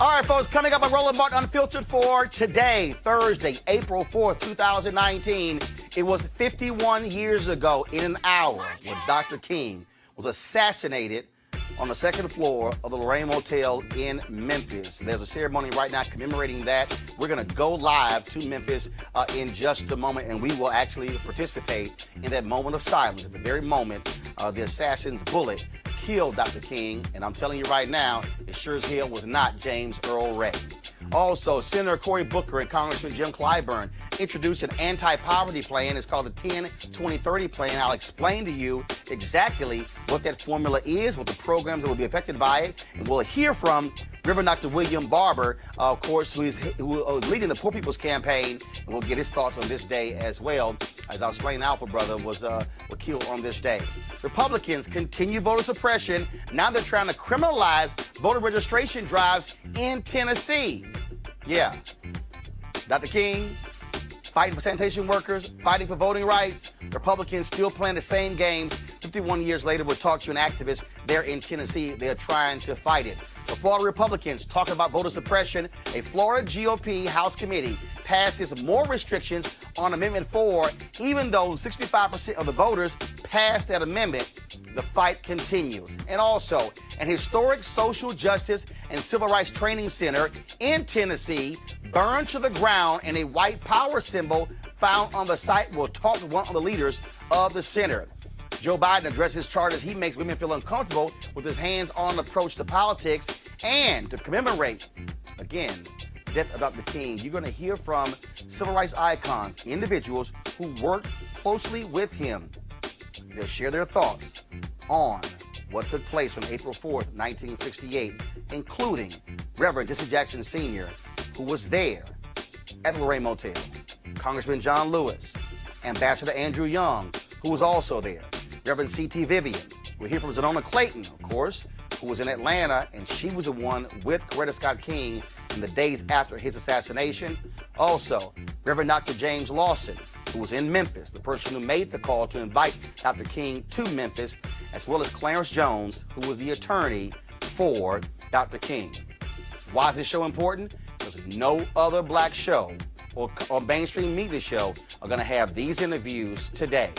All right, folks, coming up on Roland Martin Unfiltered for today, Thursday, April 4th, 2019. It was 51 years ago in an hour when Dr. King was assassinated on the second floor of the Lorraine Motel in Memphis. There's a ceremony right now commemorating that. We're going to go live to Memphis in just a moment, and we will actually participate in that moment of silence at the very moment the assassin's bullet killed Dr. King. And I'm telling you right now, it sure as hell was not James Earl Ray. Also, Senator Cory Booker and Congressman Jim Clyburn introduced an anti-poverty plan. It's called the 10-20-30 plan. I'll explain to you exactly what that formula is, what the programs that will be affected by it, and we'll hear from Rev Dr. Rev Barber, of course, who is leading the Poor People's Campaign, and we'll get his thoughts on this day as well, as our slain Alpha brother was killed on this day. Republicans continue voter suppression. Now they're trying to criminalize voter registration drives in Tennessee. Yeah. Dr. King, fighting for sanitation workers, fighting for voting rights. Republicans still playing the same games. 51 years later, we'll talk to an activist there in Tennessee. They're trying to fight it. The Florida Republicans talking about voter suppression. A Florida GOP House committee passes more restrictions on Amendment 4, even though 65% of the voters passed that amendment. The fight continues. And also, an historic social justice and civil rights training center in Tennessee burned to the ground, and a white power symbol found on the site. We'll talk to one of the leaders of the center. Joe Biden addresses charges he makes women feel uncomfortable with his hands-on approach to politics. And to commemorate, again, the death of Dr. King, you're going to hear from civil rights icons, individuals who worked closely with him. They'll share their thoughts on what took place on April 4th, 1968, including Reverend Jesse Jackson Sr., who was there at the Lorraine Motel, Congressman John Lewis, Ambassador Andrew Young, who was also there, Reverend C.T. Vivian. We'll hear from Xernona Clayton, of course, who was in Atlanta, and she was the one with Coretta Scott King in the days after his assassination. Also, Reverend Dr. James Lawson, who was in Memphis, the person who made the call to invite Dr. King to Memphis, as well as Clarence Jones, who was the attorney for Dr. King. Why is this show important? Because no other black show or mainstream media show are going to have these interviews today.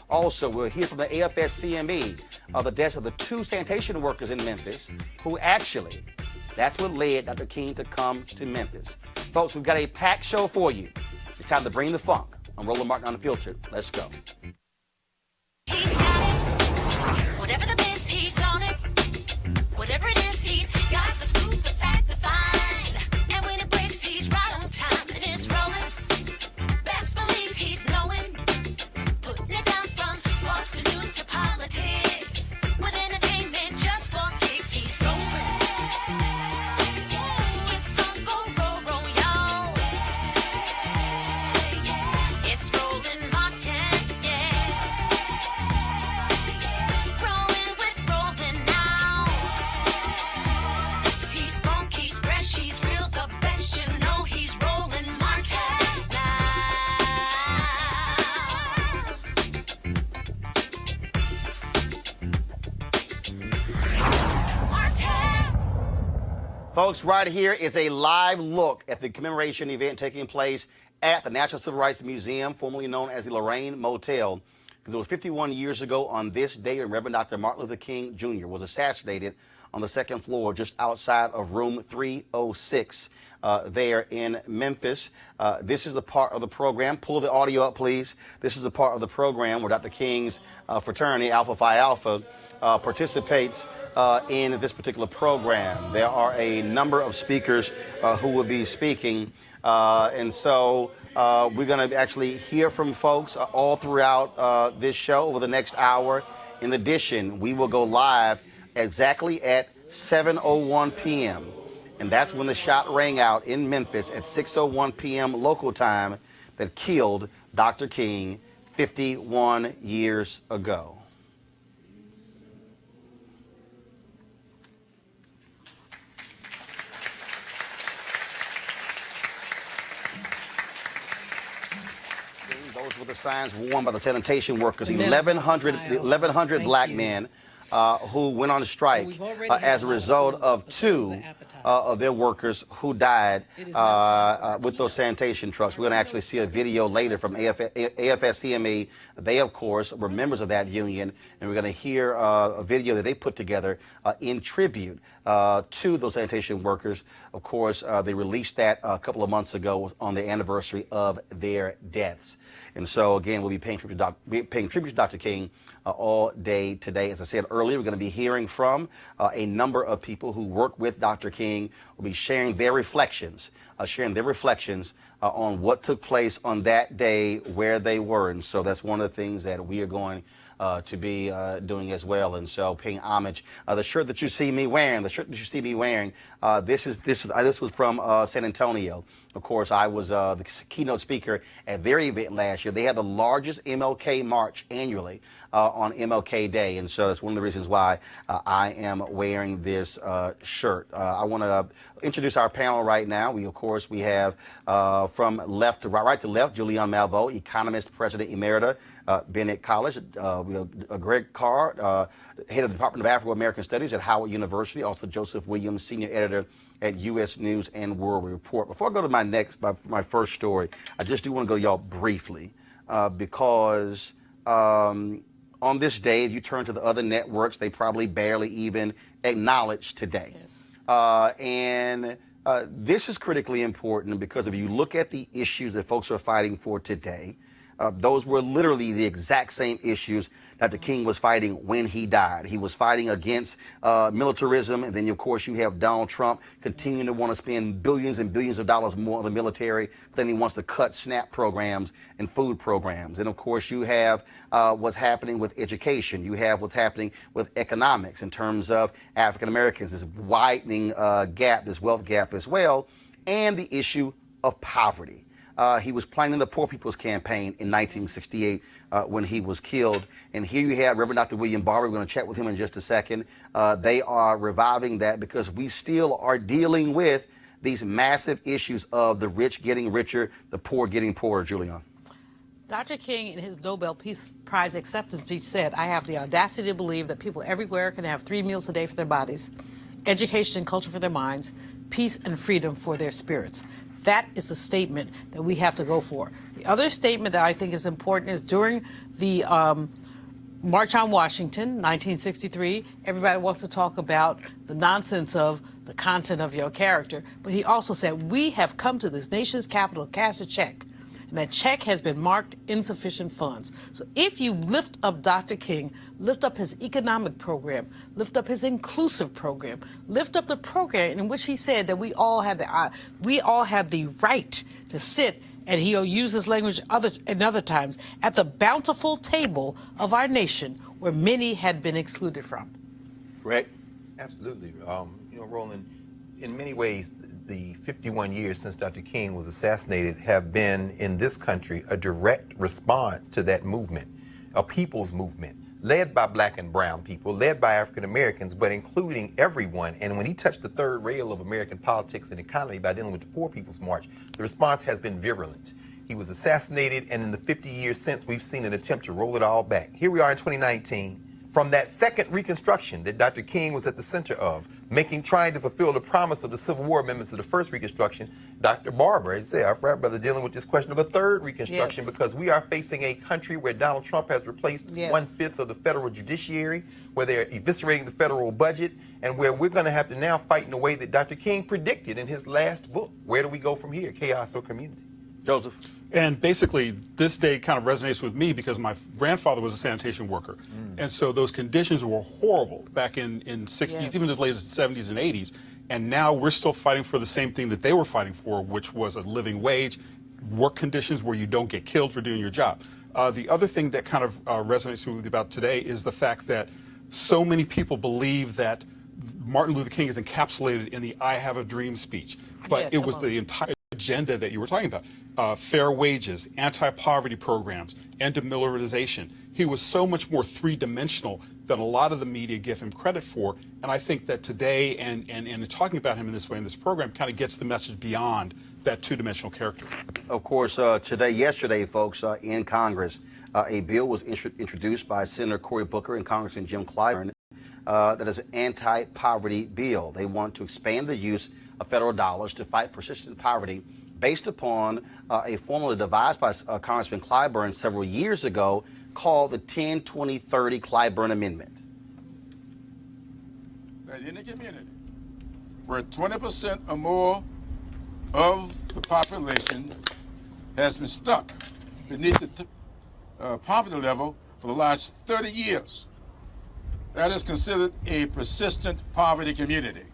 Also, we'll hear from the AFS-CME of the deaths of the 2 sanitation workers in Memphis, who actually, that's what led Dr. King to come to Memphis. Folks, we've got a packed show for you. It's time to bring the funk. I'm Roland Martin Unfiltered. Let's go. He's got it. Whatever the biz, he's on it. Whatever it is, he's got the scoop, the fact, the find. And when it breaks, he's right on time and it's rolling. Best believe he's knowing. Putting it down from sports to news to politics. With entertainment just for kicks, he's rolling. It's on go, roll, roll, y'all. It's rolling Martin, yeah. Rolling with rolling now. He's funk, he's fresh, he's real, the best, you know he's rolling Martin now. Martin. Folks, right here is a live look at the commemoration event taking place at the National Civil Rights Museum, formerly known as the Lorraine Motel, because it was 51 years ago on this day when Reverend Dr. Martin Luther King Jr. was assassinated on the second floor just outside of room 306 there in Memphis. This is the part of the program. Pull the audio up, please. This is the part of the program where Dr. King's fraternity, Alpha Phi Alpha, participates in this particular program. There are a number of speakers who will be speaking, and so we're going to actually hear from folks all throughout this show over the next hour. In addition, we will go live exactly at 7:01 p.m. And that's when the shot rang out in Memphis at 6:01 p.m. local time that killed Dr. King 51 years ago. Those were the signs worn by the sanitation workers. 1,100 black men who went on strike as a result of 2 of their workers who died with those sanitation trucks. We're going to actually see a video later from AFS-CME. They, of course, were members of that union, and we're going to hear a video that they put together in tribute to those sanitation workers. Of course, they released that a couple of months ago on the anniversary of their deaths. And so, again, we'll be paying tribute to Dr. King all day today. As I said earlier, we're going to be hearing from a number of people who work with Dr. King. We'll be sharing their reflections on what took place on that day, where they were. And so that's one of the things that we are going to be doing as well. And so paying homage. The shirt that you see me wearing, this was from San Antonio. Of course, I was the keynote speaker at their event last year. They had the largest MLK march annually on MLK Day, and so that's one of the reasons why I am wearing this shirt. I want to introduce our panel right now. We have from left to right to left, Julianne Malveaux, economist, president emerita, Bennett College. We have Greg Carr, head of the Department of Afro-American Studies at Howard University. Also, Joseph Williams, senior editor at U.S. News and World Report. Before I go to my first story, I just do want to go to y'all briefly because on this day, if you turn to the other networks, they probably barely even acknowledge today. Yes. This is critically important because if you look at the issues that folks are fighting for today, those were literally the exact same issues Dr. King was fighting when he died. He was fighting against militarism, and then of course you have Donald Trump continuing to want to spend billions and billions of dollars more on the military, but then he wants to cut SNAP programs and food programs. And of course you have what's happening with education. You have what's happening with economics in terms of African Americans, this widening gap, this wealth gap as well, and the issue of poverty. He was planning the Poor People's Campaign in 1968 when he was killed. And here you have Rev Dr. William Barber. We're going to chat with him in just a second. They are reviving that because we still are dealing with these massive issues of the rich getting richer, the poor getting poorer. Julian. Dr. King, in his Nobel Peace Prize acceptance speech, said, "I have the audacity to believe that people everywhere can have 3 meals a day for their bodies, education and culture for their minds, peace and freedom for their spirits." That is a statement that we have to go for. The other statement that I think is important is during the March on Washington, 1963, everybody wants to talk about the nonsense of the content of your character, but he also said, "We have come to this nation's capital to cash a check. And that check has been marked insufficient funds." So if you lift up Dr. King, lift up his economic program, lift up his inclusive program, lift up the program in which he said that we all have the right to sit, and he'll use this language other times, at the bountiful table of our nation where many had been excluded from. Right? Absolutely. Roland, in many ways, the 51 years since Dr. King was assassinated have been, in this country, a direct response to that movement, a people's movement, led by black and brown people, led by African Americans, but including everyone. And when he touched the third rail of American politics and economy by dealing with the Poor People's March, the response has been virulent. He was assassinated, and in the 50 years since, we've seen an attempt to roll it all back. Here we are in 2019. From that second Reconstruction that Dr. King was at the center of, trying to fulfill the promise of the Civil War amendments of the first Reconstruction, Dr. Barber, as I say, our frat brother, dealing with this question of a third Reconstruction, Yes. because we are facing a country where Donald Trump has replaced Yes. 1/5 of the federal judiciary, where they're eviscerating the federal budget, and where we're going to have to now fight in the way that Dr. King predicted in his last book. Where do we go from here, chaos or community? Joseph. And basically, this day kind of resonates with me because my grandfather was a sanitation worker. And so those conditions were horrible back in 60s, Yes. even as late as the 70s and 80s. And now we're still fighting for the same thing that they were fighting for, which was a living wage, work conditions where you don't get killed for doing your job. The other thing that kind of resonates with me about today is the fact that so many people believe that Martin Luther King is encapsulated in the "I Have a Dream" speech. But Yes, it was come on. the entire agenda that you were talking about. Fair wages, anti-poverty programs, end of militarization. He was so much more three-dimensional than a lot of the media give him credit for. And I think that today and talking about him in this way in this program kind of gets the message beyond that two-dimensional character. Of course, yesterday, folks, in Congress, a bill was introduced by Senator Cory Booker and Congressman Jim Clyburn that is an anti-poverty bill. They want to expand the use of federal dollars to fight persistent poverty based upon a formula devised by Congressman Clyburn several years ago called the 10-20-30 Clyburn Amendment. That in the community where 20% or more of the population has been stuck beneath the poverty level for the last 30 years, that is considered a persistent poverty community.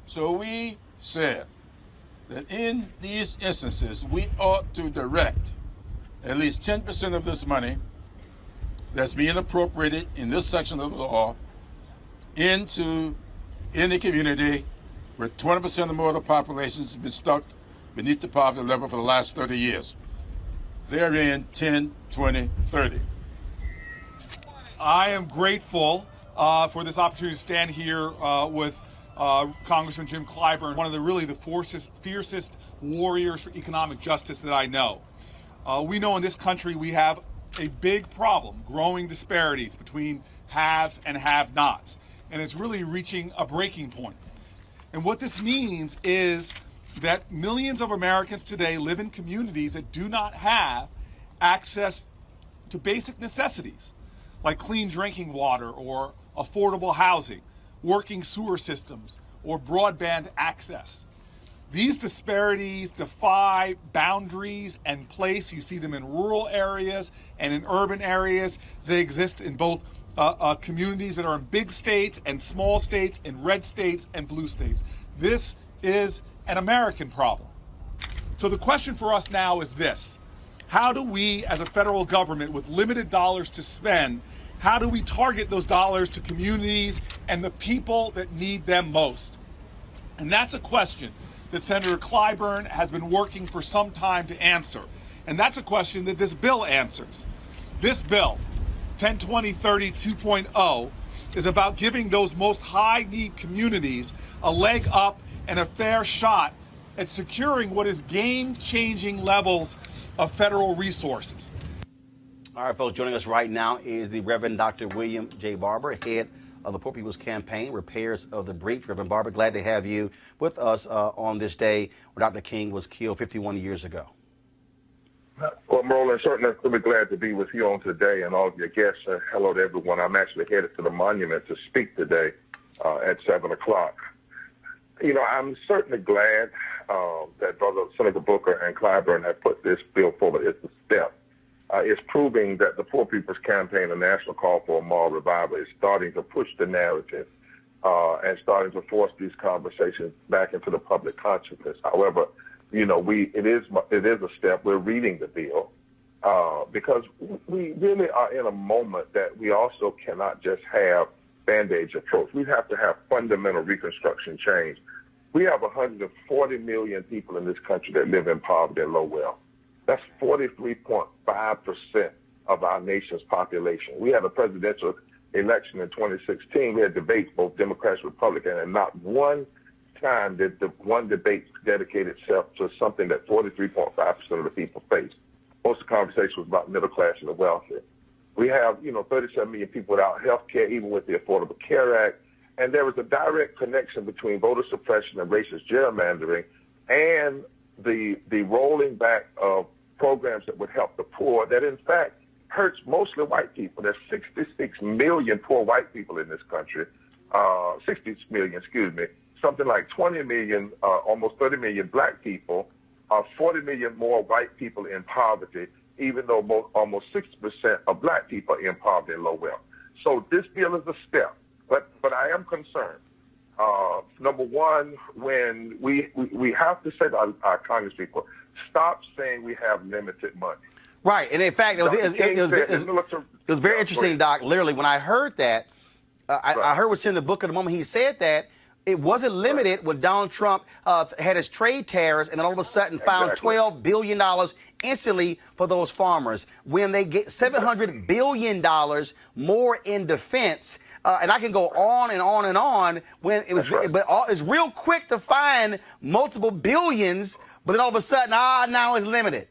So we said that in these instances, we ought to direct at least 10% of this money that's being appropriated in this section of the law into any community where 20% or more of the population has been stuck beneath the poverty level for the last 30 years. Therein, 10, 20, 30. I am grateful for this opportunity to stand here with Congressman Jim Clyburn, one of the fiercest warriors for economic justice that I know. We know in this country we have a big problem, growing disparities between haves and have-nots, and it's really reaching a breaking point. And what this means is that millions of Americans today live in communities that do not have access to basic necessities like clean drinking water or affordable housing, working sewer systems, or broadband access. These disparities defy boundaries and place. You see them in rural areas and in urban areas. They exist in both communities that are in big states and small states, in red states and blue states. This is an American problem. So the question for us now is this: how do we, as a federal government with limited dollars to spend, how do we target those dollars to communities and the people that need them most? And that's a question that Senator Clyburn has been working for some time to answer. And that's a question that this bill answers. This bill, 102030 2.0, is about giving those most high-need communities a leg up and a fair shot at securing what is game-changing levels of federal resources. All right, folks, joining us right now is the Reverend Dr. William J. Barber, head of the Poor People's Campaign, Repairs of the Breach. Reverend Barber, glad to have you with us on this day where Dr. King was killed 51 years ago. Well, Roland, certainly really glad to be with you on today and all of your guests. Hello to everyone. I'm actually headed to the monument to speak today at 7 o'clock. You know, I'm certainly glad that Brother Senator Booker and Clyburn have put this bill forward. It's a step. It's proving that the Poor People's Campaign, a national call for a moral revival, is starting to push the narrative and starting to force these conversations back into the public consciousness. However, you know, it is a step. We're reading the bill because we really are in a moment that we also cannot just have Band-Aid approach. We have to have fundamental reconstruction change. We have 140 million people in this country that live in poverty and low wealth. That's 43.5% of our nation's population. We had a presidential election in 2016. We had debates, both Democrats and Republicans, and not one time did the one debate dedicate itself to something that 43.5% of the people face. Most of the conversation was about middle class and the wealthy. We have, 37 million people without health care, even with the Affordable Care Act. And there was a direct connection between voter suppression and racist gerrymandering and the rolling back of programs that would help the poor that, in fact, hurts mostly white people. There's 66 million poor white people in this country, 60 million, something like 20 million, almost 30 million black people, 40 million more white people in poverty, even though almost 60% of black people are in poverty and low wealth. So this bill is a step, but I am concerned. Number one, when we have to say to our Congress people, stop saying we have limited money. Right, and in fact, it was very interesting, Doc. Literally, when I heard that, I heard what's in the book at the moment he said that, it wasn't limited when Donald Trump had his trade tariffs and then all of a sudden found $12 billion instantly for those farmers. When they get $700 billion more in defense, and I can go on and on and on. When it was, but it's real quick to find multiple billions, but then all of a sudden, now it's limited.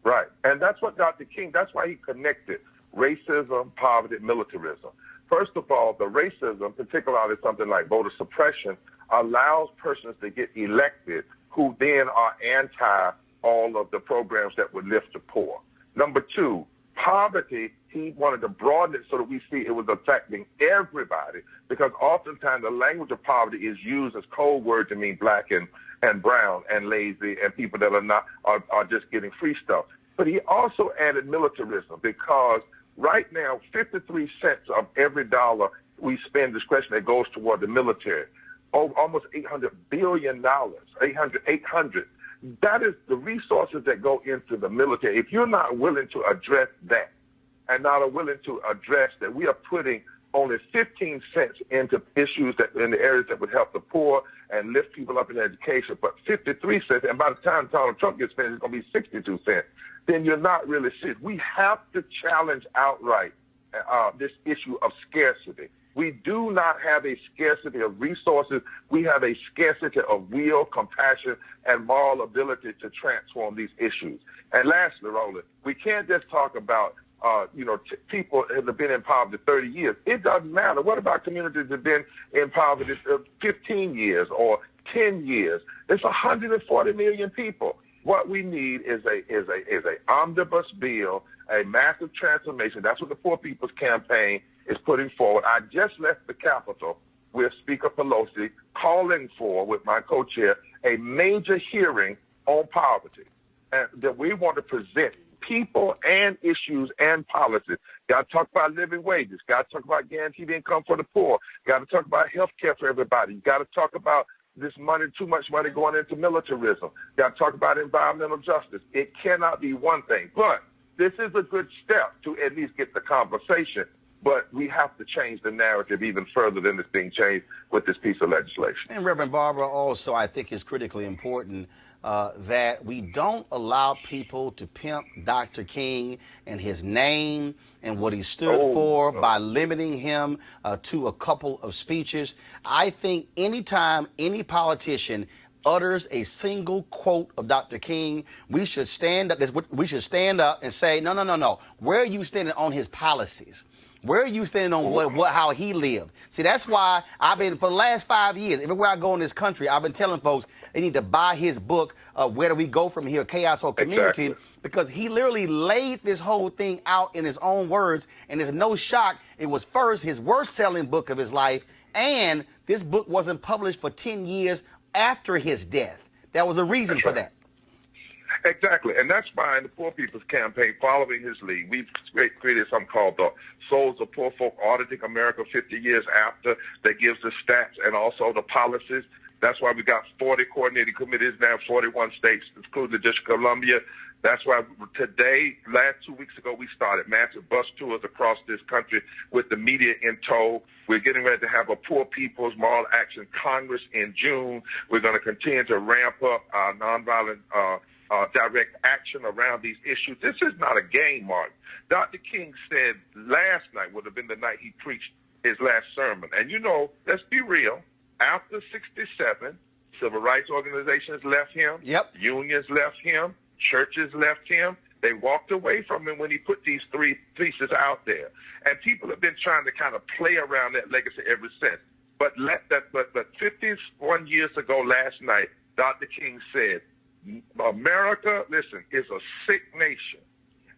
Right, and that's what Dr. King. That's why he connected racism, poverty, militarism. First of all, the racism, particularly something like voter suppression, allows persons to get elected who then are anti all of the programs that would lift the poor. Number two, poverty, he wanted to broaden it so that we see it was affecting everybody, because oftentimes the language of poverty is used as code word to mean black and brown and lazy and people that are just getting free stuff. But he also added militarism, because right now, 53 cents of every dollar we spend discretionary goes toward the military. Almost $800 billion, 800. That is the resources that go into the military. If you're not willing to address that and not willing to address that we are putting only 15 cents into issues that in the areas that would help the poor and lift people up in education, but 53 cents, and by the time Donald Trump gets finished, it's going to be 62 cents. Then you're not really serious. We have to challenge outright this issue of scarcity. We do not have a scarcity of resources. We have a scarcity of will, compassion, and moral ability to transform these issues. And lastly, Roland, we can't just talk about people that have been in poverty 30 years. It doesn't matter. What about communities that have been in poverty 15 years or 10 years? It's 140 million people. What we need is a omnibus bill, a massive transformation. That's what the Poor People's Campaign is putting forward. I just left the Capitol with Speaker Pelosi calling for, with my co-chair, a major hearing on poverty, and that we want to present people and issues and policies. Got to talk about living wages. Got to talk about guaranteed income for the poor. Got to talk about health care for everybody. Got to talk about this money, too much money going into militarism. Got to talk about environmental justice. It cannot be one thing. But this is a good step to at least get the conversation. But we have to change the narrative even further than it's being changed with this piece of legislation. And Reverend Barber, also, I think it's critically important that we don't allow people to pimp Dr. King and his name and what he stood for by limiting him to a couple of speeches. I think anytime any politician utters a single quote of Dr. King, we should stand up. We should stand up and say, no. Where are you standing on his policies? Where are you standing on how he lived? See, that's why I've been, for the last 5 years, everywhere I go in this country, I've been telling folks they need to buy his book, Where Do We Go From Here, Chaos or Community, exactly. Because he literally laid this whole thing out in his own words, and there's no shock. It was first his worst-selling book of his life, and this book wasn't published for 10 years after his death. There was a reason for that. Exactly, and that's why in the Poor People's Campaign, following his lead, we've created something called the Souls of Poor Folk Auditing America 50 Years After, that gives the stats and also the policies. That's why we got 40 coordinating committees now, 41 states, including the District of Columbia. That's why today, 2 weeks ago, we started massive bus tours across this country with the media in tow. We're getting ready to have a Poor People's Moral Action Congress in June. We're going to continue to ramp up our nonviolent direct action around these issues. This is not a game, Mark. Dr. King said last night would have been the night he preached his last sermon. And let's be real. After 67, civil rights organizations left him. Yep. Unions left him. Churches left him. They walked away from him when he put these three theses out there. And people have been trying to kind of play around that legacy ever since. But 51 years ago last night, Dr. King said, America, listen, is a sick nation,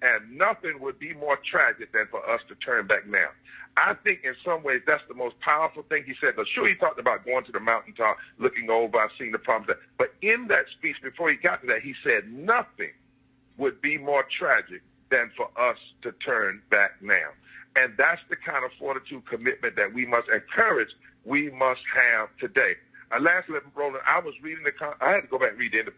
and nothing would be more tragic than for us to turn back now. I think in some ways that's the most powerful thing he said. Sure, he talked about going to the mountaintop, looking over, seeing the problems. But in that speech, before he got to that, he said nothing would be more tragic than for us to turn back now. And that's the kind of fortitude commitment that we must encourage, we must have today. Lastly, Roland, I was reading I had to go back and read the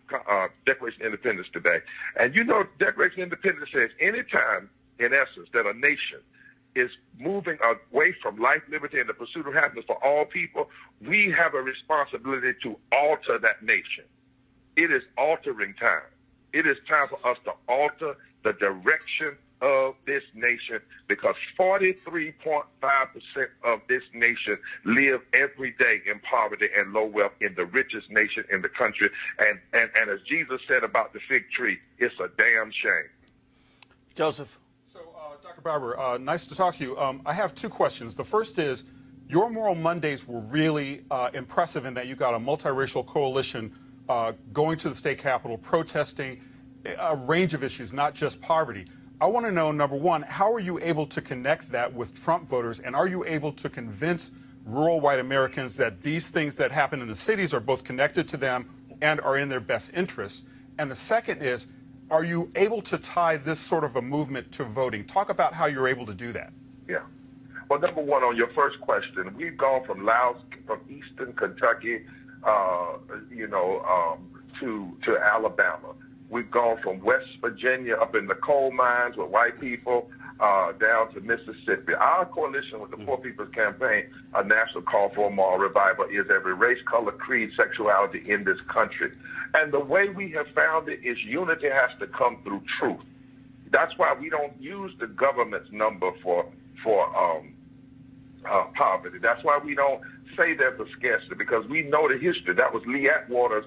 Declaration of Independence today. And the Declaration of Independence says anytime, in essence, that a nation is moving away from life, liberty, and the pursuit of happiness for all people, we have a responsibility to alter that nation. It is altering time. It is time for us to alter the direction of this nation, because 43.5% of this nation live every day in poverty and low wealth in the richest nation in the country. And as Jesus said about the fig tree, it's a damn shame. Joseph. So, Dr. Barber, nice to talk to you. I have two questions. The first is, your Moral Mondays were really impressive in that you got a multiracial coalition going to the state capitol, protesting a range of issues, not just poverty. I want to know, number one, how are you able to connect that with Trump voters, and are you able to convince rural white Americans that these things that happen in the cities are both connected to them and are in their best interests? And the second is, are you able to tie this sort of a movement to voting? Talk about how you're able to do that. Yeah. Well, number one, on your first question, we've gone from eastern Kentucky, to Alabama. We've gone from West Virginia up in the coal mines with white people down to Mississippi. Our coalition with the Poor People's Campaign, a national call for a moral revival, is every race, color, creed, sexuality in this country. And the way we have found it is unity has to come through truth. That's why we don't use the government's number for poverty. That's why we don't say there's a scarcity, because we know the history. That was Lee Atwater's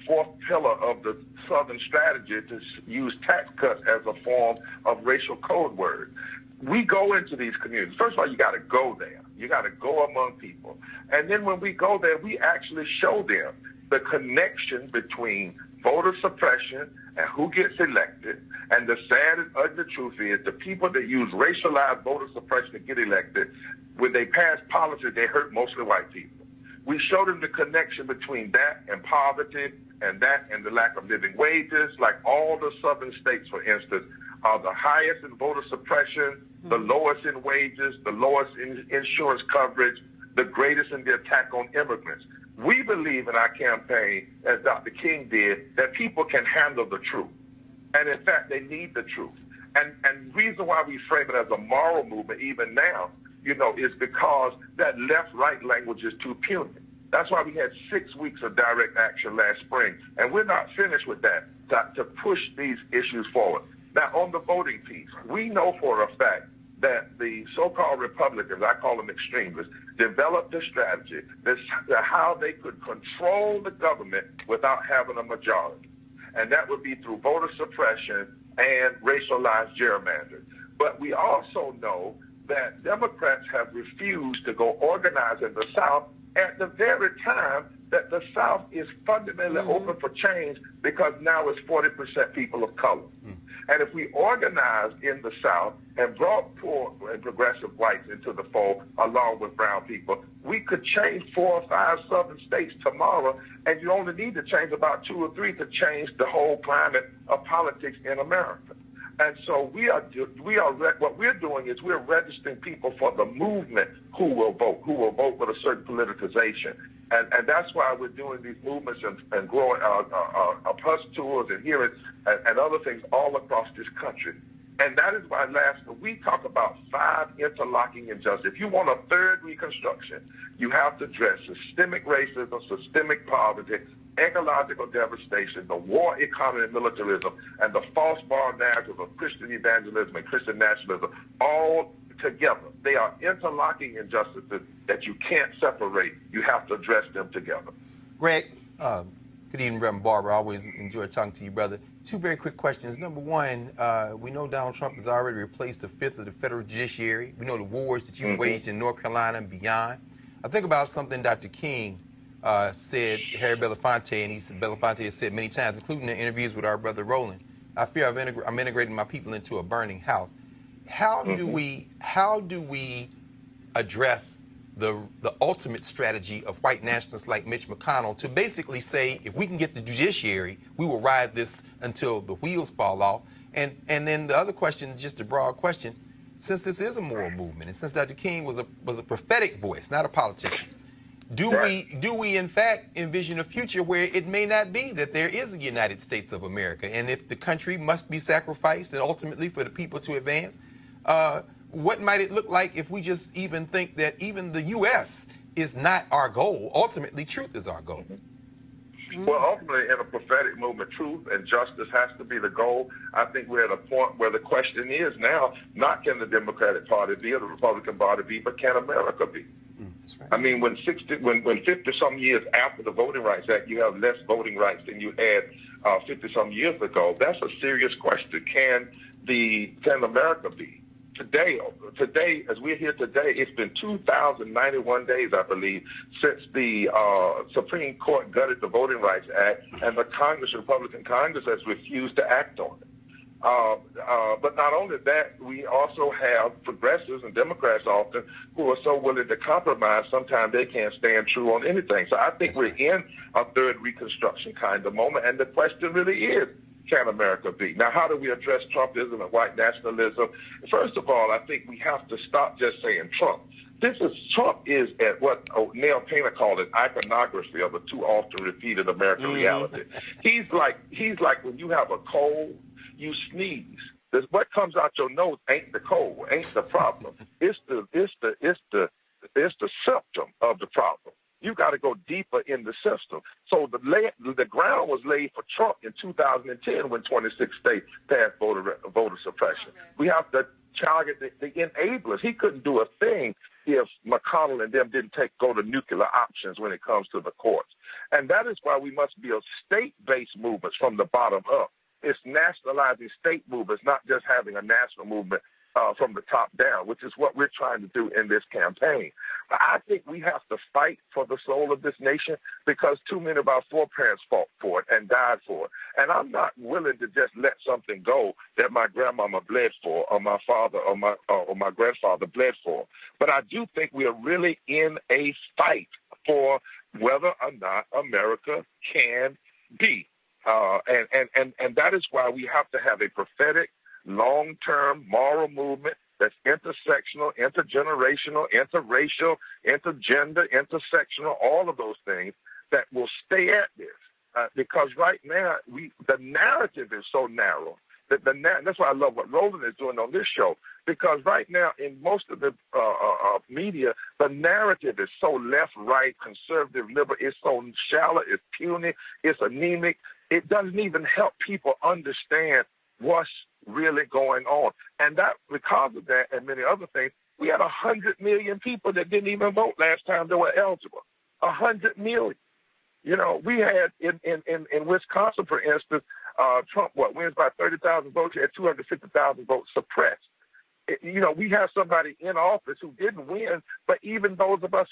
fourth pillar of the Southern strategy, to use tax cuts as a form of racial code word. We go into these communities. First of all, you got to go there. You got to go among people. And then when we go there, we actually show them the connection between voter suppression and who gets elected. And the sad and ugly truth is the people that use racialized voter suppression to get elected, when they pass policy, they hurt mostly white people. We showed them the connection between that and poverty and that and the lack of living wages. Like all the southern states, for instance, are the highest in voter suppression, the lowest in wages, the lowest in insurance coverage, the greatest in the attack on immigrants. We believe in our campaign, as Dr. King did, that people can handle the truth. And in fact, they need the truth. And the reason why we frame it as a moral movement, even now, is because that left-right language is too punitive. That's why we had 6 weeks of direct action last spring. And we're not finished with that, to push these issues forward. Now, on the voting piece, we know for a fact that the so-called Republicans, I call them extremists, developed a strategy that's how they could control the government without having a majority. And that would be through voter suppression and racialized gerrymandering. But we also know that Democrats have refused to go organize in the South at the very time that the South is fundamentally open for change, because now it's 40% people of color. And if we organized in the South and brought poor and progressive whites into the fold along with brown people, we could change 4 or 5 southern states tomorrow, and you only need to change about 2 or 3 to change the whole climate of politics in America. And so what we're doing is we're registering people for the movement who will vote with a certain politicization. And that's why we're doing these movements and growing our bus tours and hearings and other things all across this country. And that is why we talk about 5 interlocking injustices. If you want a third Reconstruction, you have to address systemic racism, systemic poverty, ecological devastation, the war economy and militarism, and the false moral narrative of Christian evangelism and Christian nationalism, all together. They are interlocking injustices that you can't separate. You have to address them together. Greg? Good evening, Rev Barber. I always enjoy talking to you, brother. 2 very quick questions. Number one, we know Donald Trump has already replaced a fifth of the federal judiciary. We know the wars that you've waged in North Carolina and beyond. I think about something Dr. King said, Harry Belafonte, and Belafonte has said many times, including in interviews with our brother Roland. I fear I'm integrating my people into a burning house. How do we address the ultimate strategy of white nationalists like Mitch McConnell to basically say, if we can get the judiciary, we will ride this until the wheels fall off? And then the other question, just a broad question, since this is a moral movement, and since Dr. King was a prophetic voice, not a politician, do we in fact envision a future where it may not be that there is a United States of America, and if the country must be sacrificed and ultimately for the people to advance, what might it look like if we just even think that even the U.S. is not our goal? Ultimately, truth is our goal. Well, ultimately, in a prophetic movement, truth and justice has to be the goal. I think we're at a point where the question is now, not can the Democratic Party be or the Republican Party be, but can America be? That's right. I mean, when 50-some years after the Voting Rights Act, you have less voting rights than you had 50-some years ago, that's a serious question. Can America be? Today, as we're here today, it's been 2,091 days, I believe, since the Supreme Court gutted the Voting Rights Act, and the Republican Congress has refused to act on it. But not only that, we also have progressives and Democrats often who are so willing to compromise, sometimes they can't stand true on anything. So I think we're in a third Reconstruction kind of moment, and the question really is, can America be? Now, how do we address Trumpism and white nationalism? First of all, I think we have to stop just saying Trump. Trump is at what Neil Painter called an iconography of a too often repeated American reality. He's like when you have a cold, you sneeze. What comes out your nose ain't the cold, ain't the problem. It's the symptom of the problem. You got to go deeper in the system. So the ground was laid for Trump in 2010 when 26 states passed voter suppression. We have to target the enablers. He couldn't do a thing if McConnell and them didn't go to nuclear options when it comes to the courts. And that is why we must build state-based movements from the bottom up. It's nationalizing state movements, not just having a national movement from the top down, which is what we're trying to do in this campaign. But I think we have to fight for the soul of this nation because too many of our foreparents fought for it and died for it. And I'm not willing to just let something go that my grandmama bled for or my father or my grandfather bled for. But I do think we are really in a fight for whether or not America can be. And that is why we have to have a prophetic, long-term moral movement that's intersectional, intergenerational, interracial, intergender, intersectional, all of those things that will stay at this. Because right now, the narrative is so narrow. That's why I love what Roland is doing on this show, because right now in most of the media, the narrative is so left, right, conservative, liberal. It's so shallow, it's puny, it's anemic. It doesn't even help people understand what's really going on. And that, because of that and many other things, we had 100 million people that didn't even vote last time they were eligible. 100 million. You know, we had in Wisconsin, for instance, Trump, wins by 30,000 votes. He had 250,000 votes suppressed. We have somebody in office who didn't win, but even those of us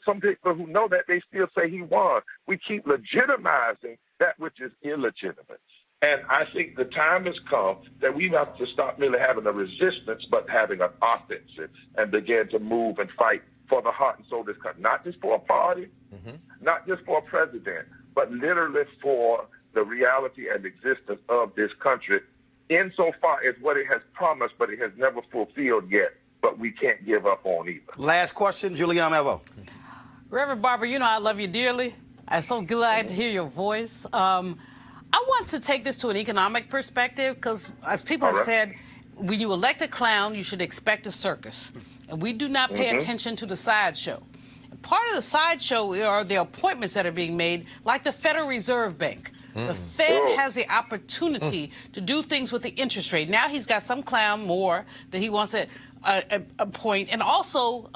some people who know that, they still say he won. We keep legitimizing that which is illegitimate. And I think the time has come that we have to stop merely having a resistance, but having an offensive and begin to move and fight for the heart and soul of this country. Not just for a party, not just for a president, but literally for the reality and existence of this country, insofar as what it has promised, but it has never fulfilled yet, but we can't give up on either. Last question, Julianne Evo. Rev Barber, I love you dearly. I'm so glad to hear your voice. I want to take this to an economic perspective, because as people have said, when you elect a clown, you should expect a circus. And we do not pay attention to the sideshow. Part of the sideshow are the appointments that are being made, like the Federal Reserve Bank. The Fed has the opportunity to do things with the interest rate. Now he's got some clown more that he wants to appoint. And also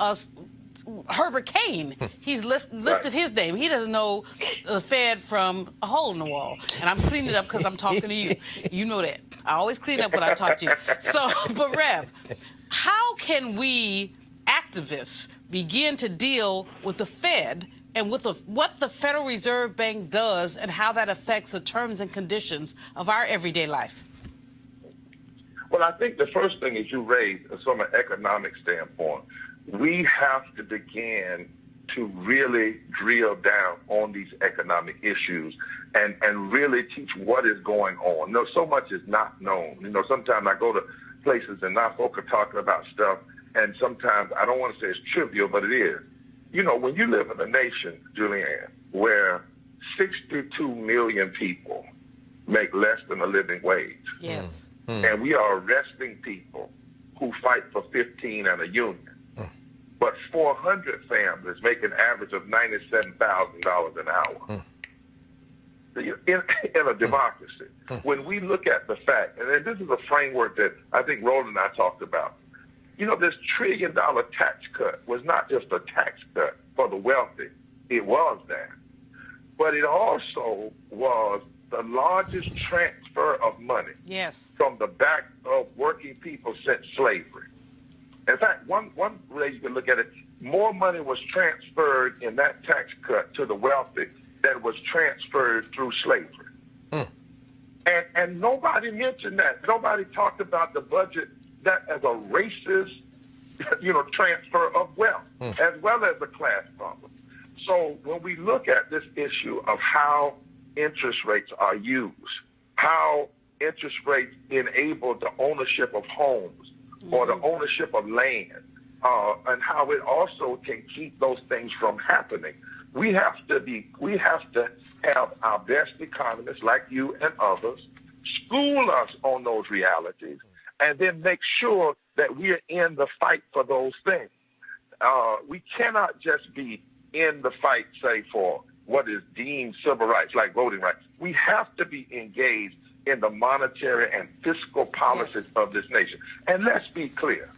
Herbert Kane, he's lifted his name. He doesn't know the Fed from a hole in the wall. And I'm cleaning it up because I'm talking to you. You know that. I always clean up when I talk to you. So, but Rev, how can we activists begin to deal with the Fed and with what the Federal Reserve Bank does and how that affects the terms and conditions of our everyday life? Well, I think the first thing is you raised from an economic standpoint. We have to begin to really drill down on these economic issues and really teach what is going on. So much is not known. Sometimes I go to places and now folk are talking about stuff, and sometimes I don't want to say it's trivial, but it is. When you live in a nation, Julianne, where 62 million people make less than a living wage. Yes. And we are arresting people who fight for 15 and a union. But 400 families make an average of $97,000 an hour in a democracy. When we look at the fact, and this is a framework that I think Roland and I talked about, this $1 trillion tax cut was not just a tax cut for the wealthy. It was that. But it also was the largest transfer of money from the back of working people since slavery. In fact, one way you can look at it, more money was transferred in that tax cut to the wealthy than was transferred through slavery. And nobody mentioned that. Nobody talked about the budget that as a racist, transfer of wealth, as well as a class problem. So when we look at this issue of how interest rates are used, how interest rates enable the ownership of homes or the ownership of land, and how it also can keep those things from happening, we have to have our best economists like you and others school us on those realities, and then make sure that we're in the fight for those things. We cannot just be in the fight, say, for what is deemed civil rights, like voting rights. We have to be engaged in the monetary and fiscal policies of this nation. And let's be clear.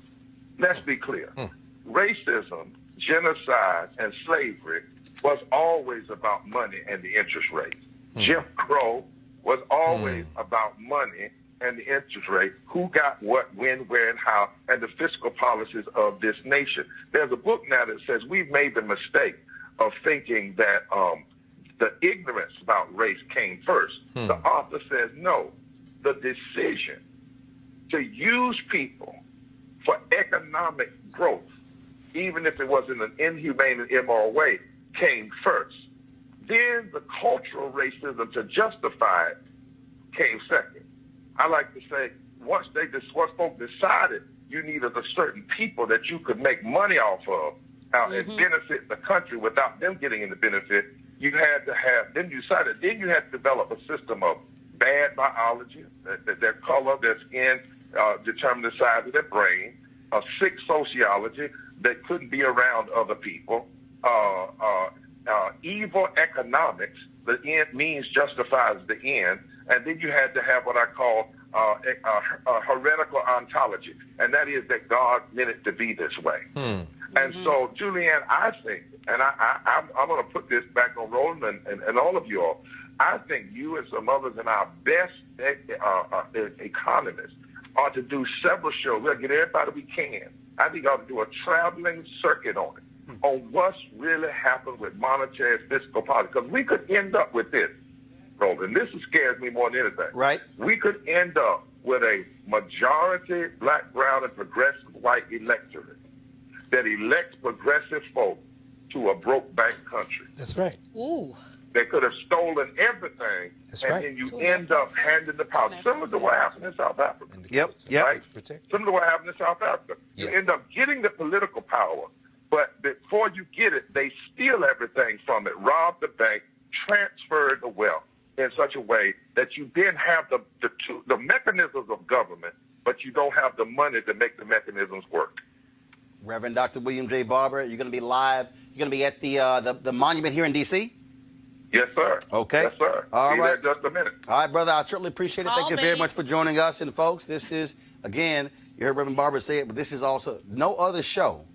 Racism, genocide, and slavery was always about money and the interest rate. Jim Crow was always about money and the interest rate, who got what, when, where, and how, and the fiscal policies of this nation. There's a book now that says we've made the mistake of thinking that the ignorance about race came first. The author says no. The decision to use people for economic growth, even if it was in an inhumane and immoral way, came first. Then the cultural racism to justify it came second. I like to say, once folks decided you needed a certain people that you could make money off of and benefit the country without them getting any benefit, you had to have, then you had to develop a system of bad biology, that their color, their skin determined the size of their brain, sick sociology that couldn't be around other people, evil economics, the end means justifies the end, and then you had to have what I call heretical ontology, and that is that God meant it to be this way. And so, Julianne, I think, and I'm going to put this back on Roland and all of you all, I think you and some others and our best economists ought to do several shows. We'll get everybody we can. I think ought to do a traveling circuit on it, on what's really happened with monetary and fiscal policy. Because we could end up with this, Roland. This scares me more than anything. Right. We could end up with a majority black, brown, and progressive white electorate that elects progressive folk to a broke bank country. That's right. Ooh. They could have stolen everything, That's and right. then you end up handing the power. Similar to what happened in South Africa. Yep. Right? Similar to what happened in South Africa. Yes. You end up getting the political power, but before you get it, they steal everything from it, rob the bank, transfer the wealth in such a way that you then have the mechanisms of government, but you don't have the money to make the mechanisms work. Reverend Dr. William J. Barber, you're going to be live. You're going to be at the monument here in D.C.? Yes, sir. Okay. Yes, sir. All Be right. there just a minute. All right, brother. I certainly appreciate it. Thank Call you very me. much for joining us. And, folks, this is, again, you heard Reverend Barber say it, but this is also no other show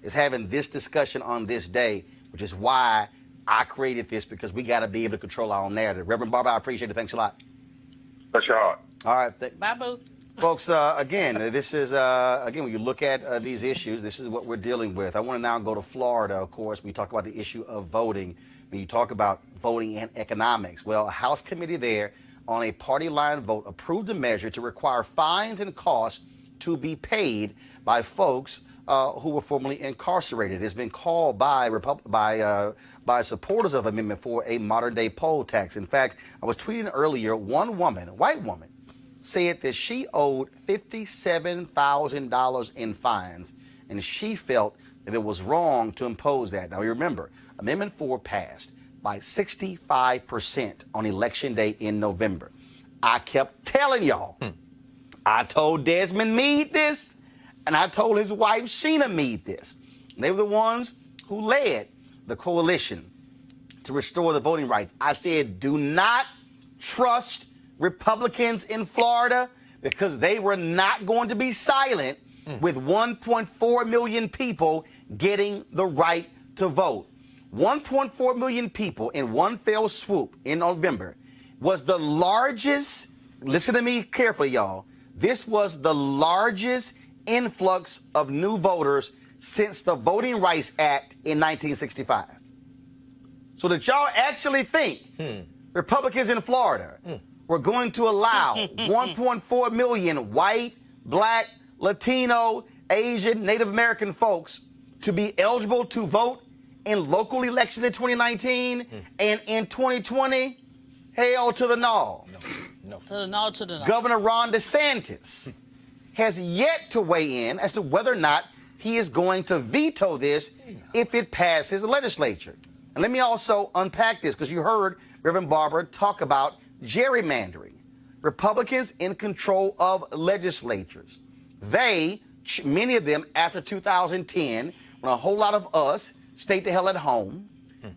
is having this discussion on this day, which is why I created this, because we got to be able to control our own narrative. Reverend Barber, I appreciate it. Thanks a lot. Bless your heart. All right. Bye, boo. Folks, again, this is, again, when you look at these issues, this is what we're dealing with. I want to now go to Florida, of course. We talk about the issue of voting. When you talk about voting and economics, well, a House committee there on a party line vote approved a measure to require fines and costs to be paid by folks who were formerly incarcerated. It's been called by supporters of Amendment 4 a modern-day poll tax. In fact, I was tweeting earlier, one woman, a white woman, said that she owed $57,000 in fines, and she felt that it was wrong to impose that. Now, remember, Amendment 4 passed by 65% on Election Day in November. I kept telling y'all. I told Desmond Meade this, and I told his wife Sheena Meade this. They were the ones who led the coalition to restore the voting rights. I said, do not trust Republicans in Florida, because they were not going to be silent with 1.4 million people getting the right to vote. 1.4 million people in one fell swoop in November was the largest, listen to me carefully, y'all, this was the largest influx of new voters since the Voting Rights Act in 1965. So that y'all actually think Republicans in Florida were going to allow 1.4 million white, black, Latino, Asian, Native American folks to be eligible to vote in local elections in 2019 and in 2020? Hell to the no. No. To the no, to the no. Governor Ron DeSantis has yet to weigh in as to whether or not he is going to veto this if it passes the legislature. And let me also unpack this, because you heard Reverend Barber talk about gerrymandering. Republicans in control of legislatures. They, many of them after 2010, when a whole lot of us stayed the hell at home,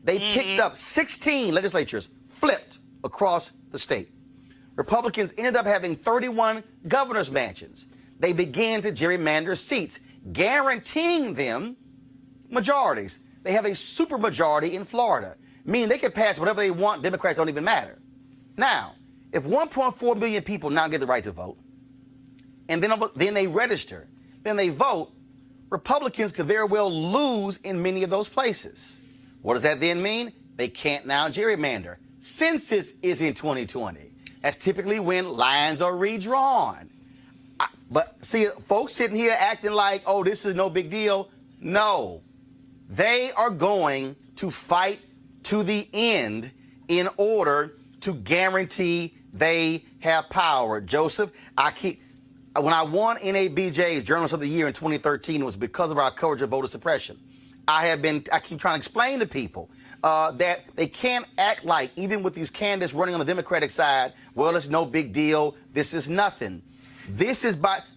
they picked up 16 legislatures, flipped across the state. Republicans ended up having 31 governor's mansions. They began to gerrymander seats, guaranteeing them majorities. They have a supermajority in Florida, meaning they can pass whatever they want. Democrats don't even matter. Now, if 1.4 million people now get the right to vote, and then they register, then they vote, Republicans could very well lose in many of those places. What does that then mean? They can't now gerrymander. Census is in 2020. That's typically when lines are redrawn. But see, folks sitting here acting like, oh, this is no big deal. No. They are going to fight to the end in order to guarantee they have power. Joseph, when I won NABJ's Journalist of the Year in 2013, it was because of our coverage of voter suppression. I keep trying to explain to people that they can't act like, even with these candidates running on the Democratic side, well, it's no big deal, this is nothing. This is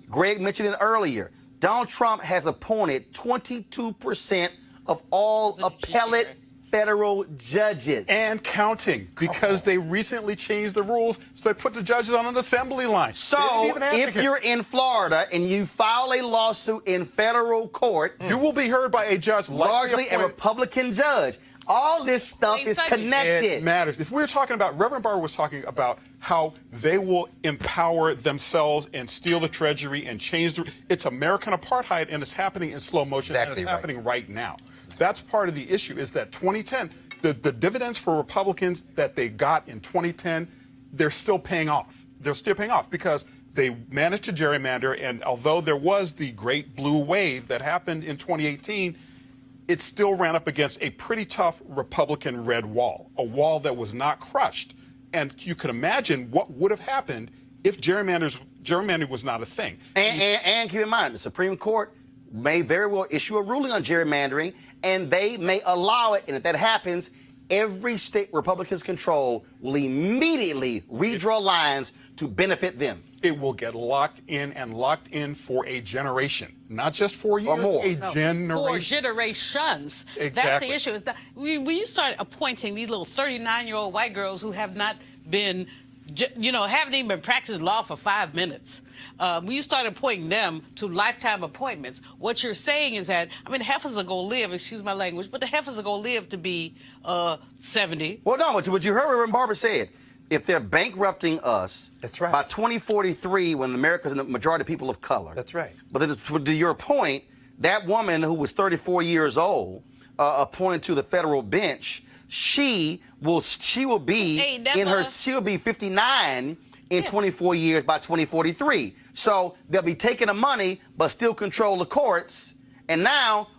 Greg mentioned it earlier, Donald Trump has appointed 22% of all appellate federal judges. And counting, because they recently changed the rules, so they put the judges on an assembly line. So if you're in Florida and you file a lawsuit in federal court, you will be heard by a judge, largely a Republican judge. All this stuff is connected. It matters. If we're talking about, Rev Barber was talking about how they will empower themselves and steal the treasury and change it's American apartheid, and it's happening in slow motion, and it's happening right now. That's part of the issue, is that 2010, the dividends for Republicans that they got in 2010, they're still paying off. They're still paying off because they managed to gerrymander, and although there was the great blue wave that happened in 2018, it still ran up against a pretty tough Republican red wall, a wall that was not crushed. And you can imagine what would have happened if gerrymandering was not a thing. And keep in mind, the Supreme Court may very well issue a ruling on gerrymandering, and they may allow it. And if that happens, every state Republicans control will immediately redraw lines to benefit them. It will get locked in for a generation, not just 4 years, or more. Generation. For generations. Exactly. That's the issue. Is that when you start appointing these little 39-year-old white girls who have not been, haven't even been practicing law for 5 minutes, when you start appointing them to lifetime appointments, what you're saying is that, heifers are going to live, excuse my language, but the heifers are going to live to be 70. Well, no, what you heard Rev Barber said, if they're bankrupting us, that's right, by 2043, when America's the majority of people of color. That's right. But to your point, that woman who was 34 years old, appointed to the federal bench, she will be 59 in 24 years by 2043. So they'll be taking the money, but still control the courts. And now,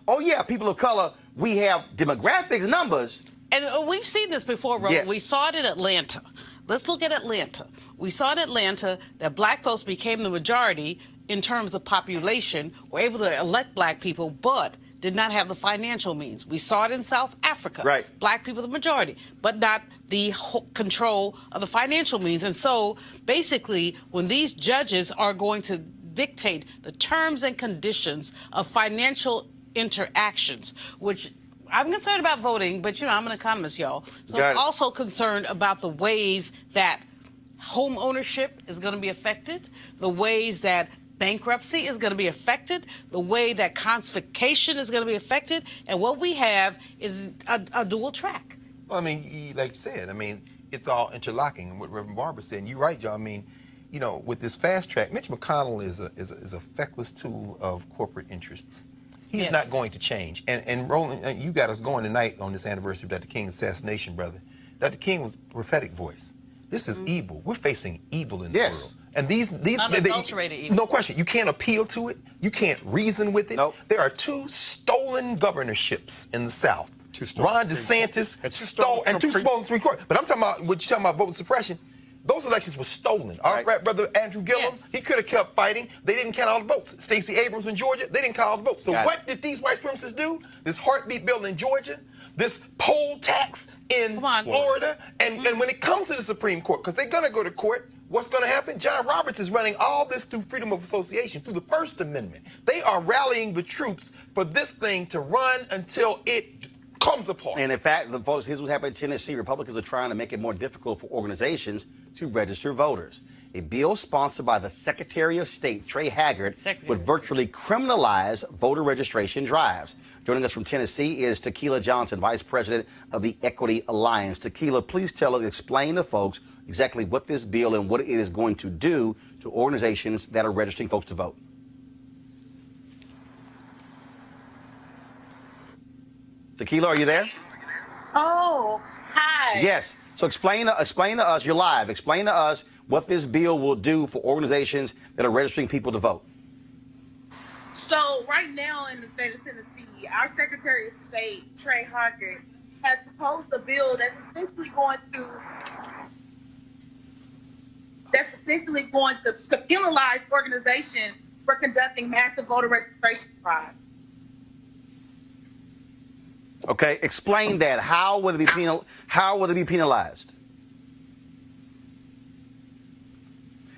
people of color, we have demographics numbers. And we've seen this before, Roland. Yeah. We saw it in Atlanta. Let's look at Atlanta. We saw in Atlanta that black folks became the majority in terms of population, were able to elect black people, but did not have the financial means. We saw it in South Africa. Right. Black people the majority, but not the control of the financial means. And so basically, when these judges are going to dictate the terms and conditions of financial interactions, which I'm concerned about voting, but I'm an economist, y'all. So I'm also concerned about the ways that home ownership is going to be affected, the ways that bankruptcy is going to be affected, the way that confiscation is going to be affected, and what we have is a dual track. Well, like you said, it's all interlocking. And what Rev Barber said, and you're right, John. With this fast track, Mitch McConnell is a feckless tool of corporate interests. He's not going to change. And Roland, you got us going tonight on this anniversary of Dr. King's assassination, brother. Dr. King was a prophetic voice. This is evil. We're facing evil in the world. And these unadulterated evil. No question. You can't appeal to it. You can't reason with it. Nope. There are 2 stolen governorships in the South. 2 stolen Ron DeSantis stole, and 2 stolen Supreme Court. But I'm talking about, what you're talking about, voter suppression. Those elections were stolen. Our brother Andrew Gillum, he could have kept fighting. They didn't count all the votes. Stacey Abrams in Georgia, they didn't count all the votes. So what did these white supremacists do? This heartbeat bill in Georgia, this poll tax in Florida, and when it comes to the Supreme Court, because they're going to go to court, what's going to happen? John Roberts is running all this through freedom of association, through the First Amendment. They are rallying the troops for this thing to run until it comes apart. And in fact, folks, here's what's happening in Tennessee. Republicans are trying to make it more difficult for organizations to register voters. A bill sponsored by the Secretary of State, Trey Haggard, would virtually criminalize voter registration drives. Joining us from Tennessee is Tequila Johnson, Vice President of the Equity Alliance. Tequila, please explain to folks exactly what this bill and what it is going to do to organizations that are registering folks to vote. Tequila, are you there? Oh, hi. Yes. So explain to us, you're live, explain to us what this bill will do for organizations that are registering people to vote. So right now in the state of Tennessee, our Secretary of State, Trey Haggard, has proposed a bill that's essentially going to penalize organizations for conducting massive voter registration fraud. Okay, explain that. How would it be penalized?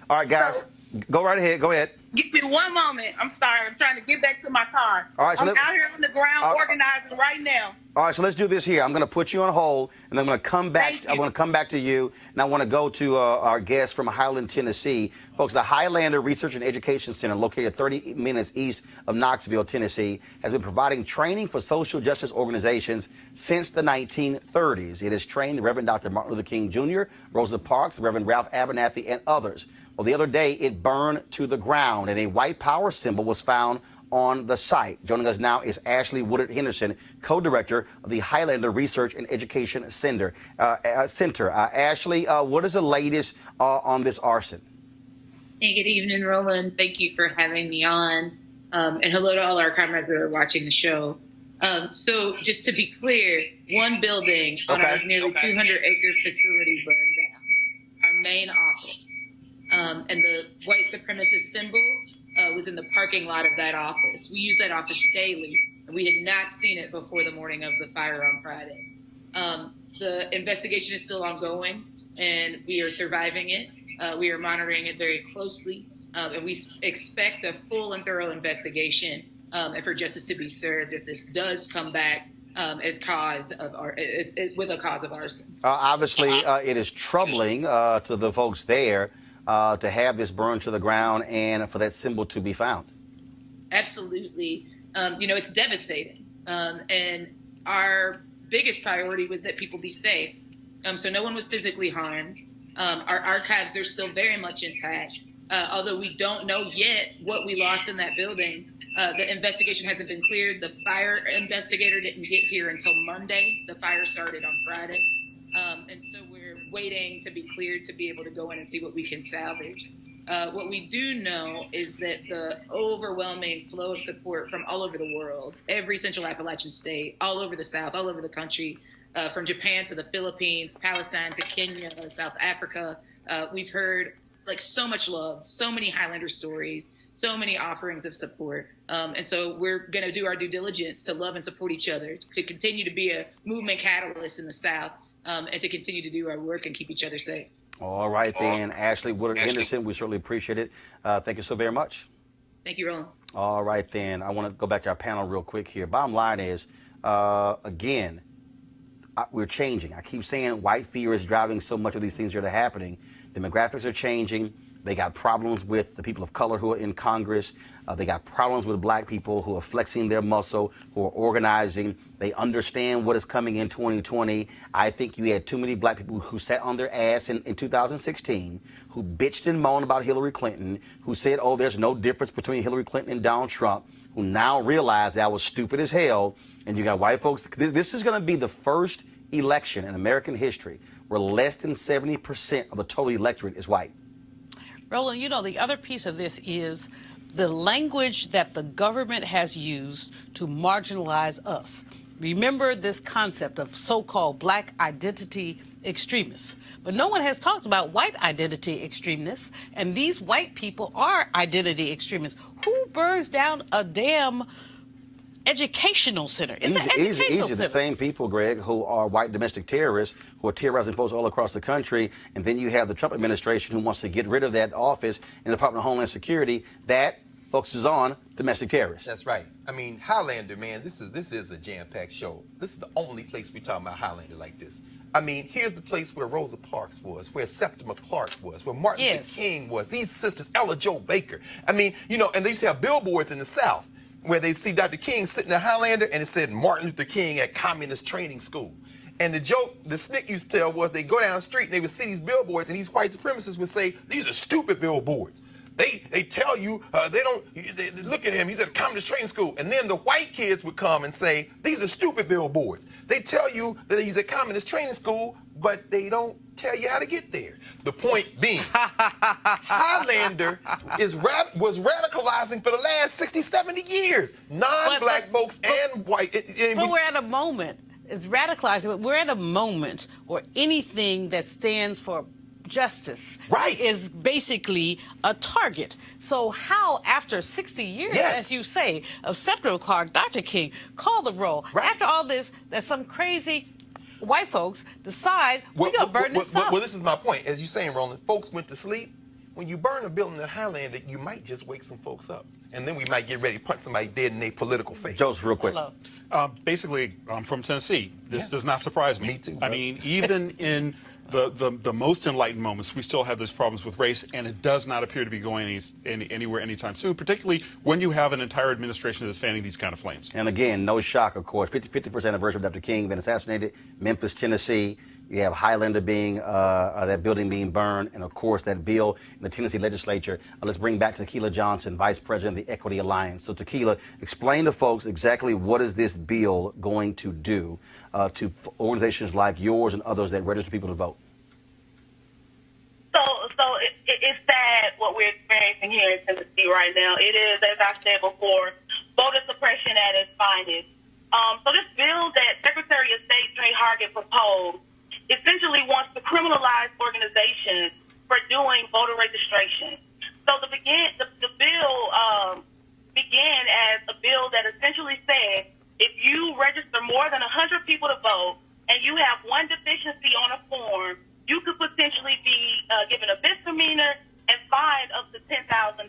All right, guys, go right ahead. Go ahead. Give me one moment. I'm sorry. I'm trying to get back to my car. All right, so I'm out here on the ground organizing right now. All right, so let's do this here. I'm going to put you on hold, and I'm going to come back. I'm going to come back to you, and I want to go to our guest from Highland, Tennessee. Folks, the Highlander Research and Education Center, located 30 minutes east of Knoxville, Tennessee, has been providing training for social justice organizations since the 1930s. It has trained the Reverend Dr. Martin Luther King Jr., Rosa Parks, the Reverend Ralph Abernathy, and others. Well, the other day, it burned to the ground, and a white power symbol was found on the site. Joining us now is Ashley Woodard Henderson, co-director of the Highlander Research and Education Center. Ashley, what is the latest on this arson? Hey, good evening, Roland. Thank you for having me on. And hello to all our comrades that are watching the show. So just to be clear, one building on our nearly 200-acre facility burned down, our main office. And the white supremacist symbol was in the parking lot of that office. We use that office daily, and we had not seen it before the morning of the fire on Friday. The investigation is still ongoing, and we are surviving it. We are monitoring it very closely, and we expect a full and thorough investigation and for justice to be served if this does come back with a cause of arson. Obviously, it is troubling to the folks there to have this burned to the ground and for that symbol to be found. Absolutely. It's devastating. And our biggest priority was that people be safe. So no one was physically harmed. Our archives are still very much intact. Although we don't know yet what we lost in that building. The investigation hasn't been cleared. The fire investigator didn't get here until Monday. The fire started on Friday. And so we're waiting to be cleared to be able to go in and see what we can salvage. What we do know is that the overwhelming flow of support from all over the world, every Central Appalachian state, all over the South, all over the country, from Japan to the Philippines, Palestine to Kenya, South Africa, we've heard so much love, so many Highlander stories, so many offerings of support. And so we're going to do our due diligence to love and support each other, to continue to be a movement catalyst in the South, and to continue to do our work and keep each other safe. All right, then. Ashley Woodard Henderson, we certainly appreciate it. Thank you so very much. Thank you, Roland. All right, then. I want to go back to our panel real quick here. Bottom line is, again, we're changing. I keep saying white fear is driving so much of these things that are happening. Demographics are changing. They got problems with the people of color who are in Congress. They got problems with black people who are flexing their muscle, who are organizing. They understand what is coming in 2020. I think you had too many black people who sat on their ass in 2016, who bitched and moaned about Hillary Clinton, who said, oh, there's no difference between Hillary Clinton and Donald Trump, who now realize that was stupid as hell. And you got white folks. This is going to be the first election in American history where less than 70% of the total electorate is white. Roland, the other piece of this is the language that the government has used to marginalize us. Remember this concept of so-called black identity extremists. But no one has talked about white identity extremists, and these white people are identity extremists. Who burns down a damn educational center? It's an educational center. The same people, Greg, who are white domestic terrorists, who are terrorizing folks all across the country. And then you have the Trump administration who wants to get rid of that office in the Department of Homeland Security that focuses on domestic terrorists. That's right. I mean, Highlander, man, this is a jam-packed show. This is the only place we talk about Highlander like this. I mean, here's the place where Rosa Parks was, where Septima Clark was, where Martin Luther King was, these sisters, Ella Jo Baker. I mean, and they used to have billboards in the South where they see Dr. King sitting in Highlander and it said Martin Luther King at Communist Training School. And the joke the snick used to tell was they go down the street and they would see these billboards and these white supremacists would say, these are stupid billboards. They tell you, they look at him, he's at a communist training school. And then the white kids would come and say, these are stupid billboards. They tell you that he's at communist training school, but they don't tell you how to get there. The point being, Highlander was radicalizing for the last 60, 70 years. Non-black folks and white. But we're at a moment It's radicalizing, but we're at a moment where anything that stands for justice is basically a target. So how, after 60 years, as you say, of September Clark, Dr. King, call the roll, after all this, that some crazy white folks decide we're going to burn this up. Well, this is my point. As you're saying, Roland, folks went to sleep. When you burn a building in Highlander, you might just wake some folks up. And then we might get ready to punch somebody dead in their political face. Joseph, real quick. Basically, I'm from Tennessee. This does not surprise me. Me too. I mean, even in the most enlightened moments, we still have those problems with race, and it does not appear to be going anywhere anytime soon, particularly when you have an entire administration that's fanning these kind of flames. And again, no shock, of course. 50th anniversary of Dr. King been assassinated. Memphis, Tennessee. You have Highlander being, that building being burned, and of course that bill in the Tennessee legislature. Let's bring back Tequila Johnson, Vice President of the Equity Alliance. So Tequila, explain to folks exactly what is this bill going to do to organizations like yours and others that register people to vote? So it's sad what we're experiencing here in Tennessee right now. It is, as I said before, voter suppression at its finest. So this bill that Secretary of State Trey Hargett proposed essentially wants to criminalize organizations for doing voter registration. So the bill began as a bill that essentially said if you register more than 100 people to vote and you have one deficiency on a form, you could potentially be given a misdemeanor and fined up to $10,000.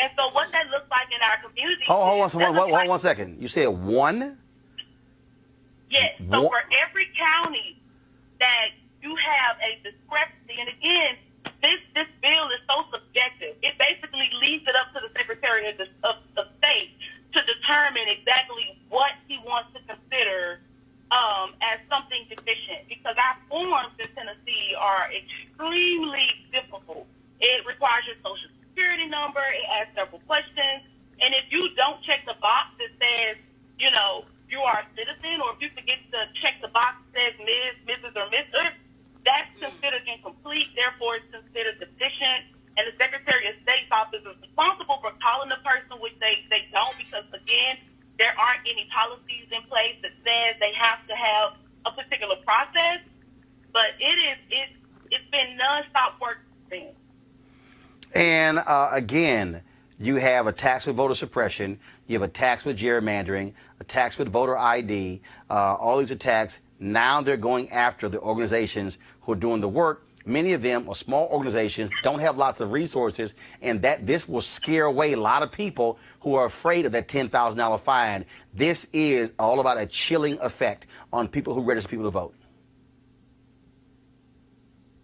And so what that looks like in our community... Hold on one second. You said one? Yes. So for every county that you have a discrepancy, and again, this bill is so subjective. It basically leaves it up to the Secretary of State to determine exactly what he wants to consider as something deficient, because our forms in Tennessee are extremely difficult. It requires your social security number. It asks several questions. And if you don't check the box that says, you know, you are a citizen, or if you forget to check the box that says Ms., Mrs., or Mr., that's considered incomplete, therefore it's considered deficient. And the Secretary of State's office is responsible for calling the person, which they don't, because, again, there aren't any policies in place that says they have to have a particular process. But it's been nonstop work since. And again, you have attacks with voter suppression, you have attacks with gerrymandering, attacks with voter ID, all these attacks. Now they're going after the organizations who are doing the work. Many of them are small organizations, don't have lots of resources, and this will scare away a lot of people who are afraid of that $10,000 fine. This is all about a chilling effect on people who register people to vote.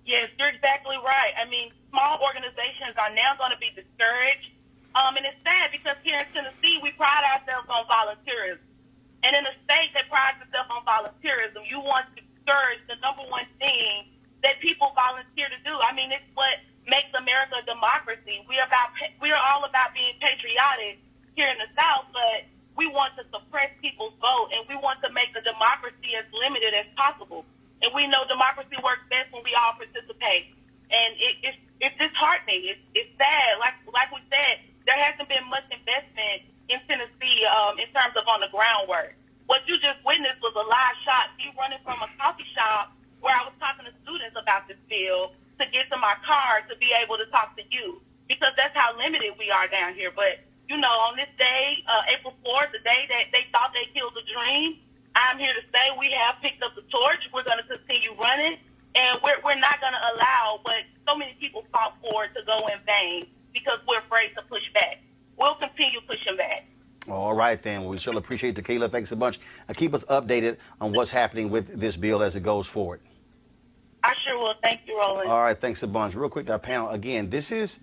Yes, you're exactly right. I mean, small organizations are now going to be discouraged. And it's sad because here in Tennessee, we pride ourselves on volunteerism. And in a state that prides itself on volunteerism, you want to discourage the number one thing that people volunteer to do. I mean, it's what makes America a democracy. We are all about being patriotic here in the South, but we want to suppress people's vote, and we want to make the democracy as limited as possible. And we know democracy works best when we all participate. And it's disheartening. It's sad. Like we said, there hasn't been much investment in Tennessee in terms of on the groundwork. What you just witnessed was a live shot. Me running from a coffee shop where I was talking to students about this bill to get to my car to be able to talk to you, because that's how limited we are down here. But, you know, on this day, April 4th, the day that they thought they killed the dream, I'm here to say we have picked up the torch. We're going to continue running, and we're not going to allow what so many people fought for to go in vain because we're afraid to push back. We'll continue pushing back. All right, then. We certainly appreciate Tequila. Thanks a bunch. Keep us updated on what's happening with this bill as it goes forward. I sure will. Thank you, Roland. All right, thanks a bunch. Real quick to our panel. Again, this is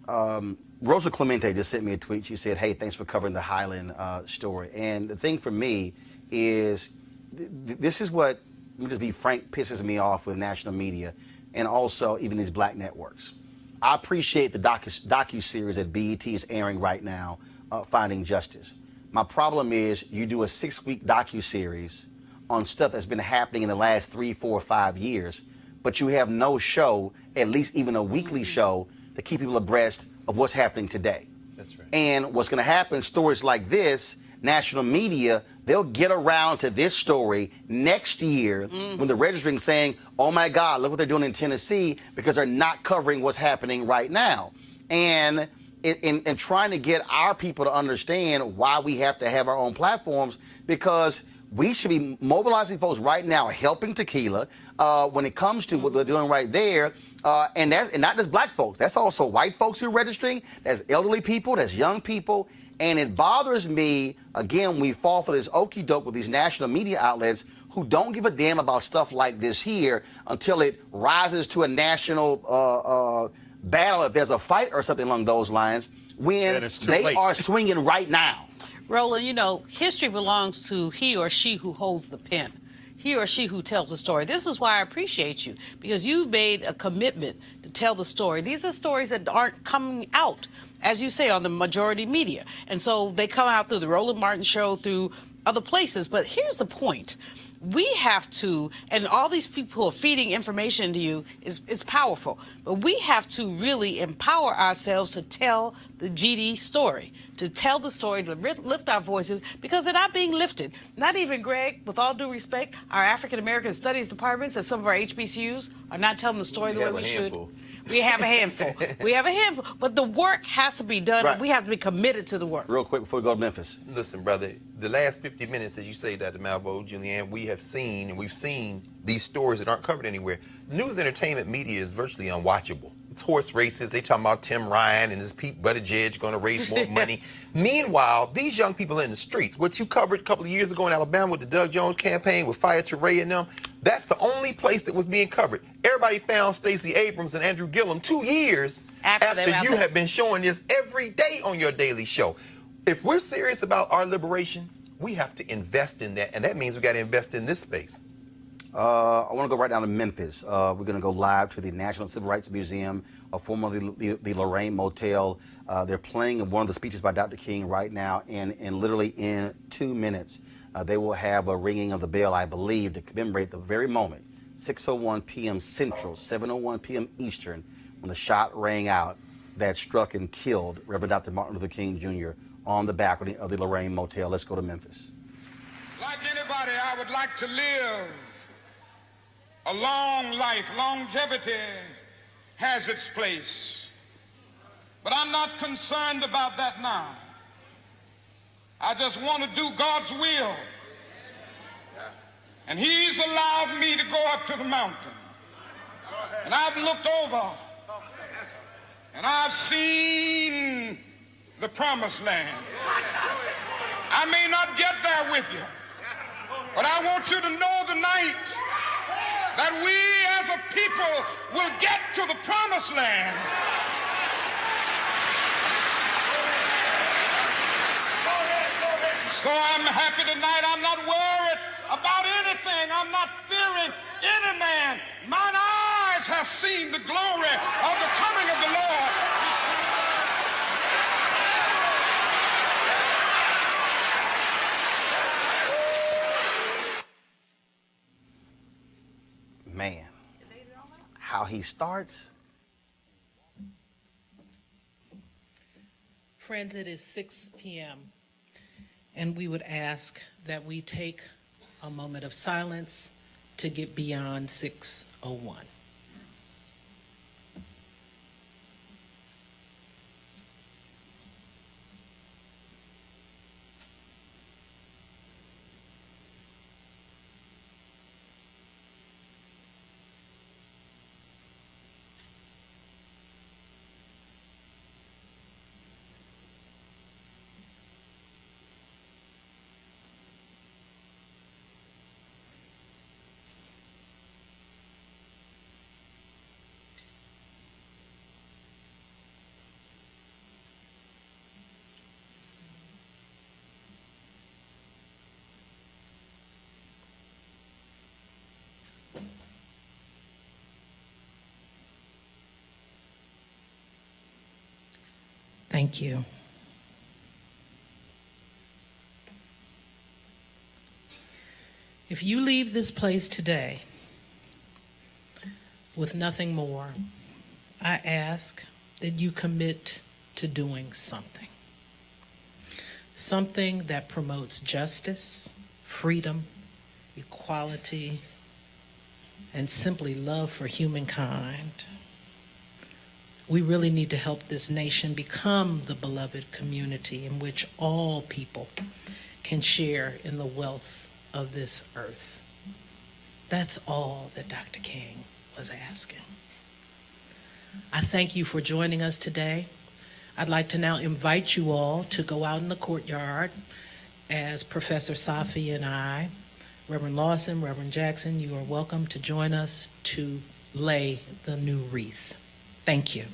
Rosa Clemente just sent me a tweet. She said, hey, thanks for covering the Highland story. And the thing for me is this is what, let me just be frank, pisses me off with national media and also even these black networks. I appreciate the docu-series that BET is airing right now, Finding Justice. My problem is you do a 6-week docu-series on stuff that's been happening in the last 3, 4, 5 years, but you have no show, at least even a weekly show, to keep people abreast of what's happening today. That's right. And what's going to happen, stories like this, national media they'll get around to this story next year when the registering saying, oh my God, look what they're doing in Tennessee, because they're not covering what's happening right now. And in trying to get our people to understand why we have to have our own platforms, because we should be mobilizing folks right now, helping Tequila when it comes to what they're doing right there. And not just black folks. That's also white folks who are registering. That's elderly people. That's young people. And it bothers me, again, we fall for this okie doke with these national media outlets who don't give a damn about stuff like this here until it rises to a national battle, if there's a fight or something along those lines, when they are swinging right now. Roland, you know, history belongs to he or she who holds the pen, he or she who tells the story. This is why I appreciate you, because you've made a commitment to tell the story. These are stories that aren't coming out, as you say, on the majority media. And so they come out through the Roland Martin show, through other places. But here's the point. We have to, and all these people who are feeding information to you is powerful, but we have to really empower ourselves to tell the GD story, to tell the story, to lift our voices, because they're not being lifted. Not even, Greg, with all due respect, our African American Studies departments at some of our HBCUs are not telling the story the way we should. We have a handful. We have a handful. But the work has to be done, and we have to be committed to the work. Real quick before we go to Memphis. Listen, brother, the last 50 minutes, as you say, Dr. Malvo, Julianne, we've seen these stories that aren't covered anywhere. News entertainment media is virtually unwatchable. It's horse races. They talking about Tim Ryan and his Pete Buttigieg going to raise more money. Meanwhile, these young people in the streets, what you covered a couple of years ago in Alabama with the Doug Jones campaign with Fire Teray and them, that's the only place that was being covered. Everybody found Stacey Abrams and Andrew Gillum 2 years after you have been showing this every day on your daily show. If we're serious about our liberation, we have to invest in that, and that means we got to invest in this space. I want to go right down to Memphis. We're going to go live to the National Civil Rights Museum, formerly the Lorraine Motel. They're playing one of the speeches by Dr. King right now, and literally in 2 minutes, they will have a ringing of the bell, I believe, to commemorate the very moment, 6:01 p.m. Central, 7:01 p.m. Eastern, when the shot rang out that struck and killed Reverend Dr. Martin Luther King Jr. on the balcony of the Lorraine Motel. Let's go to Memphis. Like anybody, I would like to live a long life. Longevity has its place. But I'm not concerned about that now. I just want to do God's will. And He's allowed me to go up to the mountain. And I've looked over and I've seen the promised land. I may not get there with you, but I want you to know tonight that we as a people will get to the promised land. So I'm happy tonight. I'm not worried about anything. I'm not fearing any man. Mine eyes have seen the glory of the coming of the Lord. Man, how he starts. Friends, it is 6 p.m. and we would ask that we take a moment of silence to get beyond 6:01. Thank you. If you leave this place today with nothing more, I ask that you commit to doing something. something that promotes justice, freedom, equality, and simply love for humankind. We really need to help this nation become the beloved community in which all people can share in the wealth of this earth. That's all that Dr. King was asking. I thank you for joining us today. I'd like to now invite you all to go out in the courtyard as Professor Safi and I, Reverend Lawson, Reverend Jackson, you are welcome to join us to lay the new wreath. Thank you.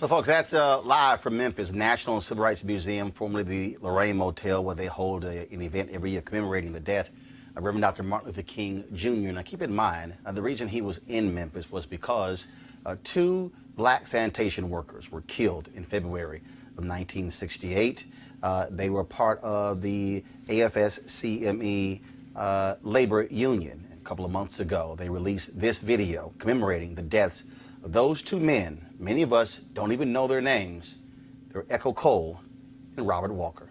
So, folks, that's live from Memphis, National Civil Rights Museum, formerly the Lorraine Motel, where they hold an event every year commemorating the death of Reverend Dr. Martin Luther King Jr. Now, keep in mind, the reason he was in Memphis was because 2 black sanitation workers were killed in February of 1968. They were part of the AFSCME labor union. A couple of months ago, they released this video commemorating the deaths of those 2 men. Many of us don't even know their names. They're Echo Cole and Robert Walker.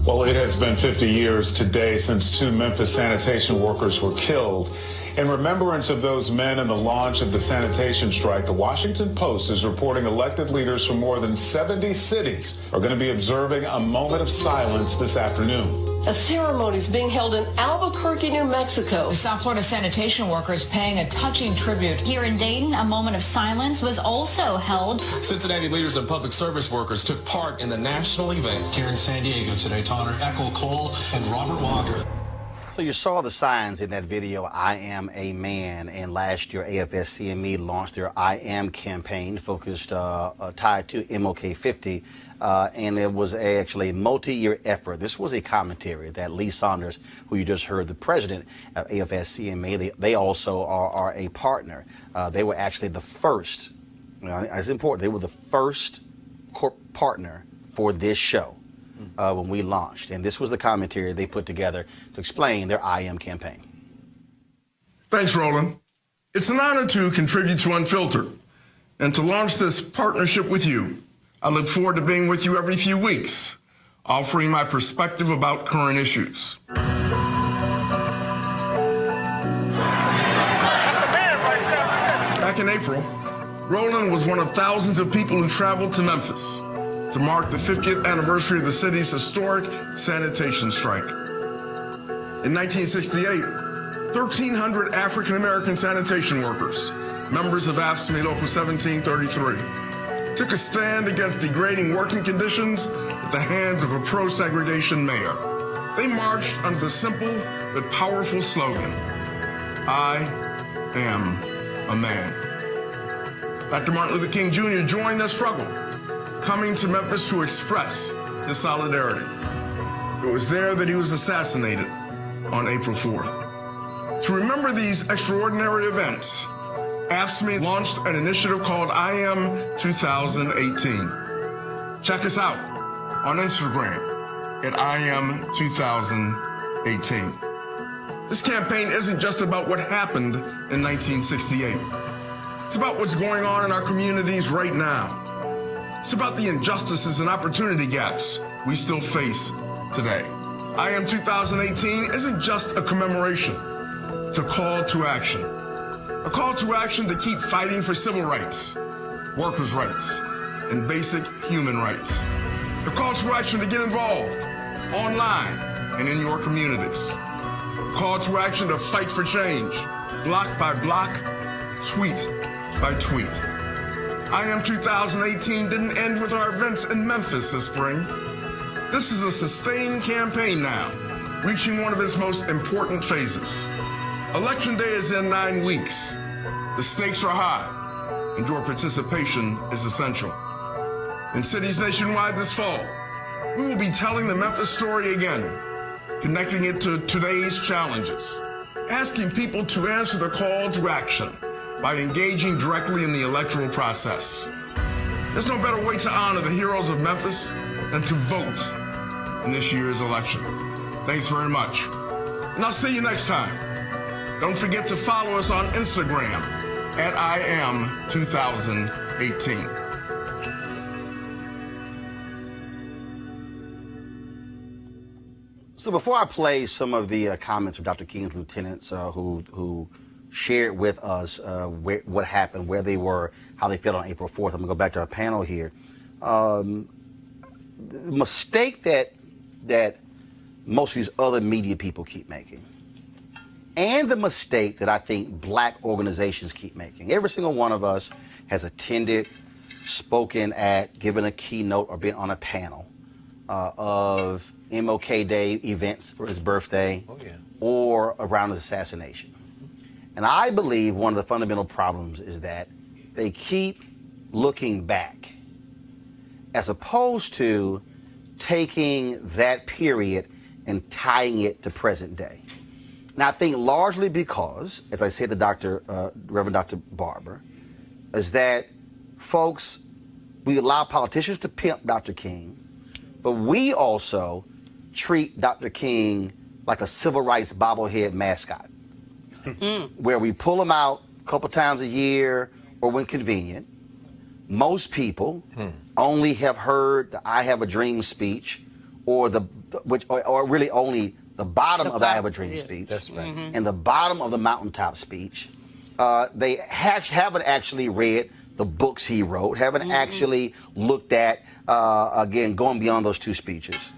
Well, it has been 50 years today since 2 Memphis sanitation workers were killed. In remembrance of those men and the launch of the sanitation strike, the Washington Post is reporting elected leaders from more than 70 cities are going to be observing a moment of silence this afternoon. A ceremony is being held in Albuquerque, New Mexico. South Florida sanitation workers paying a touching tribute. Here in Dayton, a moment of silence was also held. Cincinnati leaders and public service workers took part in the national event. Here in San Diego today to honor Echo Cole and Robert Walker. So you saw the signs in that video, I Am a Man, and last year AFSCME launched their I Am campaign focused, tied to MLK 50, and it was actually a multi-year effort. This was a commentary that Lee Saunders, who you just heard, the president of AFSCME, they also are a partner. They were actually the first, it's important, they were the first partner for this show. When we launched. And this was the commentary they put together to explain their I Am campaign. Thanks, Roland. It's an honor to contribute to Unfiltered and to launch this partnership with you. I look forward to being with you every few weeks, offering my perspective about current issues. Back in April, Roland was one of thousands of people who traveled to Memphis to mark the 50th anniversary of the city's historic sanitation strike. In 1968, 1,300 African-American sanitation workers, members of AFSCME Local 1733, took a stand against degrading working conditions at the hands of a pro-segregation mayor. They marched under the simple but powerful slogan, I am a man. Dr. Martin Luther King Jr. joined the struggle, coming to Memphis to express his solidarity. It was there that he was assassinated on April 4th. To remember these extraordinary events, AFSCME launched an initiative called I Am 2018. Check us out on Instagram at I Am 2018. This campaign isn't just about what happened in 1968. It's about what's going on in our communities right now. It's about the injustices and opportunity gaps we still face today. I Am 2018 isn't just a commemoration. It's a call to action. A call to action to keep fighting for civil rights, workers' rights, and basic human rights. A call to action to get involved online and in your communities. A call to action to fight for change, block by block, tweet by tweet. I Am 2018 didn't end with our events in Memphis this spring. This is a sustained campaign now, reaching one of its most important phases. Election day is in 9 weeks. The stakes are high, and your participation is essential. In cities nationwide this fall, we will be telling the Memphis story again, connecting it to today's challenges, asking people to answer the call to action by engaging directly in the electoral process. There's no better way to honor the heroes of Memphis than to vote. in this year's election. Thanks very much. And I'll see you next time. Don't forget to follow us on Instagram at IAM2018. So before I play some of the comments of Dr. King's lieutenants who shared with us what happened, where they were, how they felt on April 4th, I'm going to go back to our panel here. The mistake that most of these other media people keep making, and the mistake that I think black organizations keep making. Every single one of us has attended, spoken at, given a keynote, or been on a panel of MLK Day events for his birthday, or around his assassination. And I believe one of the fundamental problems is that they keep looking back as opposed to taking that period and tying it to present day. Now, I think largely because, as I said to Reverend Dr. Barber, is that folks, we allow politicians to pimp Dr. King, but we also treat Dr. King like a civil rights bobblehead mascot, where we pull him out a couple times a year or when convenient. Most people only have heard the I Have a Dream speech, or really only the bottom of the I Have a Dream speech. That's right. And the bottom of the mountaintop speech. They haven't actually read the books he wrote, haven't actually looked at, again, going beyond those two speeches,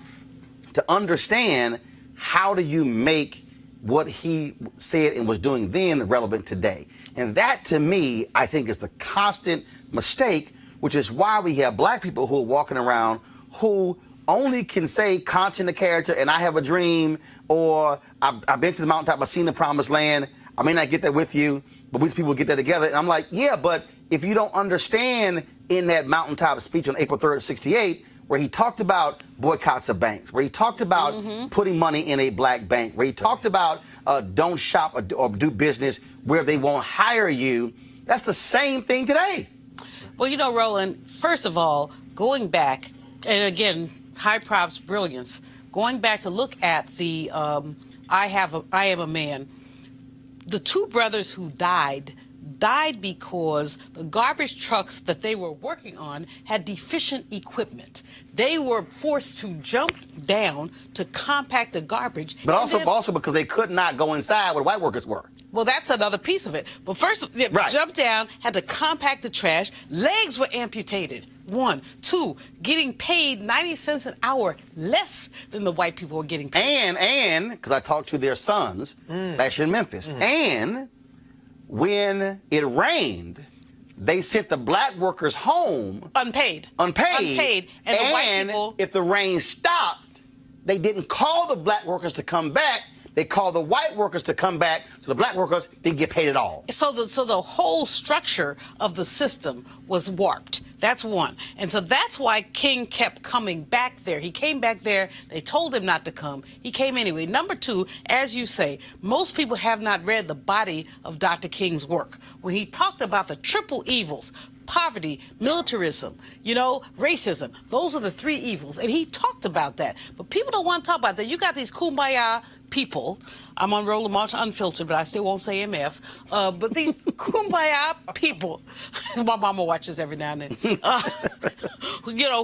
to understand how do you make what he said and was doing then relevant today. And that, to me, I think is the constant mistake, which is why we have black people who are walking around who only can say content of character and I have a dream, or I've been to the mountaintop, I've seen the promised land. I may not get that with you, but these people get that together. And I'm like, yeah, but if you don't understand in that mountaintop speech on April 3rd, 1968, where he talked about boycotts of banks, where he talked about putting money in a black bank, where he talked about don't shop or do business where they won't hire you, that's the same thing today. Well, you know, Roland, first of all, going back, and again, high props, brilliance, going back to look at the I Am a Man, the two brothers who died because the garbage trucks that they were working on had deficient equipment. They were forced to jump down to compact the garbage. But also because they could not go inside where the white workers were. Well, that's another piece of it. But first, they jumped down, had to compact the trash. Legs were amputated. 1, 2, getting paid 90 cents an hour less than the white people were getting paid. And because I talked to their sons last year in Memphis, and when it rained, they sent the black workers home unpaid. And the white people, if the rain stopped, they didn't call the black workers to come back. They called the white workers to come back, so the black workers didn't get paid at all. So the whole structure of the system was warped. That's one. And so that's why King kept coming back there. He came back there. They told him not to come. He came anyway. Number 2, as you say, most people have not read the body of Dr. King's work. When he talked about the triple evils, poverty, militarism, racism. Those are the 3 evils. And he talked about that. But people don't want to talk about that. You got these kumbaya people. I'm on Roland March Unfiltered, but I still won't say MF. But these kumbaya people, my mama watches every now and then,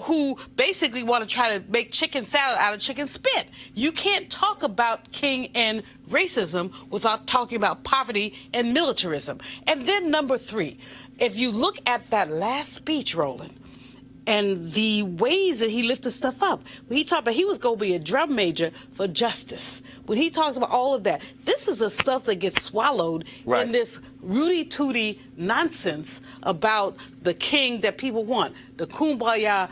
who basically want to try to make chicken salad out of chicken spit. You can't talk about King and racism without talking about poverty and militarism. And then number 3, if you look at that last speech, Roland, and the ways that he lifted stuff up. When he talked about he was going to be a drum major for justice. When he talks about all of that, this is the stuff that gets swallowed in this Rudy-tooty nonsense about the king that people want. The kumbaya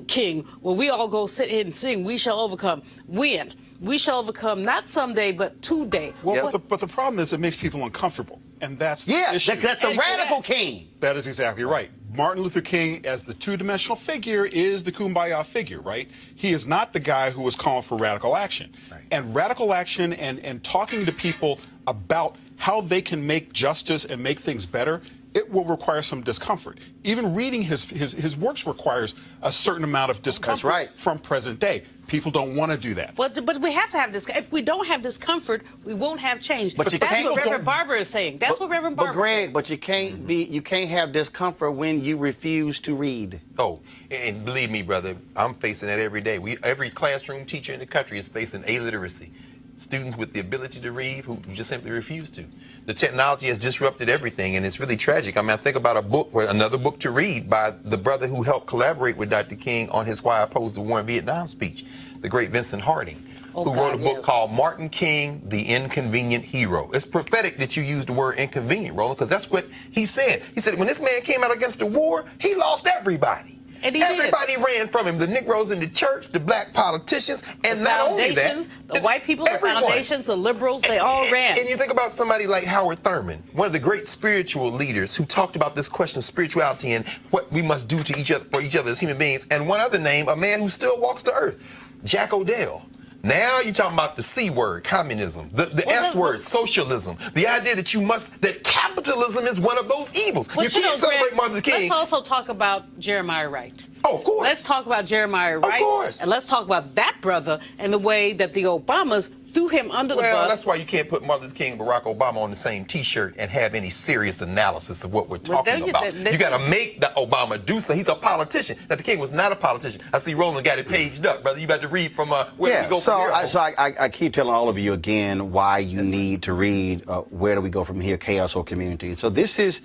king, where we all go sit here and sing, we shall overcome. When? We shall overcome, not someday, but today. Well, but the problem is it makes people uncomfortable. And that's the issue. That's the radical king. That is exactly right. Martin Luther King, as the two-dimensional figure, is the kumbaya figure, right? He is not the guy who was calling for radical action. Right. And radical action and talking to people about how they can make justice and make things better it will require some discomfort. Even reading his works requires a certain amount of discomfort from present day. People don't want to do that. But we have to have this. If we don't have discomfort, we won't have change. But that's what Rev Barber is saying. That's what Rev Barber. But Greg, but you can't you can't have discomfort when you refuse to read. Oh, and believe me, brother, I'm facing that every day. Every classroom teacher in the country is facing illiteracy. Students with the ability to read who just simply refuse to. The technology has disrupted everything, and it's really tragic. I mean, I think about another book to read by the brother who helped collaborate with Dr. King on his Why I Opposed the War in Vietnam speech, the great Vincent Harding, who wrote a book called Martin King, the Inconvenient Hero. It's prophetic that you use the word inconvenient, Roland, because that's what he said. He said when this man came out against the war, he lost everybody. And everybody ran from him. The Negroes in the church, the black politicians, and not only that, the white people, everyone. The foundations, the liberals, they all ran. And you think about somebody like Howard Thurman, one of the great spiritual leaders who talked about this question of spirituality and what we must do to each other for each other as human beings. And one other name, a man who still walks the earth, Jack Odell. Now you're talking about the C word, communism, the S word, socialism, the idea that capitalism is one of those evils. You can't celebrate Martin Luther King. Let's also talk about Jeremiah Wright. Oh, of course. Let's talk about Jeremiah Wright. Of course. And let's talk about that brother and the way that the Obamas threw him under the bus. Well, that's why you can't put Martin Luther King and Barack Obama on the same T-shirt and have any serious analysis of what we're talking about. You got to make the Obama do so. He's a politician. Dr. King was not a politician. I see Roland got it paged up, brother. You about to read from where do we go from here? So I keep telling all of you again why you need to read Where Do We Go From Here, Chaos or Community. So this is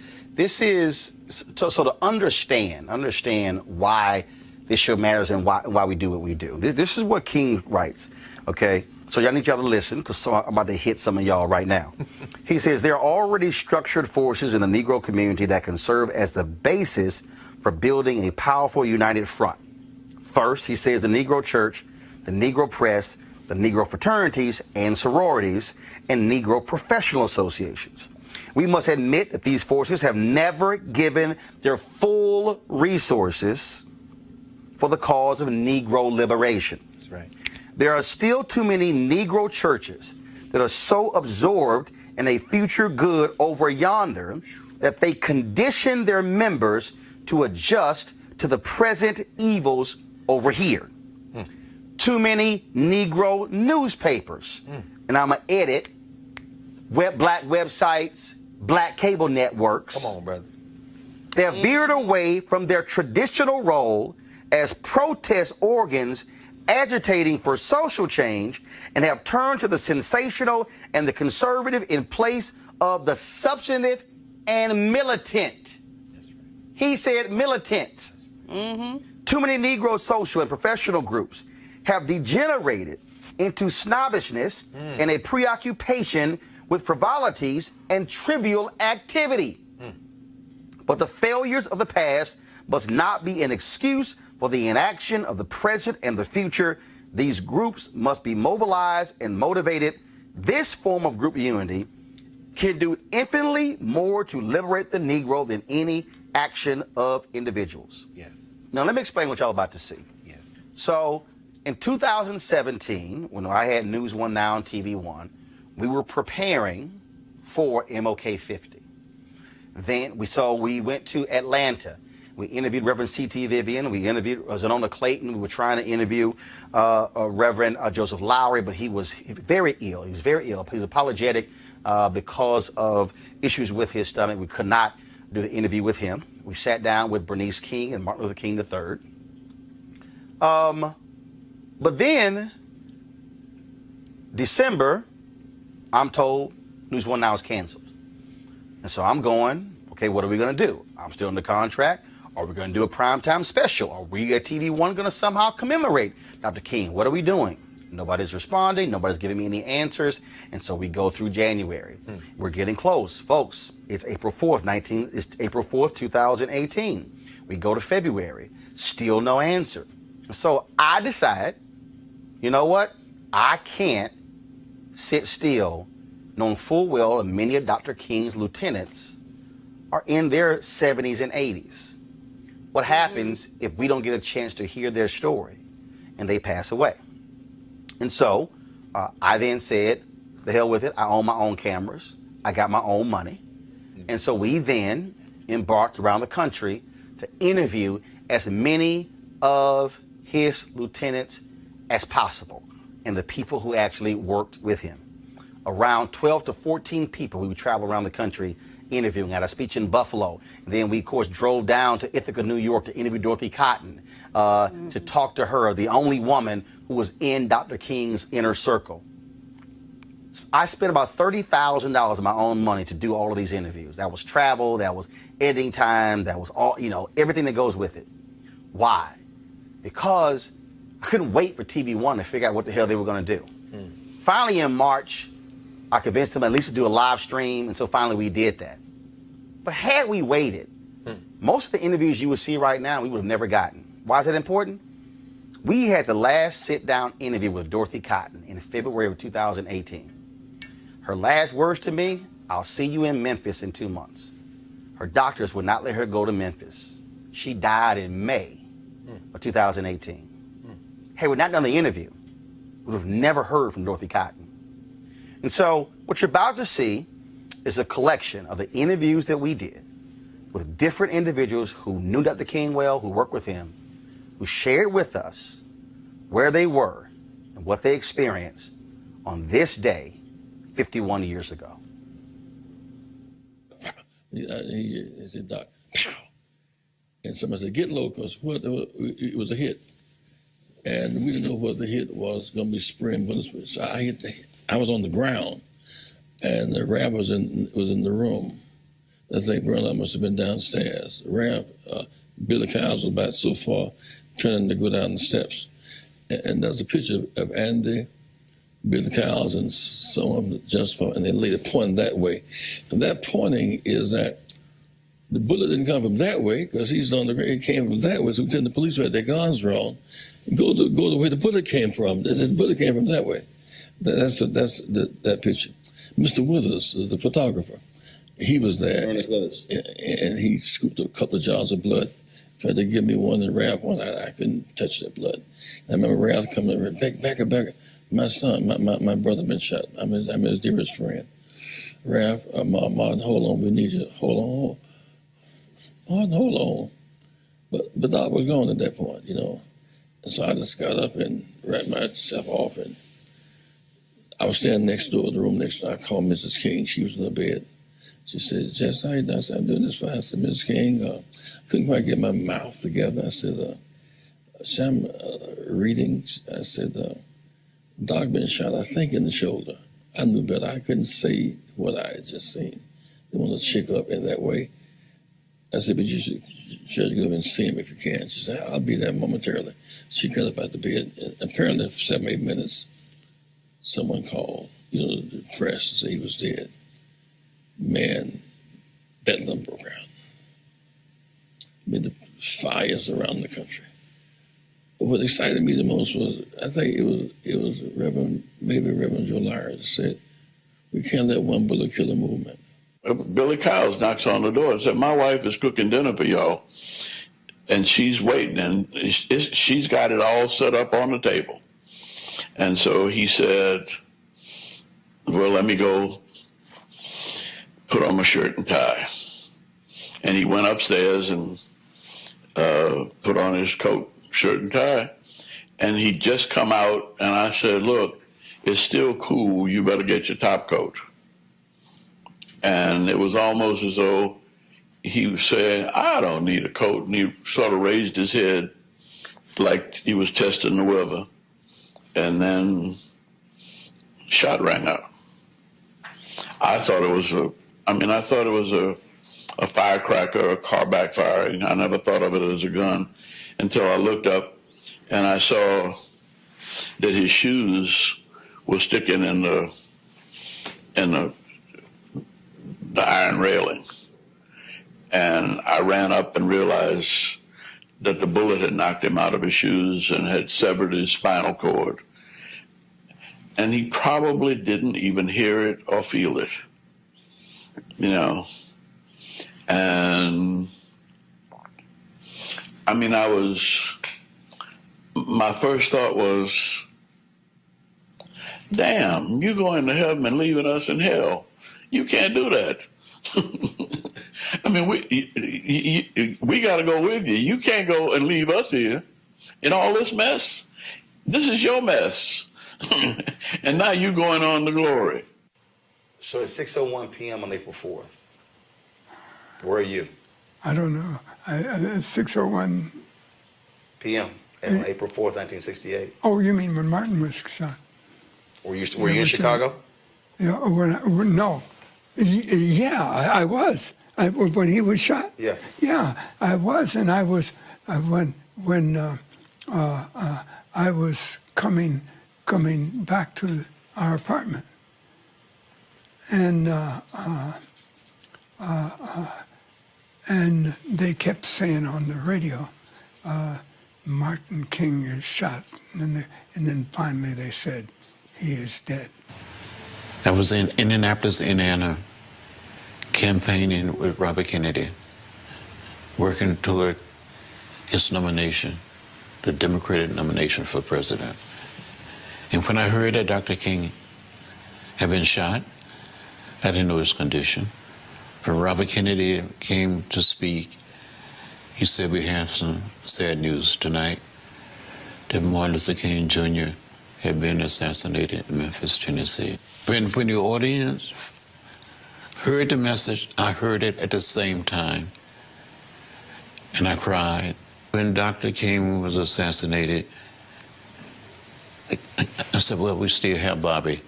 so to understand why this show matters and why we do what we do. This is what King writes, okay? So y'all need y'all to listen because I'm about to hit some of y'all right now. He says there are already structured forces in the Negro community that can serve as the basis for building a powerful united front. First, he says the Negro Church, the Negro Press, the Negro fraternities and sororities, and Negro professional associations. We must admit that these forces have never given their full resources for the cause of Negro liberation. That's right. There are still too many Negro churches that are so absorbed in a future good over yonder that they condition their members to adjust to the present evils over here. Too many Negro newspapers, and I'm going to edit black websites, black cable networks. Come on, brother. They have veered away from their traditional role as protest organs agitating for social change and have turned to the sensational and the conservative in place of the substantive and militant. He said militant. Too many Negro social and professional groups have degenerated into snobbishness and a preoccupation with frivolities and trivial activity. But the failures of the past must not be an excuse for the inaction of the present and the future. These groups must be mobilized and motivated. This form of group unity can do infinitely more to liberate the Negro than any action of individuals. Yes. Now, let me explain what y'all about to see. Yes. So, in 2017, when I had News One Now on TV One, we were preparing for MLK 50. Then we went to Atlanta. We interviewed Reverend C.T. Vivian. We interviewed Xernona Clayton. We were trying to interview Reverend Joseph Lowry, but he was very ill. He was very ill. He was apologetic because of issues with his stomach. We could not do the interview with him. We sat down with Bernice King and Martin Luther King III. But then, December, I'm told News One Now is canceled. And so I'm going, okay, what are we going to do? I'm still under contract. Are we going to do a primetime special? Are we at TV One going to somehow commemorate Dr. King? What are we doing? Nobody's responding. Nobody's giving me any answers. And so we go through January. We're getting close, folks. It's April 4th, 2018. We go to February. Still no answer. So I decide, you know what? I can't sit still knowing full well that many of Dr. King's lieutenants are in their 70s and 80s. What happens if we don't get a chance to hear their story and they pass away? And so I then said, the hell with it. I own my own cameras. I got my own money. And so we then embarked around the country to interview as many of his lieutenants as possible and the people who actually worked with him. Around 12 to 14 people, we would travel around the country interviewing. At a speech in Buffalo. And then we, of course, drove down to Ithaca, New York to interview Dorothy Cotton, to talk to her, the only woman who was in Dr. King's inner circle. I spent about $30,000 of my own money to do all of these interviews. That was travel, that was editing time, that was all, everything that goes with it. Why? Because I couldn't wait for TV One to figure out what the hell they were going to do. Finally, in March, I convinced them at least to do a live stream, and so finally we did that. But had we waited, most of the interviews you would see right now, we would have never gotten. Why is that important? We had the last sit-down interview with Dorothy Cotton in February of 2018. Her last words to me, "I'll see you in Memphis in 2 months." Her doctors would not let her go to Memphis. She died in May of 2018. Had we not done the interview, we would have never heard from Dorothy Cotton. And so what you're about to see is a collection of the interviews that we did with different individuals who knew Dr. King well, who worked with him, who shared with us where they were and what they experienced on this day 51 years ago. He said, "Doc, pow." And somebody said, "Get low, because it was a hit." And we didn't know what the hit was, going to be spraying bullets. So I was on the ground, and the Rev was in the room. I think Bernard must have been downstairs. Rev, Billy Kyles was about so far, turning to go down the steps. And there's a picture of Andy, Billy Kyles, and some of them just for, and they later pointing that way. And that pointing is that the bullet didn't come from that way, because he's on the ground. It came from that way. So we tell the police who had their guns drawn, go the way the bullet came from. The bullet came from that way. That's that picture. Mr. Withers, the photographer, he was there. Ernest Withers. And he scooped a couple of jars of blood, tried to give me one and Ralph one. I couldn't touch that blood. I remember Ralph coming back. My son, my brother been shot. I'm his dearest friend. Ralph, Martin, hold on, we need you. Hold on. But Doc was gone at that point, And so I just got up and wrapped myself off, and I was standing next door, the room next door. I called Mrs. King. She was in the bed. She said, "Jess, how you doing?" I said, "I'm doing this fine." I said, "Mrs. King, I couldn't quite get my mouth together." I said, "I'm reading." I said, "Doc been shot, I think, in the shoulder." I knew better. I couldn't say what I had just seen. They want to check up in that way. I said, "But you should try to go and see him if you can." She said, "I'll be there momentarily." She got up out the bed. And apparently, for 7-8 minutes, someone called, the press, to say he was dead. Man, bedlam broke out. The fires around the country. But what excited me the most was, I think it was Reverend Joe Lyre that said, "We can't let one bullet kill a movement." Billy Kyles knocks on the door and said, "My wife is cooking dinner for y'all, and she's waiting, and she's got it all set up on the table." And so he said, "Well, let me go put on my shirt and tie." And he went upstairs and put on his coat, shirt and tie, and he'd just come out, and I said, "Look, it's still cool, you better get your top coat." And it was almost as though he was saying, "I don't need a coat," and he sort of raised his head like he was testing the weather, and then shot rang out. I thought it was a firecracker, a car backfiring. I never thought of it as a gun until I looked up and I saw that his shoes were sticking in the iron railing. And I ran up and realized that the bullet had knocked him out of his shoes and had severed his spinal cord. And he probably didn't even hear it or feel it, And my first thought was, damn, you're going to heaven and leaving us in hell. You can't do that. mean, we got to go with you. You can't go and leave us here in all this mess. This is your mess. And now you going on to glory. So it's 6:01 p.m. on April 4th. Where are you? I don't know. 6:01 p.m. on April 4th, 1968. Oh, you mean when Martin was shot? Were you in Chicago? Yeah. No. Yeah, I was. When he was shot. Yeah. Yeah, I was, and I was when I was coming back to our apartment, and they kept saying on the radio, Martin King is shot, and then finally they said he is dead. I was in Indianapolis, Indiana, campaigning with Robert Kennedy, working toward his nomination, the Democratic nomination for president. And when I heard that Dr. King had been shot, I didn't know his condition. When Robert Kennedy came to speak, he said, we have some sad news tonight, that Martin Luther King Jr. had been assassinated in Memphis, Tennessee. When the audience heard the message, I heard it at the same time, and I cried. When Dr. King was assassinated, I said, well, we still have Bobby.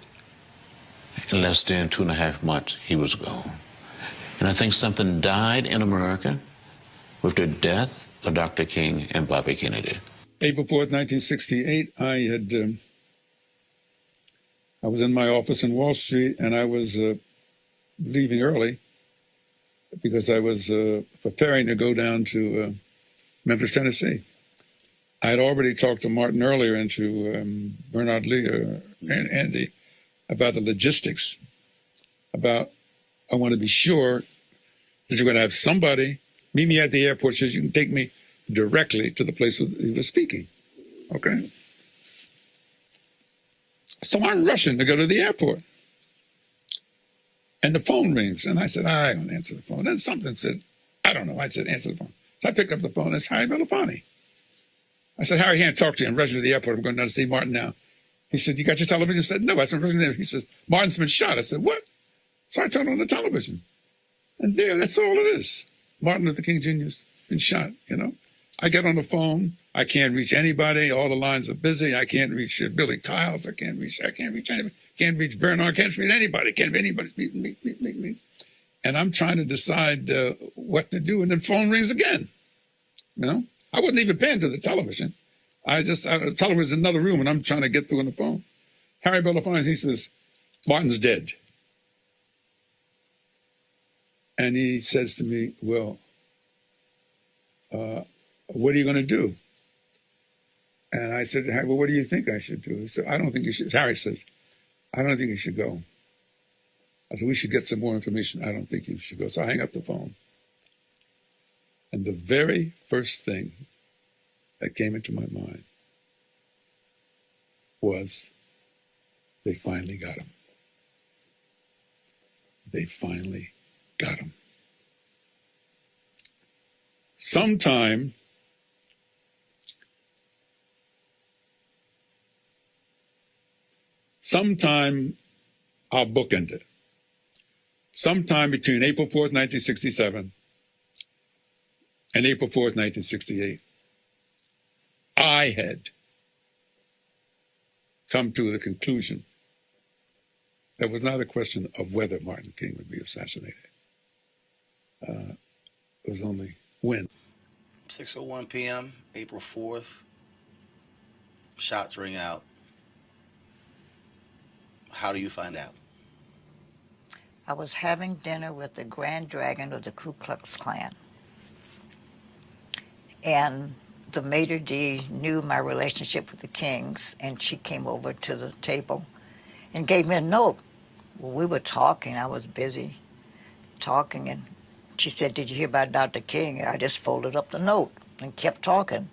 In less than 2.5 months, he was gone. And I think something died in America with the death of Dr. King and Bobby Kennedy. April 4th, 1968, I was in my office in Wall Street, and I was leaving early because I was preparing to go down to Memphis, Tennessee. I had already talked to Martin earlier and to Bernard Lee and Andy about the logistics, about I want to be sure that you're going to have somebody meet me at the airport so you can take me directly to the place where he was speaking, okay? So I'm rushing to go to the airport. And the phone rings, and I said, I don't answer the phone. Then something said, I don't know. I said, answer the phone. So I picked up the phone, and it's Harry Belafonte. I said, Harry, I can't talk to you. I'm rushing to the airport. I'm going down to see Martin now. He said, you got your television? I said, no. I said, rushing there. He says, Martin's been shot. I said, what? So I turned on the television. And there, that's all it is. Martin Luther King Jr.'s been shot, you know. I get on the phone. I can't reach anybody. All the lines are busy. I can't reach Billy Kyles. I can't reach anybody. Can't reach Bernard. Can't reach anybody. Can't reach anybody. Me. And I'm trying to decide what to do. And the phone rings again. You know, I wasn't even paying to the television. The television's in another room, and I'm trying to get through on the phone. Harry Belafonte, he says, Martin's dead. And he says to me, well, what are you going to do? And I said, well, what do you think I should do? He said, I don't think you should. Harry says, I don't think you should go. I said, we should get some more information. I don't think you should go. So I hang up the phone. And the very first thing that came into my mind was, they finally got him. They finally got him. Sometime our book ended. Sometime between April 4th, 1967 and April 4th, 1968, I had come to the conclusion that it was not a question of whether Martin King would be assassinated. It was only when. 6:01 p.m., April 4th. Shots ring out. How do you find out? I was having dinner with the Grand Dragon of the Ku Klux Klan. And the maitre d' knew my relationship with the Kings, and she came over to the table and gave me a note. Well, we were talking. I was busy talking, and she said, did you hear about Dr. King? And I just folded up the note and kept talking.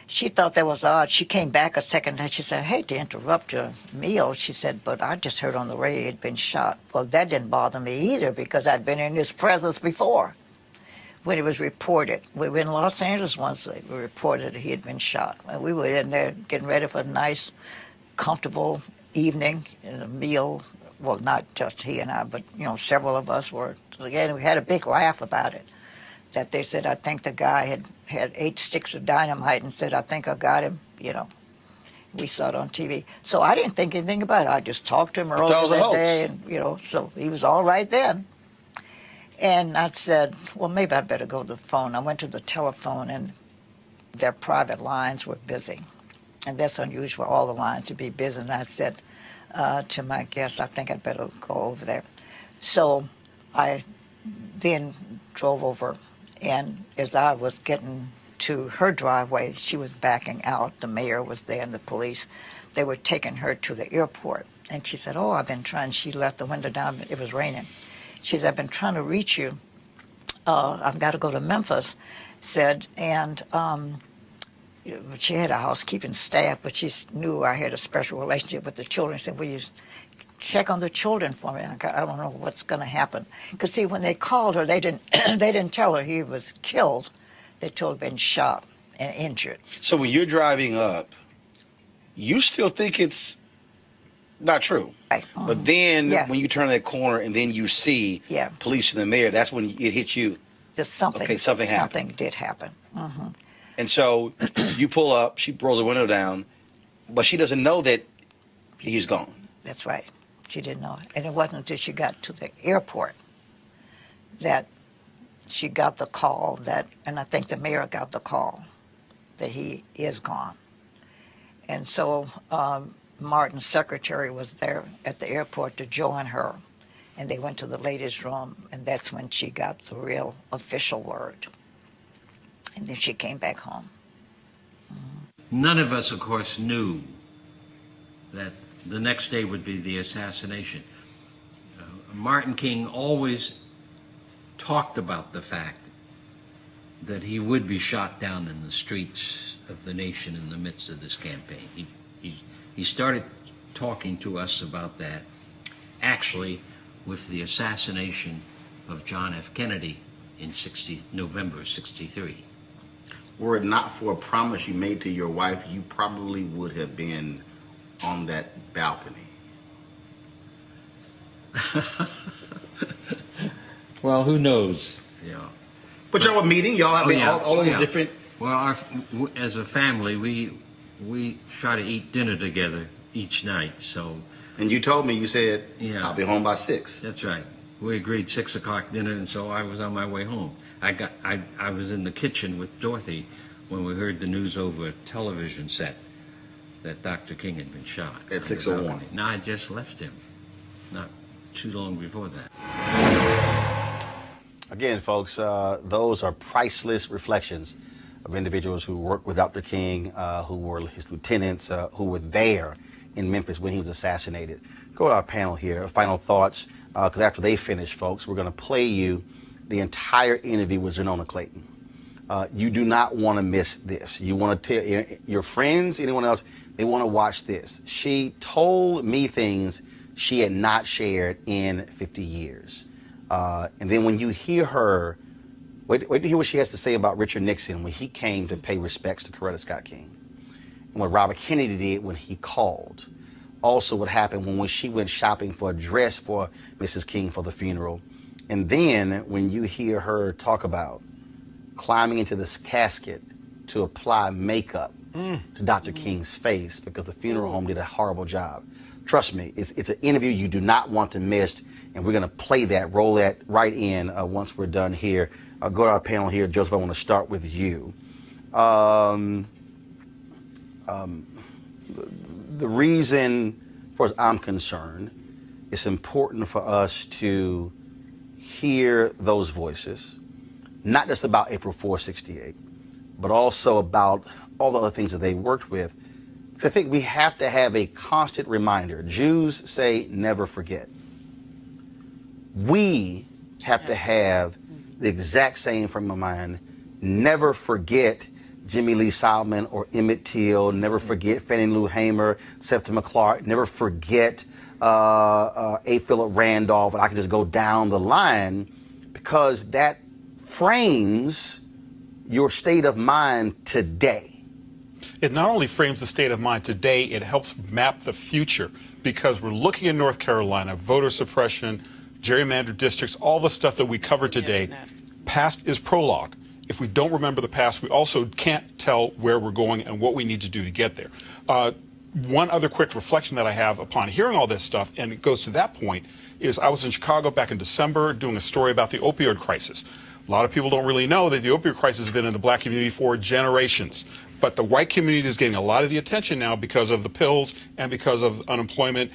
She thought that was odd. She came back a second time. She said, I hate to interrupt your meal. She said, but I just heard on the radio he'd been shot. Well, that didn't bother me either because I'd been in his presence before. when it was reported. We were in Los Angeles once. They reported that he had been shot. And we were in there getting ready for a nice, comfortable evening and a meal. Well, not just he and I, but, you know, several of us were. Again, we had a big laugh about it. That they said, I think the guy had 8 sticks of dynamite and said, I think I got him, you know. We saw it on TV. So I didn't think anything about it. I just talked to him earlier that day, and, you know, so he was all right then. And I said, well, maybe I'd better go to the phone. I went to the telephone, and their private lines were busy. And that's unusual for all the lines to be busy. And I said to my guest, I think I'd better go over there. So I then drove over, and as I was getting to her driveway, she was backing out. The mayor was there and the police. They were taking her to the airport. And she said, oh, I've been trying. She left the window down. It was raining. She said, I've been trying to reach you. I've got to go to Memphis, said, and she had a housekeeping staff, but she knew I had a special relationship with the children. She said, will you check on the children for me? I don't know what's going to happen. Because, see, when they called her, they didn't tell her he was killed. They told her he'd been shot and injured. So when you're driving up, you still think it's not true. Right. But then when you turn that corner and then you see police and the mayor, that's when it hits you. Just something. Okay, something happened. Something did happen. Mm-hmm. And so you pull up, she rolls the window down, but she doesn't know that he's gone. That's right. She didn't know it. And it wasn't until she got to the airport that she got the call that, and I think the mayor got the call that he is gone. And so Martin's secretary was there at the airport to join her, and they went to the ladies' room, and that's when she got the real official word. And then she came back home. Mm-hmm. None of us, of course, knew that the next day would be the assassination. Martin King always talked about the fact that he would be shot down in the streets of the nation in the midst of this campaign. He started talking to us about that actually with the assassination of John F. Kennedy in November 63. Were it not for a promise you made to your wife, you probably would have been on that balcony. Well, who knows? Yeah. But y'all were meeting. Y'all have all those different. Well, as a family, we try to eat dinner together each night. So. And you told me, you said, I'll be home by 6. That's right. We agreed 6 o'clock dinner, and so I was on my way home. I was in the kitchen with Dorothy when we heard the news over a television set that Dr. King had been shot. At 6:01. Now I just left him, not too long before that. Again, folks, those are priceless reflections of individuals who worked with Dr. King, who were his lieutenants, who were there in Memphis when he was assassinated. Go to our panel here, final thoughts, because after they finish, folks, we're going to play you the entire interview with Xernona Clayton. You do not want to miss this. You want to tell your friends, anyone else, they want to watch this. She told me things she had not shared in 50 years. And then when you hear her, wait to hear what she has to say about Richard Nixon when he came to pay respects to Coretta Scott King. And what Robert Kennedy did when he called. Also what happened when she went shopping for a dress for Mrs. King for the funeral. And then when you hear her talk about climbing into this casket to apply makeup to Dr. King's face because the funeral home did a horrible job. Trust me, it's an interview you do not want to miss, and we're going to play that, roll that right in once we're done here. I'll go to our panel here. Joseph, I want to start with you. The reason, as far as I'm concerned, it's important for us to hear those voices, not just about April 4, 68, but also about all the other things that they worked with. Because I think we have to have a constant reminder. Jews say never forget. We have to have the exact same frame of mind. Never forget Jimmy Lee Solomon or Emmett Till. Never forget Fannie Lou Hamer, Septima Clark. Never forget A. Philip Randolph. And I can just go down the line because that frames your state of mind today. It not only frames the state of mind today, it helps map the future, because we're looking in North Carolina, voter suppression, gerrymandered districts, all the stuff that we covered today. Past is prologue. If we don't remember the past, we also can't tell where we're going and what we need to do to get there. One other quick reflection that I have upon hearing all this stuff, and it goes to that point, is I was in Chicago back in December doing a story about the opioid crisis. A lot of people don't really know that the opioid crisis has been in the black community for generations. But the white community is getting a lot of the attention now because of the pills and because of unemployment,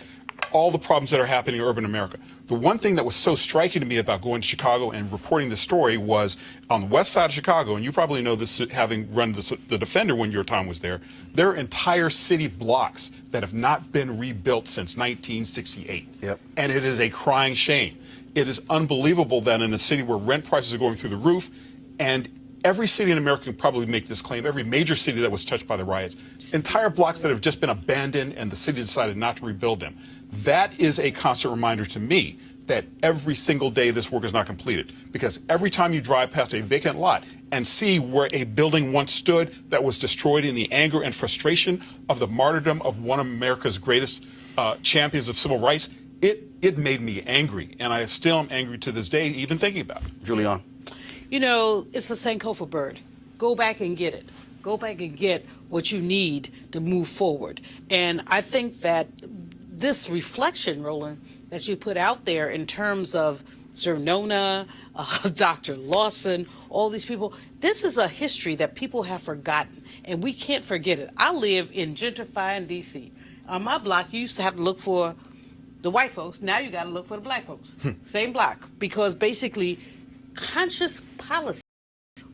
all the problems that are happening in urban America. The one thing that was so striking to me about going to Chicago and reporting the story was on the west side of Chicago, and you probably know this having run the Defender when your time was there, there are entire city blocks that have not been rebuilt since 1968. Yep. And it is a crying shame. It is unbelievable that in a city where rent prices are going through the roof, and every city in America can probably make this claim, every major city that was touched by the riots, entire blocks that have just been abandoned and the city decided not to rebuild them. That is a constant reminder to me that every single day this work is not completed. Because every time you drive past a vacant lot and see where a building once stood that was destroyed in the anger and frustration of the martyrdom of one of America's greatest champions of civil rights, it made me angry. And I still am angry to this day, even thinking about it. Julian. You know, it's the Sankofa bird. Go back and get it. Go back and get what you need to move forward. And I think that this reflection, Roland, that you put out there in terms of Xernona, Dr. Lawson, all these people, this is a history that people have forgotten, and we can't forget it. I live in gentrifying D.C. On my block, you used to have to look for the white folks. Now you got to look for the black folks. Same block. Because basically, conscious policies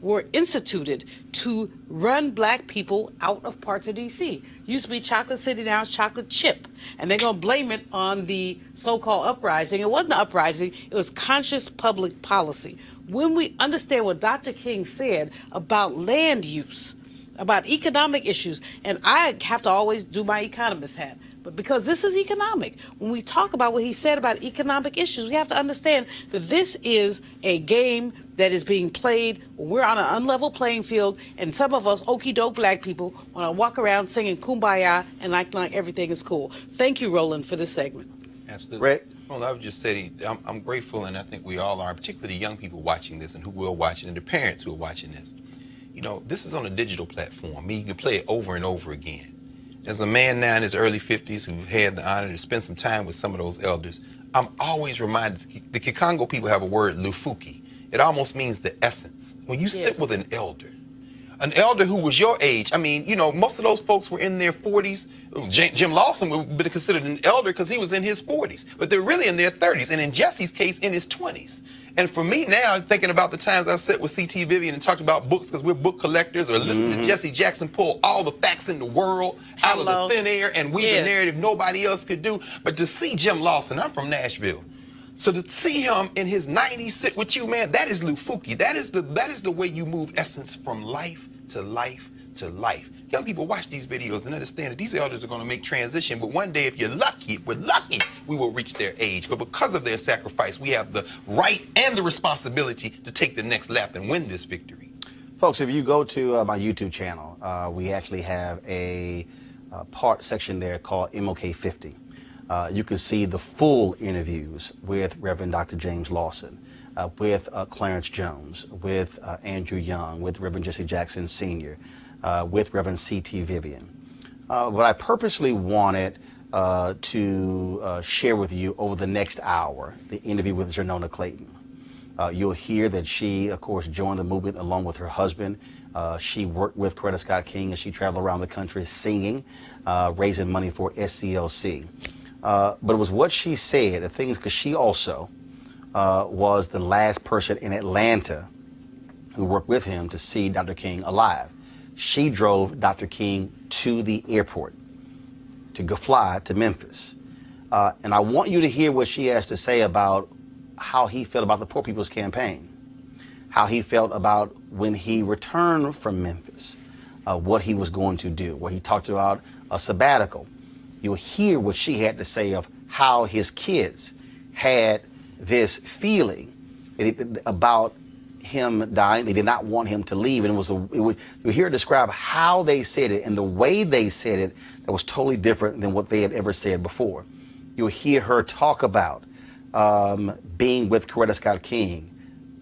were instituted to run black people out of parts of D.C. Used to be Chocolate City, now it's Chocolate Chip. And they're going to blame it on the so-called uprising. It wasn't the uprising, it was conscious public policy. When we understand what Dr. King said about land use, about economic issues, and I have to always do my economist hat, but because this is economic, when we talk about what he said about economic issues, we have to understand that this is a game that is being played. We're on an unlevel playing field, and some of us okey-doke black people want to walk around singing Kumbaya and acting like everything is cool. Thank you, Roland, for this segment. Absolutely. Rick? Well, I would just say I'm grateful, and I think we all are, particularly the young people watching this and who will watch it, and the parents who are watching this. You know, this is on a digital platform. I mean, you can play it over and over again. As a man now in his early 50s who had the honor to spend some time with some of those elders, I'm always reminded, the Kikongo people have a word, lufuki. It almost means the essence. When you sit with an elder who was your age, I mean, you know, most of those folks were in their 40s. Jim Lawson would be considered an elder because he was in his 40s, but they're really in their 30s, and in Jesse's case, in his 20s. And for me now, thinking about the times I sat with C.T. Vivian and talked about books because we're book collectors, or listening to Jesse Jackson pull all the facts in the world out of the thin air and weave a narrative nobody else could do. But to see Jim Lawson, I'm from Nashville. So to see him in his 90s sit with you, man, that is Lufuki. That is the way you move essence from life to life to life. Young people watch these videos and understand that these elders are going to make transition, but one day, if you're lucky, we're lucky, we will reach their age. But because of their sacrifice, we have the right and the responsibility to take the next lap and win this victory. Folks, if you go to my YouTube channel, we actually have a part section there called MLK 50. You can see the full interviews with Reverend Dr. James Lawson, with Clarence Jones, with Andrew Young, with Reverend Jesse Jackson Sr., with Reverend C.T. Vivian. What I purposely wanted to share with you over the next hour, the interview with Xernona Clayton. You'll hear that she, of course, joined the movement along with her husband. She worked with Coretta Scott King as she traveled around the country singing, raising money for SCLC. But it was what she said, the things, because she also was the last person in Atlanta who worked with him to see Dr. King alive. She drove Dr. King to the airport to go fly to Memphis. And I want you to hear what she has to say about how he felt about the Poor People's Campaign, how he felt about when he returned from Memphis, what he was going to do, where he talked about a sabbatical. You'll hear what she had to say of how his kids had this feeling about him die. They did not want him to leave. And you hear it describe how they said it and the way they said it that was totally different than what they had ever said before. You'll hear her talk about being with Coretta Scott King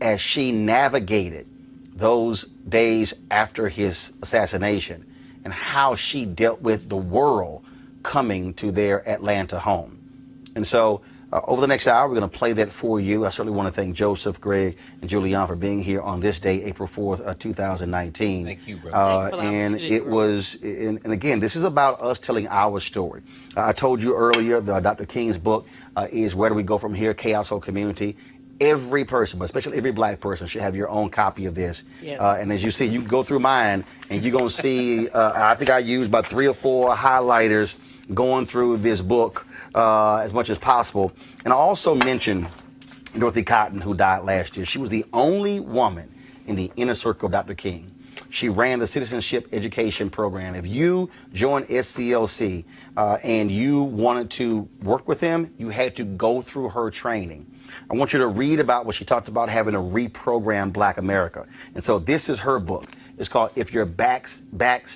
as she navigated those days after his assassination and how she dealt with the world coming to their Atlanta home. And so over the next hour, we're going to play that for you. I certainly want to thank Joseph, Greg, and Julianne for being here on this day, April 4th, 2019. Thank you, brother. And it was, and again, this is about us telling our story. I told you earlier, Dr. King's book is Where Do We Go From Here? Chaos or Community. Every person, but especially every black person, should have your own copy of this. Yes. And as you see, you can go through mine, and you're going to see, I think I used about 3 or 4 highlighters going through this book as much as possible. And I also mentioned Dorothy Cotton, who died last year. She was the only woman in the inner circle of Dr. King. She ran the citizenship education program. If you joined SCLC and you wanted to work with him, you had to go through her training. I want you to read about what she talked about, having to reprogram Black America. And so this is her book. It's called If Your Back's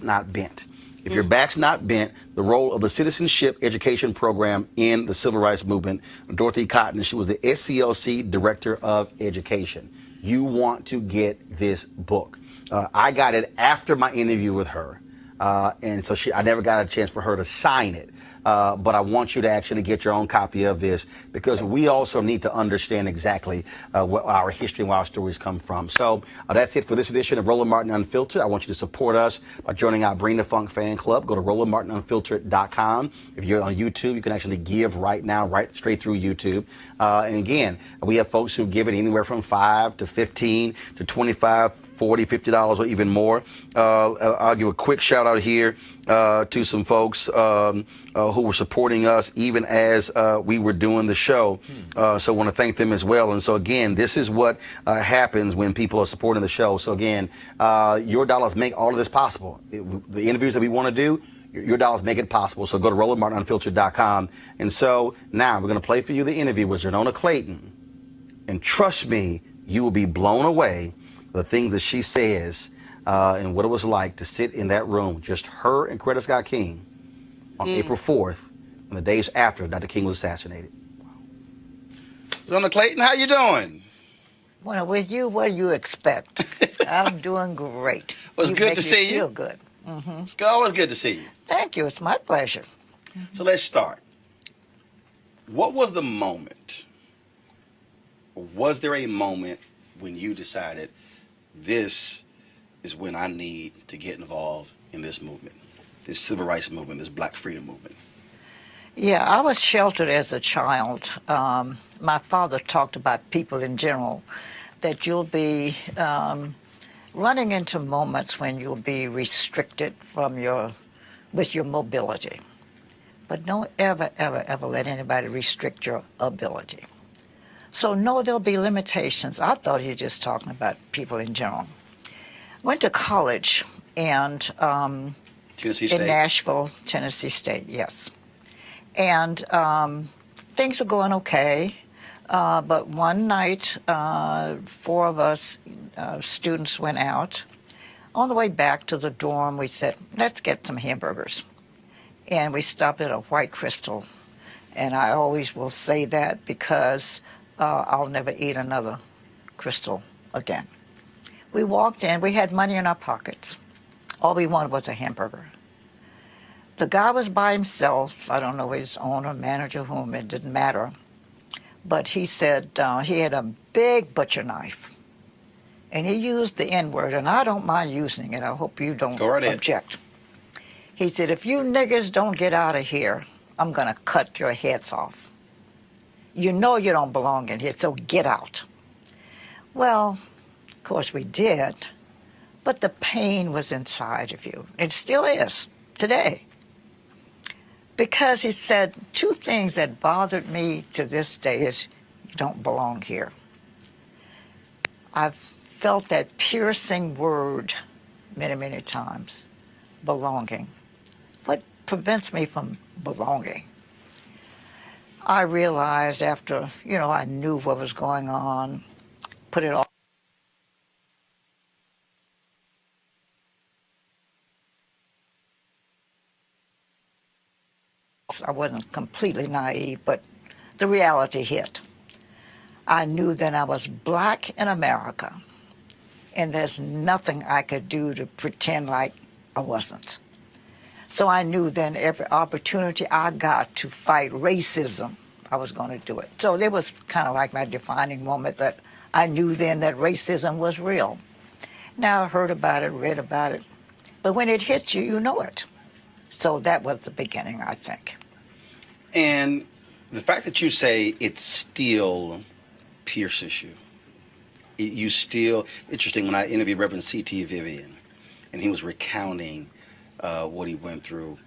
Not Bent. If your back's not bent, the role of the citizenship education program in the civil rights movement. Dorothy Cotton, she was the SCLC Director of Education. You want to get this book. I got it after my interview with her. And so I never got a chance for her to sign it. But I want you to actually get your own copy of this because we also need to understand exactly what our history and where our stories come from. So that's it for this edition of Roland Martin Unfiltered. I want you to support us by joining our Bring the Funk fan club. Go to RolandMartinUnfiltered.com. If you're on YouTube, you can actually give right now, right straight through YouTube. And again, we have folks who give it anywhere from $5 to $15 to $25, $40, $50 or even more. I'll give a quick shout out here to some folks who were supporting us even as we were doing the show. So I want to thank them as well. And so again, this is what happens when people are supporting the show. So again, your dollars make all of this possible. The interviews that we want to do, your dollars make it possible. So go to RolandMartinUnfiltered.com. And so now we're going to play for you the interview with Xernona Clayton. And trust me, you will be blown away the things that she says and what it was like to sit in that room, just her and Coretta Scott King on April 4th and the days after Dr. King was assassinated. Xernona Clayton, how you doing? Well, with you, what do you expect? I'm doing great. Well, it's good to see you. Feel good. Mm-hmm. It's always good to see you. Thank you. It's my pleasure. So let's start. What was the moment, or was there a moment when you decided this is when I need to get involved in this movement, this civil rights movement, this Black freedom movement? Yeah, I was sheltered as a child. My father talked about people in general, that you'll be running into moments when you'll be restricted from with your mobility. But don't ever, ever, ever let anybody restrict your ability. So no, there'll be limitations. I thought you were just talking about people in general. Went to college and Tennessee State? In Nashville, Tennessee State, yes. And things were going okay. But one night, 4 of us students went out. On the way back to the dorm, we said, let's get some hamburgers. And we stopped at a White Crystal. And I always will say that because I'll never eat another Crystal again. We walked in. We had money in our pockets. All we wanted was a hamburger. The guy was by himself. I don't know his owner, manager, whom, it didn't matter. But he said he had a big butcher knife. And he used the N-word, and I don't mind using it. I hope you don't object. He said, if you niggers don't get out of here, I'm going to cut your heads off. You know you don't belong in here, so get out. Well, of course we did, but the pain was inside of you. It still is today. Because he said 2 things that bothered me to this day is you don't belong here. I've felt that piercing word many, many times, belonging. What prevents me from belonging? I realized after, I knew what was going on, put it all I wasn't completely naive, but the reality hit. I knew that I was black in America, and there's nothing I could do to pretend like I wasn't. So I knew then every opportunity I got to fight racism, I was going to do it. So it was kind of like my defining moment that I knew then that racism was real. Now I heard about it, read about it, but when it hits you, you know it. So that was the beginning, I think. And the fact that you say it still pierces you, you still, interesting, when I interviewed Reverend C.T. Vivian, and he was recounting what he went through,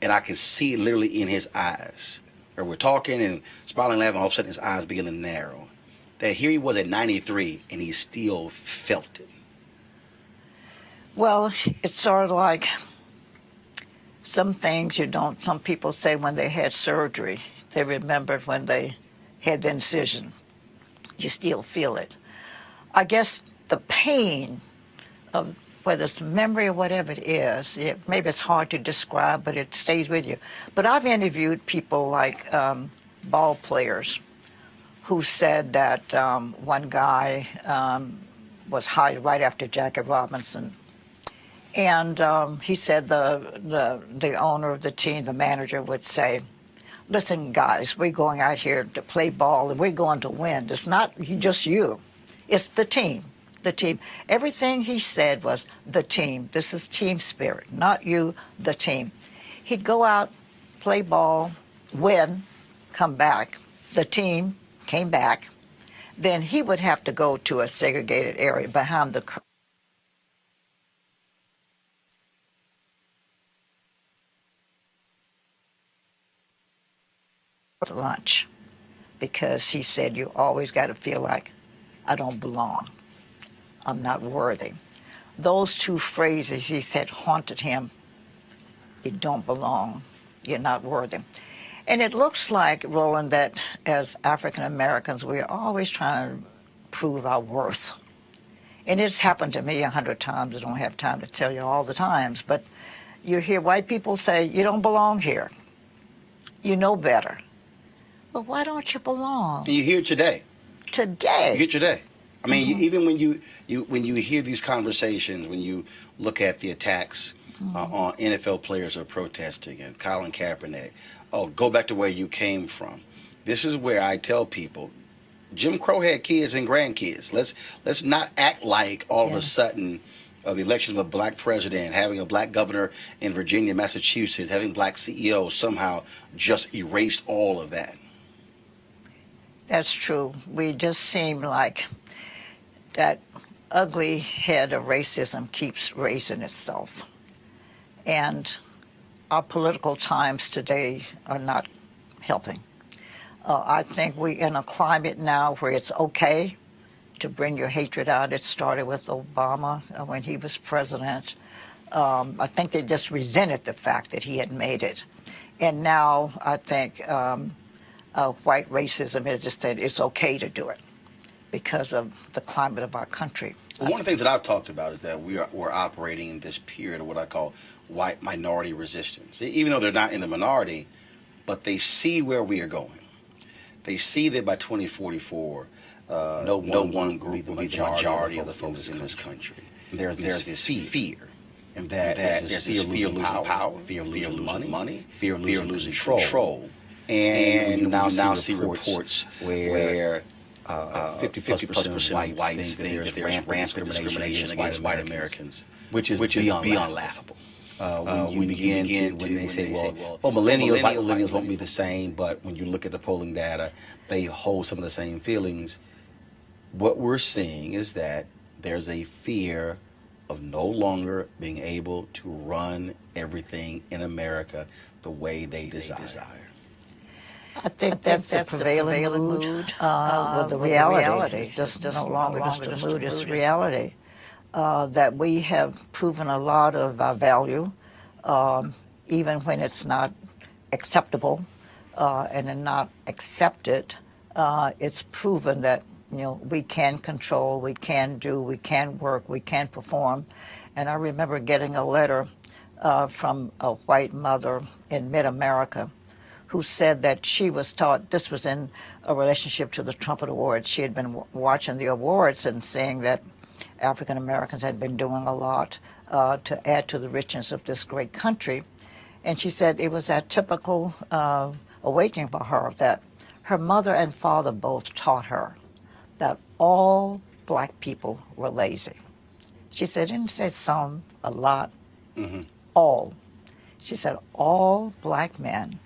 and I could see it literally in his eyes. Or we're talking and smiling, laughing, all of a sudden his eyes begin to narrow. That here he was at 93, and he still felt it. Well, it's sort of like some things you don't, some people say when they had surgery, they remembered when they had the incision. You still feel it. I guess the pain of whether it's memory or whatever it is, maybe it's hard to describe, but it stays with you. But I've interviewed people like ball players who said that one guy was hired right after Jackie Robinson. And he said the owner of the team, the manager, would say, listen, guys, we're going out here to play ball and we're going to win. It's not just you. It's the team. The team. Everything he said was the team. This is team spirit, not you, the team. He'd go out, play ball, win, come back. The team came back. Then he would have to go to a segregated area behind the curtain. Lunch, because he said you always got to feel like I don't belong. I'm not worthy. Those two phrases, he said, haunted him. You don't belong. You're not worthy. And it looks like, Roland, that as African Americans, we're always trying to prove our worth. And it's happened to me 100 times. I don't have time to tell you all the times. But you hear white people say, you don't belong here. You know better. Well, why don't you belong? You hear it today. Today. You hear it today. I mean, even when you hear these conversations, when you look at the attacks on NFL players who are protesting and Colin Kaepernick, oh, go back to where you came from. This is where I tell people, Jim Crow had kids and grandkids. Let's not act like all of a sudden the election of a black president, having a black governor in Virginia, Massachusetts, having black CEOs somehow just erased all of that. That's true. We just seem like that ugly head of racism keeps raising itself. And our political times today are not helping. I think we're in a climate now where it's okay to bring your hatred out. It started with Obama when he was president. I think they just resented the fact that he had made it. And now I think white racism has just said it's okay to do it because of the climate of our country. Well, one of the things that I've talked about is that we're operating in this period of what I call white minority resistance. Even though they're not in the minority, but they see where we are going. They see that by 2044, no one group will be the majority of the folks in this country. There's this fear, and that there's this fear of losing power, fear of losing money, fear of losing control. And you now see reports where 50% of whites think that there's rampant discrimination against white Americans, which is beyond laughable. When they say, well, millennials, white millennials won't be the same, but when you look at the polling data, they hold some of the same feelings. What we're seeing is that there's a fear of no longer being able to run everything in America the way they desire. I think that's the prevailing mood with the reality. It's just no longer just a mood, it's reality. That we have proven a lot of our value, even when it's not acceptable and not accepted. It's proven that we can control, we can do, we can work, we can perform. And I remember getting a letter from a white mother in mid-America who said that she was taught, this was in a relationship to the Trumpet Awards. She had been watching the awards and seeing that African Americans had been doing a lot to add to the richness of this great country. And she said it was that typical awakening for her that her mother and father both taught her that all black people were lazy. She said, didn't say some, a lot, all. She said all black men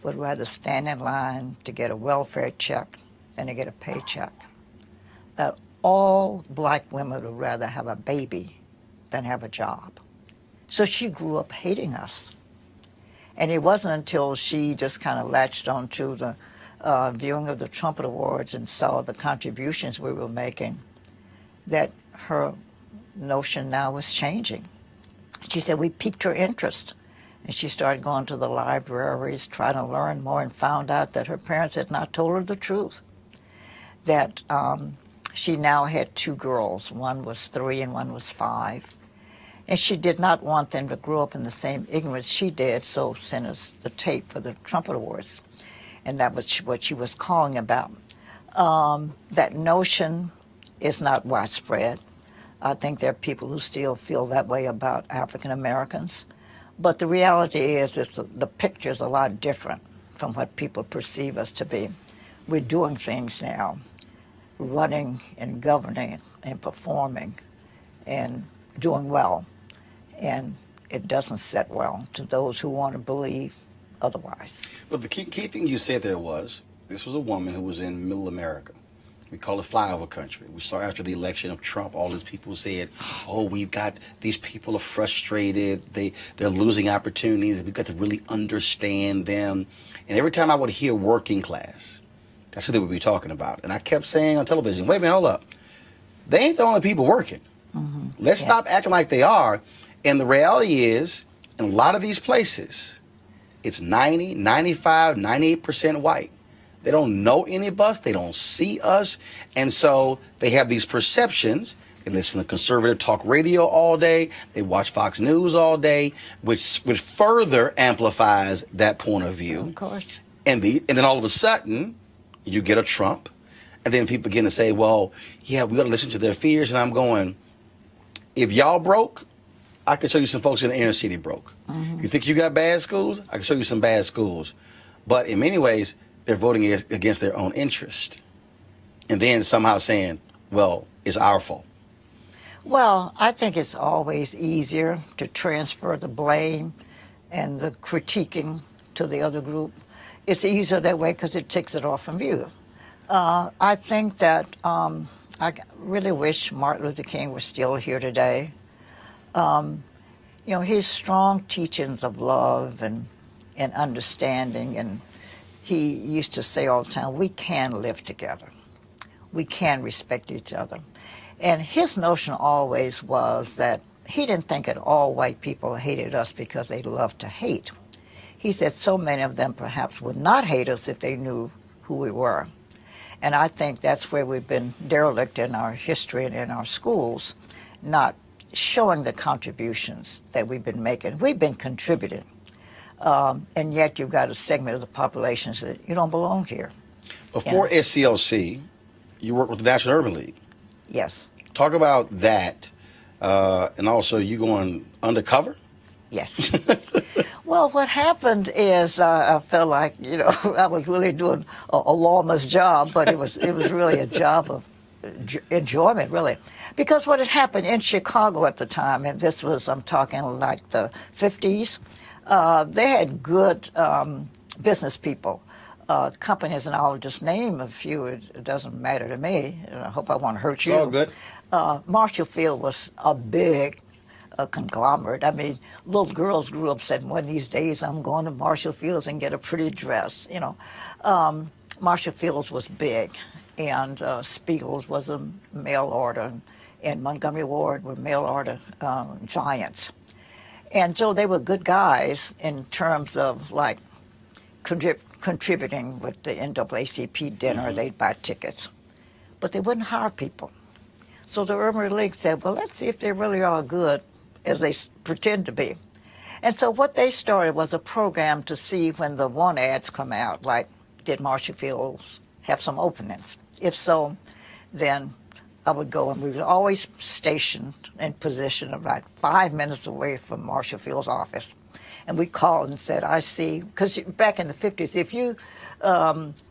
would rather stand in line to get a welfare check than to get a paycheck. That all black women would rather have a baby than have a job. So she grew up hating us. And it wasn't until she just kind of latched onto the viewing of the Trumpet Awards and saw the contributions we were making that her notion now was changing. She said we piqued her interest. And she started going to the libraries, trying to learn more, and found out that her parents had not told her the truth. That she now had 2 girls. One was 3 and one was 5. And she did not want them to grow up in the same ignorance she did, so sent us the tape for the Trumpet Awards. And that was what she was calling about. That notion is not widespread. I think there are people who still feel that way about African Americans. But the reality is the picture is a lot different from what people perceive us to be. We're doing things now, running and governing and performing and doing well. And it doesn't set well to those who want to believe otherwise. But the key thing you said there was, this was a woman who was in middle America. We call it flyover country. We saw after the election of Trump, all these people said, oh, we've got, these people are frustrated. They're losing opportunities. We've got to really understand them. And every time I would hear working class, that's who they would be talking about. And I kept saying on television, wait a minute, hold up. They ain't the only people working. Let's stop acting like they are. And the reality is, in a lot of these places, it's 90, 95, 98% white. They don't know any of us. They don't see us. And so they have these perceptions. They listen to conservative talk radio all day. They watch Fox News all day, which further amplifies that point of view. Of course. And then all of a sudden, you get a Trump. And then people begin to say, well, yeah, we got to listen to their fears. And I'm going, if y'all broke, I can show you some folks in the inner city broke. You think you got bad schools? I can show you some bad schools. But in many ways, they're voting against their own interest. And then somehow saying, well, it's our fault. Well, I think it's always easier to transfer the blame and the critiquing to the other group. It's easier that way because it takes it off from you. I think that I really wish Martin Luther King was still here today. You know, his strong teachings of love and understanding, and he used to say all the time, we can live together. We can respect each other. And his notion always was that he didn't think that all white people hated us because they loved to hate. He said so many of them perhaps would not hate us if they knew who we were. And I think that's where we've been derelict in our history and in our schools, not showing the contributions that we've been making. We've been contributing. And yet you've got a segment of the population that you don't belong here. Before SCLC, you worked with the National Urban League. Yes. Talk about that, and also you going undercover? Yes. Well, what happened is I felt like, you know, I was really doing a lawman's job, but it was really a job of enjoyment, really. Because what had happened in Chicago at the time, and this was, I'm talking like the 50s, they had good business people. Companies, and I'll just name a few. It doesn't matter to me. And I hope I won't hurt you. It's all good. Marshall Field was a big conglomerate. I mean, little girls grew up saying, one of these days I'm going to Marshall Fields and get a pretty dress, you know. Marshall Fields was big, and Spiegel's was a mail order, and Montgomery Ward were mail order giants. And so they were good guys in terms of, like, contributing with the NAACP dinner. They'd buy tickets. But they wouldn't hire people. So the Urban League said, well, let's see if they really are good as they pretend to be. And so what they started was a program to see when the want ads come out, like, did Marshall Fields have some openings? If so, then I would go, and we were always stationed in position about 5 minutes away from Marshall Field's office. And we called and said, I see, because back in the 50s, if you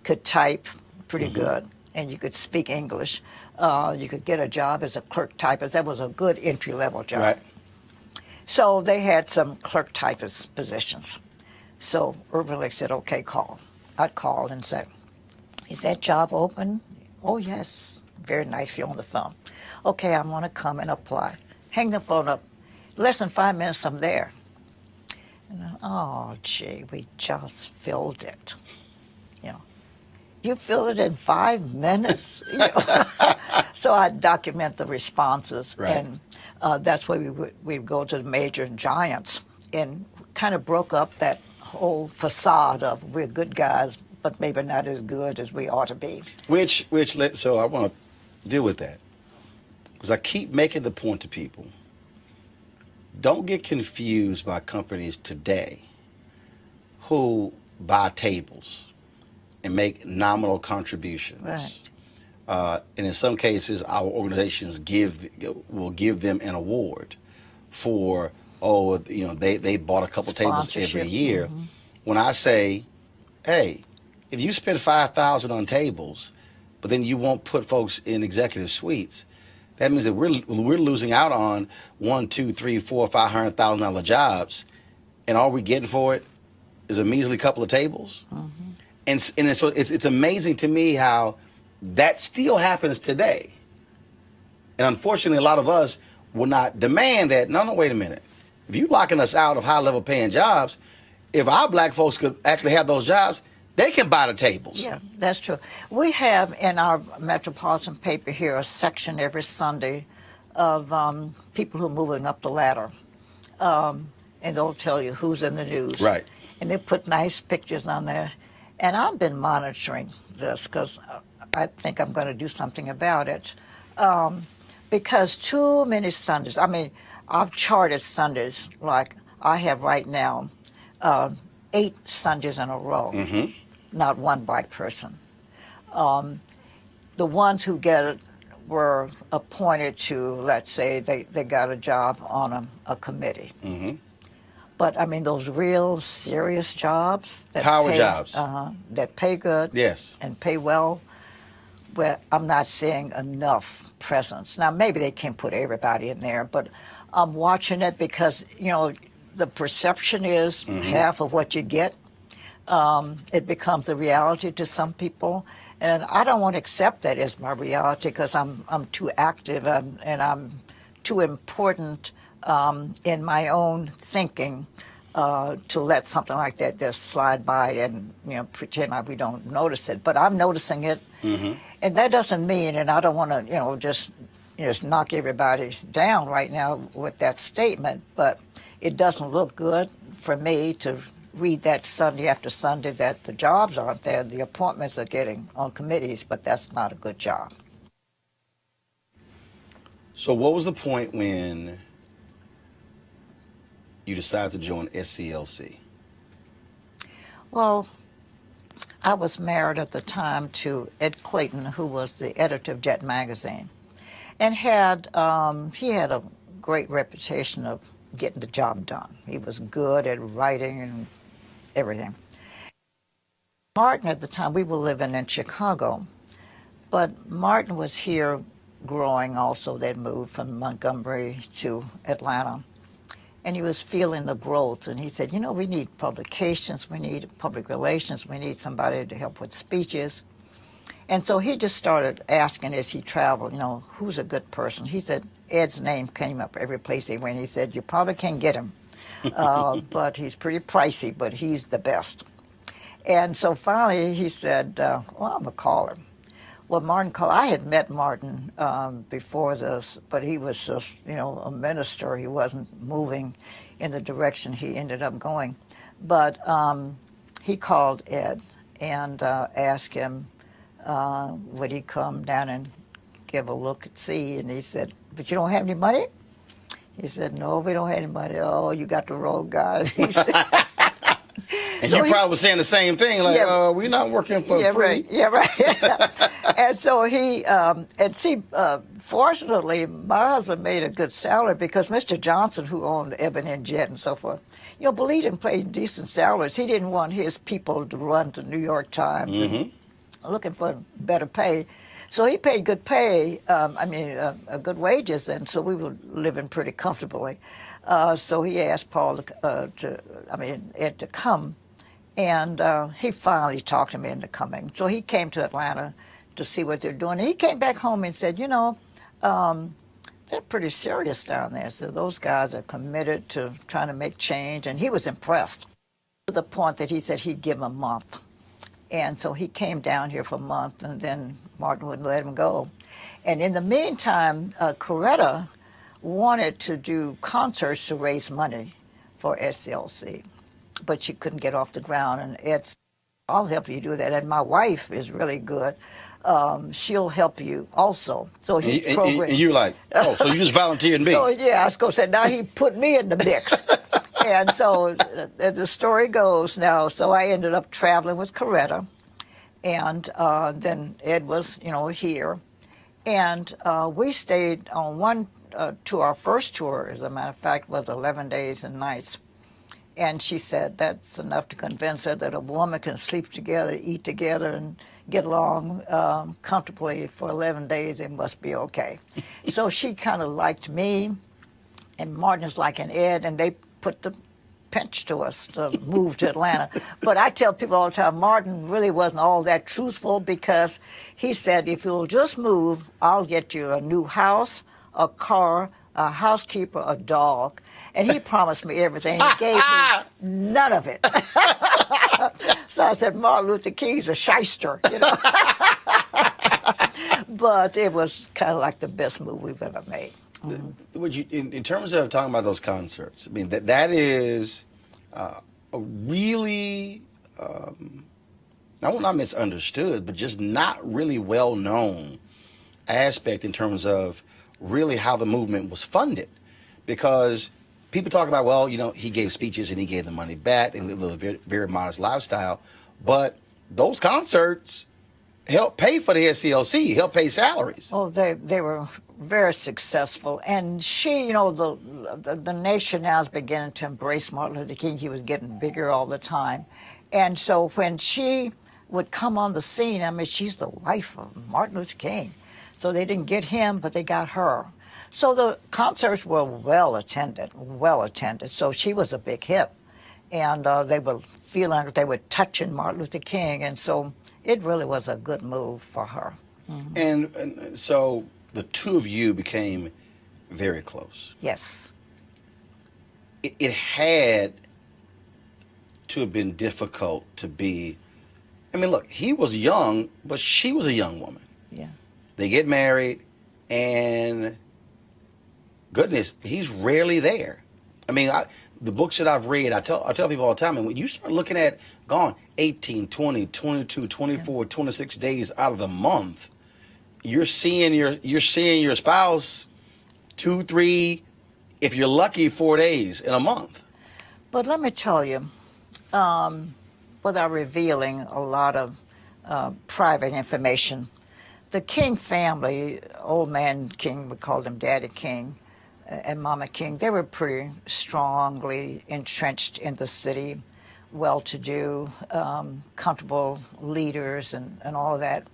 could type pretty good and you could speak English, you could get a job as a clerk typist. That was a good entry-level job. Right. So they had some clerk typist positions. So Urban Lake said, okay, call. I'd call and say, is that job open? Oh, yes. Very nicely on the phone. Okay, I want to come and apply. Hang the phone up. Less than 5 minutes, I'm there. And then, oh, gee, we just filled it. You know, you filled it in 5 minutes. You know? So I document the responses, and that's where we'd go to the major giants and kind of broke up that whole facade of we're good guys, but maybe not as good as we ought to be. So I want to deal with that, because I keep making the point to people. Don't get confused by companies today who buy tables and make nominal contributions. Right. And in some cases, our organizations will give them an award for, they bought a couple tables every year. When I say, hey, if you spend $5,000 on tables, but then you won't put folks in executive suites, that means that we're losing out on $100,000, $200,000, $300,000, $400,000, $500,000 jobs, and all we're getting for it is a measly couple of tables. And so it's amazing to me how that still happens today. And unfortunately, a lot of us will not demand that. No, wait a minute. If you're locking us out of high-level paying jobs, if our black folks could actually have those jobs, they can buy the tables. Yeah, that's true. We have in our metropolitan paper here a section every Sunday of people who are moving up the ladder. And they'll tell you who's in the news. Right. And they put nice pictures on there. And I've been monitoring this because I think I'm going to do something about it. Because too many Sundays, I've charted Sundays like I have right now, 8 Sundays in a row. Not one black person. The ones who get it were appointed to, let's say, they got a job on a committee. But those real serious jobs that power jobs that pay good, and pay well, where I'm not seeing enough presence. Now maybe they can't put everybody in there, but I'm watching it because the perception is half of what you get. It becomes a reality to some people, and I don't want to accept that as my reality because I'm too active and I'm too important in my own thinking to let something like that just slide by and pretend like we don't notice it. But I'm noticing it, and that doesn't mean, and I don't want to just knock everybody down right now with that statement, but it doesn't look good for me to read that Sunday after Sunday that the jobs aren't there, the appointments are getting on committees, but that's not a good job. So what was the point when you decided to join SCLC? Well, I was married at the time to Ed Clayton, who was the editor of Jet Magazine, and he had a great reputation of getting the job done. He was good at writing and everything. Martin at the time, we were living in Chicago, but Martin was here growing also. They'd moved from Montgomery to Atlanta, and he was feeling the growth, and he said, we need publications, we need public relations, we need somebody to help with speeches. And so he just started asking as he traveled, who's a good person? He said Ed's name came up every place he went. He said, you probably can't get him, but he's pretty pricey, but he's the best. And so finally he said, well, I'm going to call him. Well, Martin called. I had met Martin before this, but he was just, a minister. He wasn't moving in the direction he ended up going. But he called Ed and asked him, would he come down and give a look and see? And he said, but you don't have any money? He said, no, we don't have any money. Oh, you got the wrong guy. And So you probably was saying the same thing, like, Yeah. we're not working for Yeah, free. right. Yeah, right. And so he, fortunately, my husband made a good salary because Mr. Johnson, who owned Ebony and Jet and so forth, believed in paying decent salaries. He didn't want his people to run to New York Times and looking for better pay. So he paid good pay, good wages, and so we were living pretty comfortably. So he asked Paul Ed to come. And he finally talked him into coming. So he came to Atlanta to see what they're doing. And he came back home and said, they're pretty serious down there. So those guys are committed to trying to make change. And he was impressed to the point that he said he'd give him a month. And so he came down here for a month, and then Martin wouldn't let him go. And in the meantime, Coretta wanted to do concerts to raise money for SCLC. But she couldn't get off the ground, and Ed said, I'll help you do that. And my wife is really good. She'll help you also. So he and you're like, oh, so you just volunteered me. So, yeah, I was going to say, now he put me in the mix. And so the story goes now, so I ended up traveling with Coretta, and then Ed was, here. And we stayed on one tour. Our first tour, as a matter of fact, was 11 days and nights. And she said that's enough to convince her that a woman can sleep together, eat together, and get along comfortably for 11 days. It must be okay. So she kind of liked me, and Martin is liking Ed, and they put the pinch to us to move to Atlanta. But I tell people all the time, Martin really wasn't all that truthful, because he said, if you'll just move, I'll get you a new house, a car, a housekeeper, a dog. And he promised me everything. He gave me none of it. So I said, Martin Luther King's a shyster, But it was kind of like the best move we've ever made. Would you, in terms of talking about those concerts, I mean, that is a really, not misunderstood, but just not really well-known aspect in terms of really how the movement was funded. Because people talk about, well, he gave speeches and he gave the money back and lived a very, very modest lifestyle. But those concerts helped pay for the SCLC, helped pay salaries. Oh, they were very successful. And she, the nation now is beginning to embrace Martin Luther King. He was getting bigger all the time. And so when she would come on the scene, she's the wife of Martin Luther King. So they didn't get him, but they got her. So the concerts were well attended. So she was a big hit. And they were feeling like they were touching Martin Luther King. And so it really was a good move for her. And so the two of you became very close. Yes. It had to have been difficult to be, look, he was young, but she was a young woman. Yeah. They get married, and goodness, he's rarely there. The books that I've read, I tell people all the time, and when you start looking at gone 18, 20, 22, 24, 26 days out of the month, you're seeing your spouse 2, 3, if you're lucky, 4 days in a month. But let me tell you, without revealing a lot of private information, the King family, old man King, we called him Daddy King, and Mama King, they were pretty strongly entrenched in the city, well-to-do, comfortable leaders and all of that.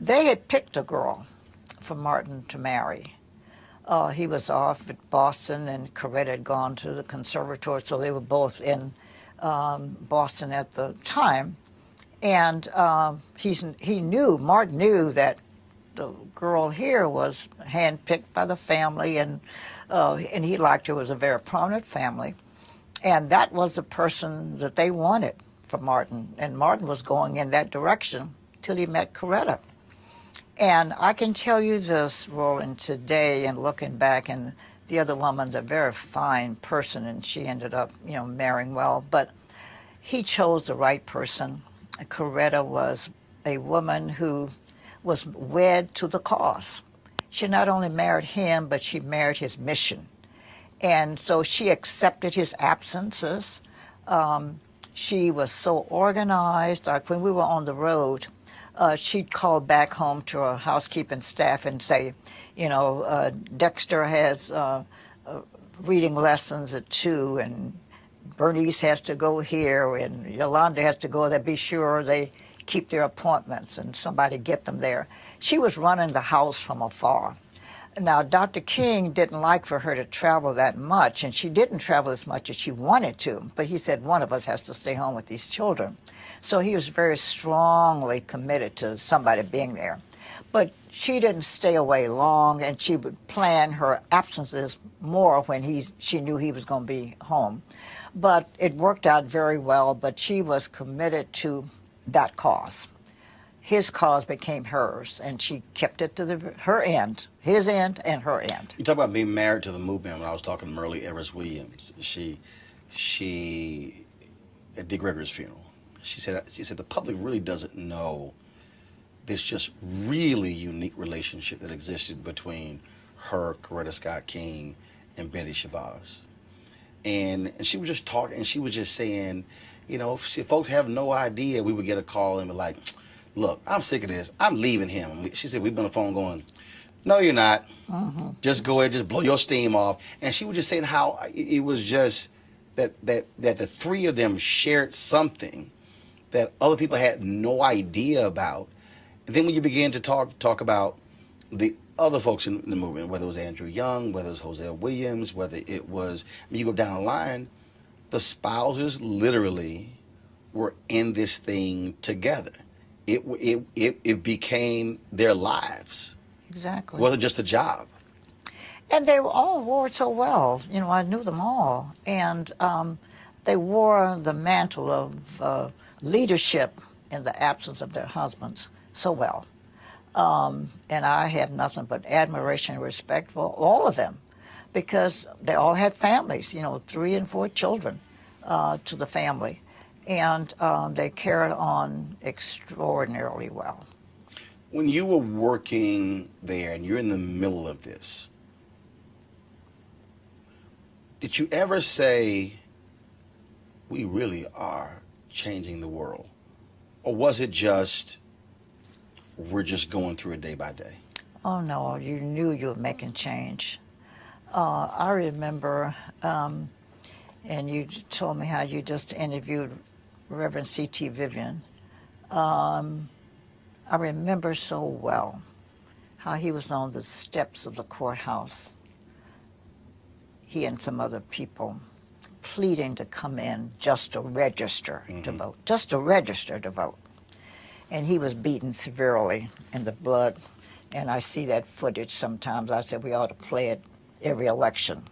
They had picked a girl for Martin to marry. He was off at Boston, and Coretta had gone to the conservatory, so they were both in Boston at the time. And Martin knew that the girl here was handpicked by the family, and he liked her. It was a very prominent family. And that was the person that they wanted for Martin. And Martin was going in that direction till he met Coretta. And I can tell you this, Roland, today, and looking back, and the other woman's a very fine person, and she ended up, marrying well. But he chose the right person. Coretta was a woman who was wed to the cause. She not only married him, but she married his mission. And so she accepted his absences. She was so organized. Like when we were on the road, she'd call back home to her housekeeping staff and say, Dexter has reading lessons at 2, and Bernice has to go here, and Yolanda has to go there. Be sure they keep their appointments and somebody get them there. She was running the house from afar. Now, Dr. King didn't like for her to travel that much, and she didn't travel as much as she wanted to, but he said one of us has to stay home with these children. So he was very strongly committed to somebody being there. But she didn't stay away long, and she would plan her absences more when she knew he was going to be home. But it worked out very well, but she was committed to that cause. His cause became hers, and she kept it to her end, his end and her end. You talk about being married to the movement. When I was talking to Merle Evers Williams, she at Dick Gregory's funeral, she said the public really doesn't know this just really unique relationship that existed between her, Coretta Scott King, and Betty Shabazz. And she was just talking, and she was just saying, folks have no idea. We would get a call and be like, look, I'm sick of this. I'm leaving him. She said, we've been on the phone going, no, you're not. Mm-hmm. Just go ahead, just blow your steam off. And she was just saying how it was just that the three of them shared something that other people had no idea about. And then when you begin to talk about the other folks in the movement, whether it was Andrew Young, whether it was Hosea Williams, whether it was, you go down the line, the spouses literally were in this thing together. It became their lives. Exactly. It wasn't just a job. And they all wore it so well. I knew them all. And they wore the mantle of leadership in the absence of their husbands so well. And I have nothing but admiration and respect for all of them, because they all had families, 3 and 4 children to the family. And they carried on extraordinarily well. When you were working there and you're in the middle of this, did you ever say, we really are changing the world? Or was it just, we're just going through it day by day? Oh, no, you knew you were making change. I remember, and you told me how you just interviewed Reverend C.T. Vivian. I remember so well how he was on the steps of the courthouse, he and some other people, pleading to come in just to register to vote, just to register to vote. And he was beaten severely, and the blood, and I see that footage sometimes. I said we ought to play it every election.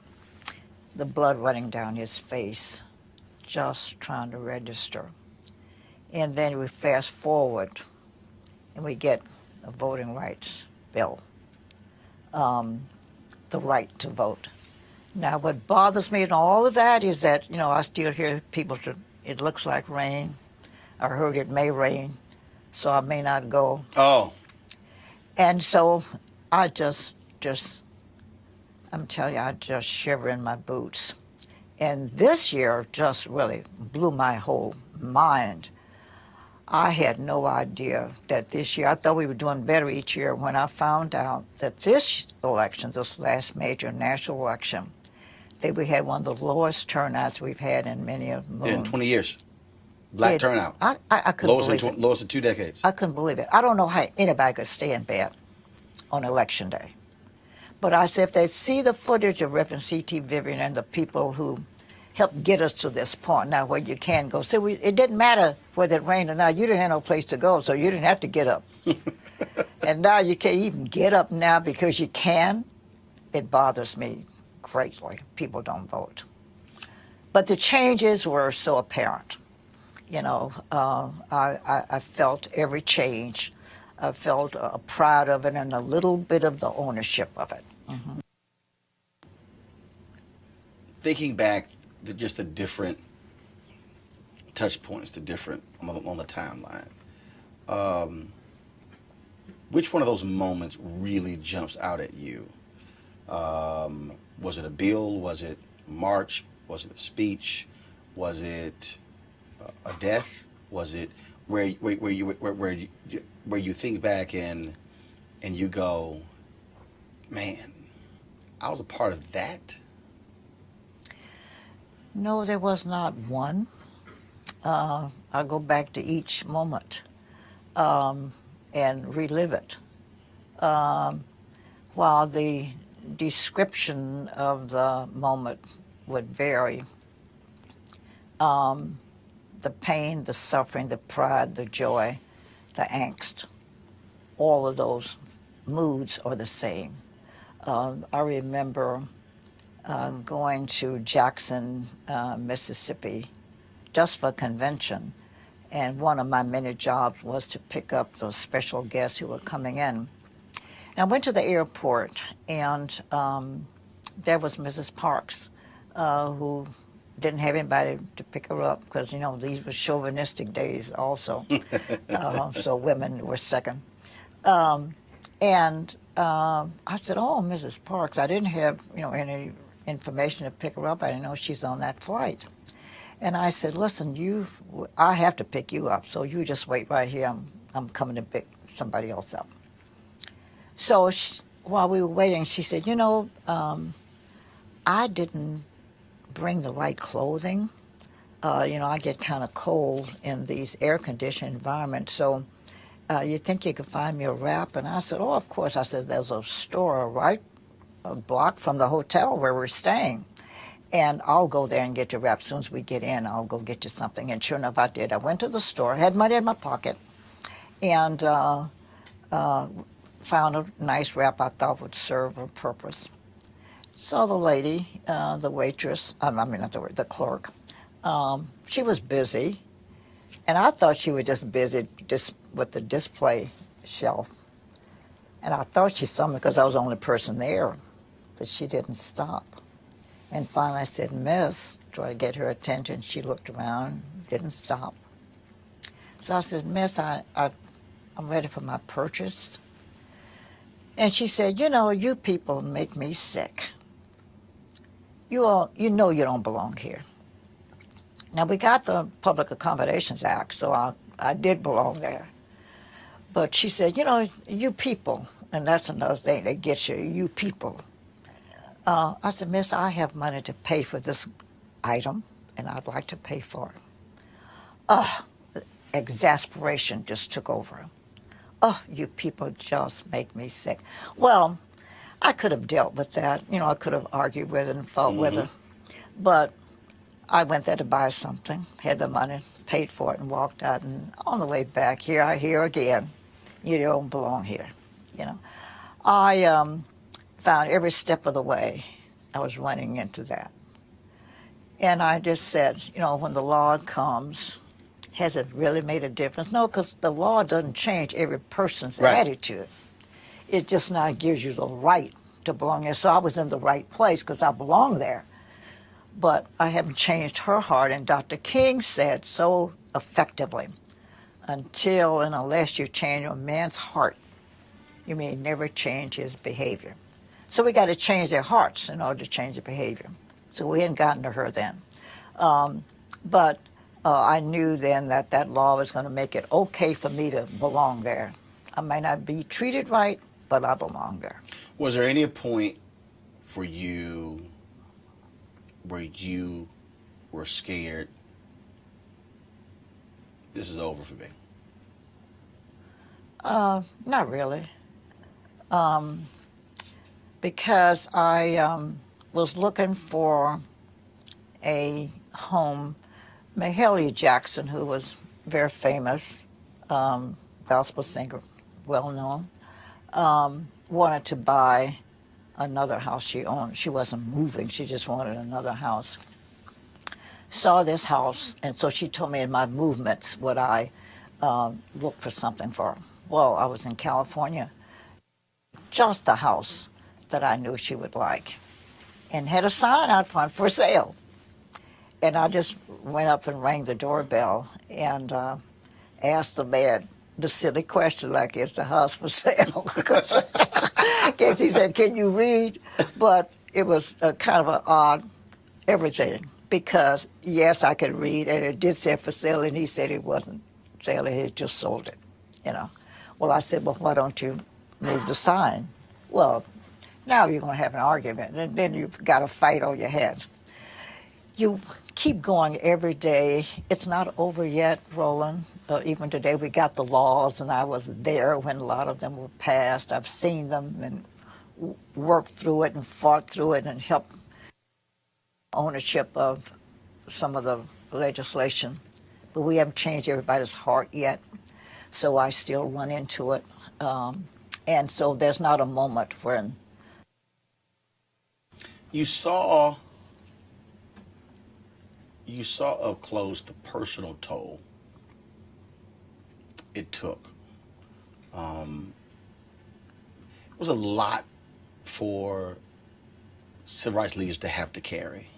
The blood running down his face, just trying to register. And then we fast forward, and we get a voting rights bill, the right to vote. Now, what bothers me in all of that is that, I still hear people say, it looks like rain. I heard it may rain, so I may not go. Oh. And so I just I'm telling you, I just shiver in my boots. And this year just really blew my whole mind. I had no idea that this year, I thought we were doing better each year when I found out that this election, this last major national election, that we had one of the lowest turnouts we've had in many of them. In 20 years. Black turnout. I couldn't believe it. Lowest in 2 decades. I couldn't believe it. I don't know how anybody could stay in bed on election day. But I said, if they see the footage of Reverend C.T. Vivian and the people who helped get us to this point now where you can go. So it didn't matter whether it rained or not. You didn't have no place to go, so you didn't have to get up. And now you can't even get up now because you can. It bothers me greatly. People don't vote. But the changes were so apparent. I felt every change. I felt proud of it and a little bit of the ownership of it. Mm-hmm. Thinking back, just the different touch points, the different on the timeline. Which one of those moments really jumps out at you? Was it a bill? Was it a march? Was it a speech? Was it a death? Was it where you think back and you go, man, I was a part of that? No, there was not one. I'll go back to each moment and relive it. While the description of the moment would vary, the pain, the suffering, the pride, the joy, the angst, all of those moods are the same. I remember going to Jackson, Mississippi, just for a convention, and one of my many jobs was to pick up those special guests who were coming in. And I went to the airport, and there was Mrs. Parks, who didn't have anybody to pick her up because, you know, these were chauvinistic days also. So women were second. And I said, oh, Mrs. Parks, I didn't have, you know, any information to pick her up. I didn't know she's on that flight. And I said, listen, I have to pick you up, so you just wait right here. I'm coming to pick somebody else up. So while we were waiting, she said, you know, I didn't bring the right clothing. You know, I get kind of cold in these air-conditioned environments, so you think you could find me a wrap? And I said, oh, of course. I said, there's a store right a block from the hotel where we're staying, and I'll go there and get your wrap. As soon as we get in, I'll go get you something. And sure enough, I did. I went to the store, had money in my pocket, and found a nice wrap I thought would serve a purpose. So the lady, the waitress, I mean, not the clerk, she was busy, and I thought she was just busy just with the display shelf. And I thought she saw me because I was the only person there, but she didn't stop. And finally I said, Miss, tried to get her attention. She looked around, didn't stop. So I said, Miss, I'm ready for my purchase. And she said, you know, you people make me sick. You know you don't belong here. Now, we got the Public Accommodations Act, so I did belong there. But she said, you know, you people, and that's another thing that gets you, you people. I said, Miss, I have money to pay for this item, and I'd like to pay for it. Exasperation just took over. Oh, you people just make me sick. Well, I could have dealt with that. You know, I could have argued with it and fought with her. But I went there to buy something, had the money, paid for it, and walked out. And on the way back, here I hear again, you don't belong here. You know, I found every step of the way I was running into that. And I just said, you know, when the law comes, has it really made a difference? No, because the law doesn't change every person's attitude. It just now gives you the right to belong there. So I was in the right place because I belong there. But I haven't changed her heart. And Dr. King said so effectively, until and unless you change a man's heart, you may never change his behavior. So we got to change their hearts in order to change their behavior. So we hadn't gotten to her then. But I knew then that that law was going to make it okay for me to belong there. I may not be treated right, but I belong there. Was there any point for you where you were scared, this is over for me? Not really. Because I was looking for a home. Mahalia Jackson, who was very famous, gospel singer, well known, wanted to buy another house she owned. She wasn't moving, she just wanted another house. Saw this house, and so she told me in my movements would I look for something for her. Well, I was in California, just the house that I knew she would like, and had a sign out front for sale. And I just went up and rang the doorbell and asked the man the silly question is the house for sale? Because he said, can you read? But it was a kind of an odd everything, because yes, I could read, and it did say for sale, and he said it wasn't sale, he had just sold it, you know. Well, I said, well, why don't you move the sign? Well, now you're going to have an argument, and then you've got a fight on your hands. You keep going every day. It's not over yet, Roland. Even today, we got the laws, and I was there when a lot of them were passed. I've seen them and worked through it and fought through it and helped ownership of some of the legislation. But we haven't changed everybody's heart yet, so I still run into it. And so there's not a moment when... You saw up close the personal toll it took. It was a lot for civil rights leaders to have to carry.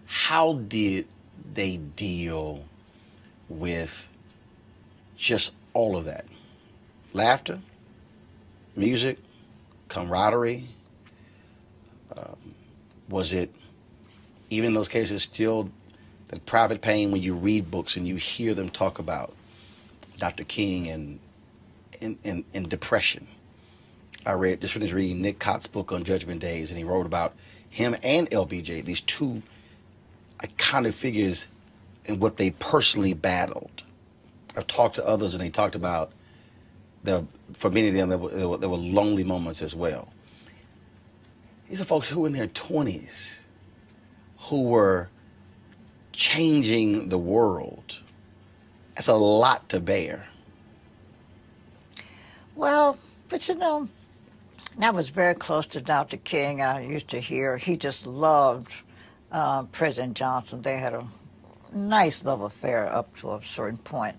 How did they deal with just all of that? Laughter, music, camaraderie. Was it, even in those cases, still the private pain when you read books and you hear them talk about Dr. King and depression? I just finished reading Nick Cott's book on Judgment Days, and he wrote about him and LBJ, these two iconic figures, and what they personally battled. I've talked to others, and they talked about for many of them, there were lonely moments as well. These are folks who were in their 20s, who were changing the world. That's a lot to bear. Well, but you know, I was very close to Dr. King. I used to hear he just loved President Johnson. They had a nice love affair up to a certain point.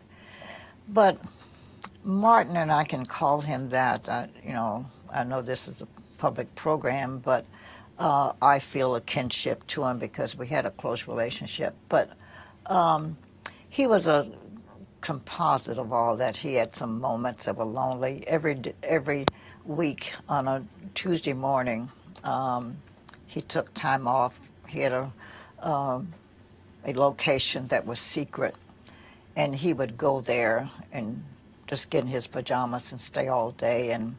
But Martin, and I can call him that, you know, I know this is a public program, but I feel a kinship to him because we had a close relationship. But he was a composite of all that. He had some moments that were lonely. Every week on a Tuesday morning, he took time off. He had a location that was secret, and he would go there and just get in his pajamas and stay all day and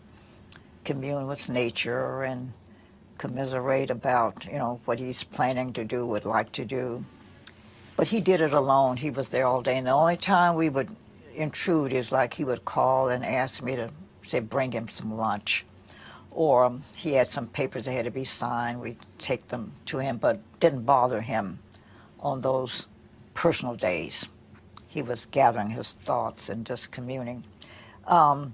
commune with nature and commiserate about, you know, what he's planning to do, would like to do. But he did it alone. He was there all day. And the only time we would intrude is like he would call and ask me to, say, bring him some lunch. Or he had some papers that had to be signed. We'd take them to him, but didn't bother him on those personal days. He was gathering his thoughts and just communing. And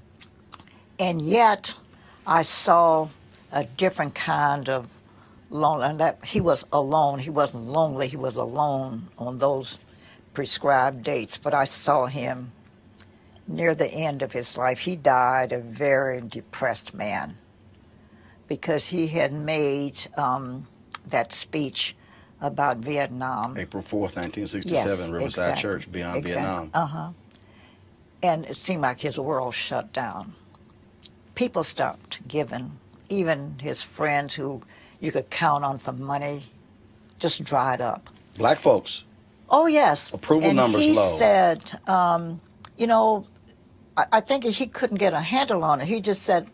yet, I saw a different kind of lonely, and that he was alone. He wasn't lonely, he was alone on those prescribed dates. But I saw him near the end of his life. He died a very depressed man because he had made that speech about Vietnam. April 4th, 1967, yes, Riverside exactly, Church, Beyond exactly. Vietnam. Uh-huh. And it seemed like his world shut down. People stopped giving. Even his friends who you could count on for money just dried up. Black folks. Oh, yes. Approval numbers low. low. He said, you know, I think he couldn't get a handle on it. He just said,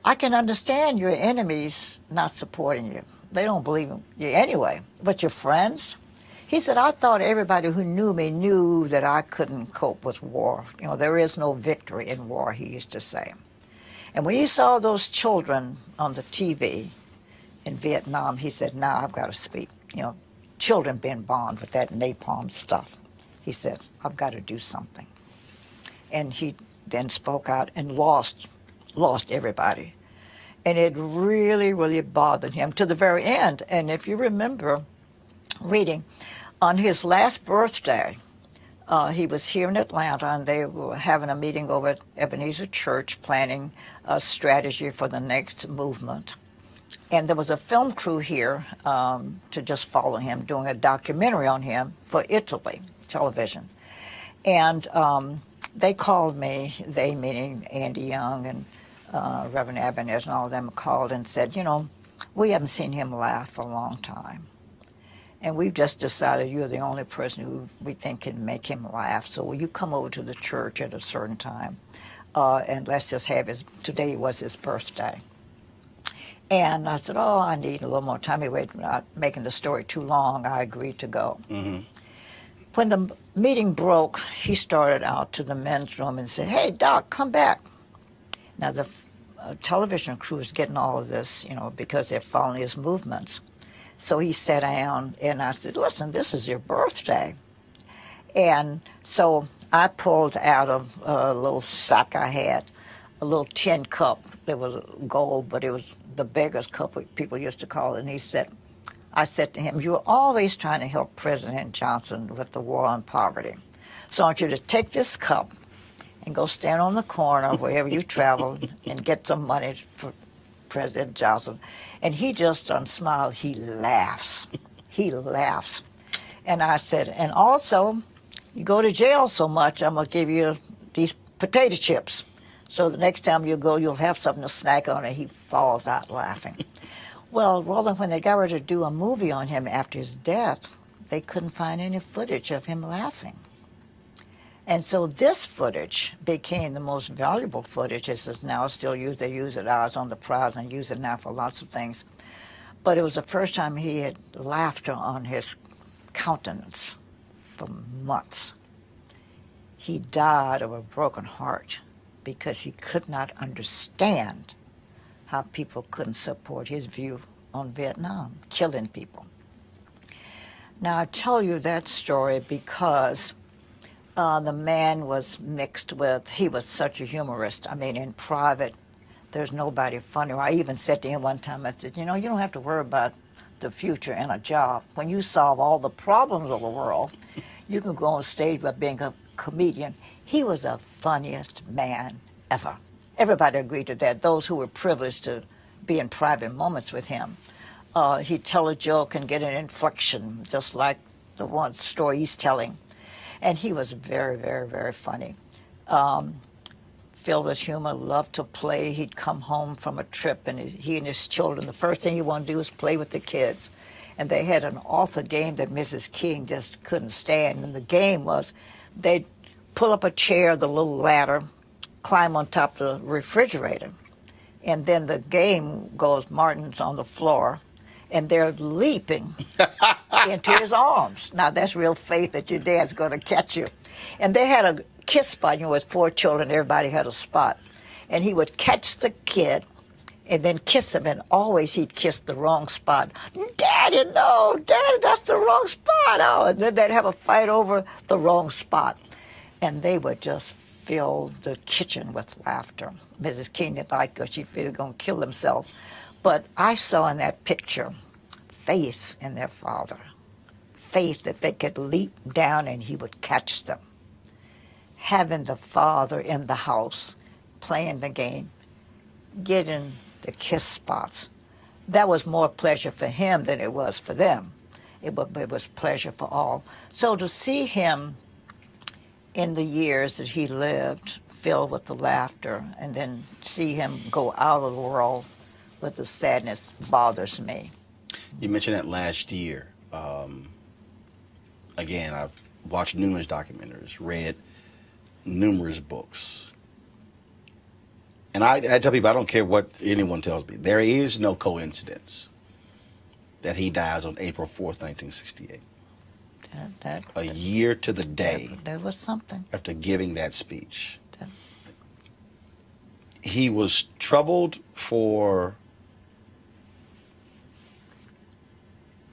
I can understand your enemies not supporting you. They don't believe in you anyway. But your friends? He said, I thought everybody who knew me knew that I couldn't cope with war. You know, there is no victory in war, he used to say. And when he saw those children on the TV in Vietnam, he said, now I've got to speak. You know, children being bombed with that napalm stuff. He said, I've got to do something. And he then spoke out and lost everybody. And it really, really bothered him to the very end. And if you remember reading, on his last birthday, he was here in Atlanta, and they were having a meeting over at Ebenezer Church planning a strategy for the next movement. And there was a film crew here to just follow him, doing a documentary on him for Italy television. And they called me, they meaning Andy Young and Reverend Abinez and all of them called and said, you know, We haven't seen him laugh for a long time. And we've just decided you're the only person who we think can make him laugh. So will you come over to the church at a certain time? And let's just have today was his birthday. And I said, oh, I need a little more time. Anyway, not making the story too long, I agreed to go. Mm-hmm. When the meeting broke, he started out to the men's room and said, hey, Doc, come back. Now, the television crew is getting all of this, because they're following his movements. So he sat down, and I said, listen, this is your birthday. And so I pulled out of a little sack I had, a little tin cup. It was gold, but it was the beggar's cup, people used to call it. And I said to him, you're always trying to help President Johnson with the war on poverty. So I want you to take this cup and go stand on the corner wherever you travel and get some money for President Johnson. And he just smiled. He laughs. He laughs. And I said, and also, you go to jail so much, I'm going to give you these potato chips. So the next time you go, you'll have something to snack on, and he falls out laughing. Well, Roland, when they got ready to do a movie on him after his death, they couldn't find any footage of him laughing. And so this footage became the most valuable footage. It's now still used. They use it. I was on the prize and use it now for lots of things. But it was the first time he had laughter on his countenance for months. He died of a broken heart because he could not understand how people couldn't support his view on Vietnam, killing people. Now, I tell you that story because the man was mixed with, he was such a humorist. I mean, in private, there's nobody funnier. I even said to him one time, I said, you don't have to worry about the future and a job. When you solve all the problems of the world, you can go on stage by being a comedian. He was the funniest man ever. Everybody agreed to that, those who were privileged to be in private moments with him. He'd tell a joke and get an inflection, just like the one story he's telling. And he was very, very, very funny. Filled with humor, loved to play. He'd come home from a trip, and he and his children, the first thing he wanted to do was play with the kids. And they had an awful game that Mrs. King just couldn't stand. And the game was they'd pull up a chair, the little ladder, climb on top of the refrigerator. And then the game goes, Martin's on the floor, and they're leaping into his arms. Now, that's real faith that your dad's going to catch you. And they had a kiss spot. With 4 children, everybody had a spot. And he would catch the kid and then kiss him, and always he'd kiss the wrong spot. Daddy, no, Daddy, that's the wrong spot. Oh, and then they'd have a fight over the wrong spot. And they would just fill the kitchen with laughter. Mrs. King didn't like her. She figured going to kill themselves. But I saw in that picture faith in their father, faith that they could leap down and he would catch them. Having the father in the house, playing the game, getting the kiss spots, that was more pleasure for him than it was for them. It was pleasure for all. So to see him in the years that he lived, filled with the laughter, and then see him go out of the world with the sadness bothers me. You mentioned that last year. Again, I've watched numerous documentaries, read numerous books. And I tell people, I don't care what anyone tells me, there is no coincidence that he dies on April 4th, 1968. A year to the day. There was something. After giving that speech. He was troubled for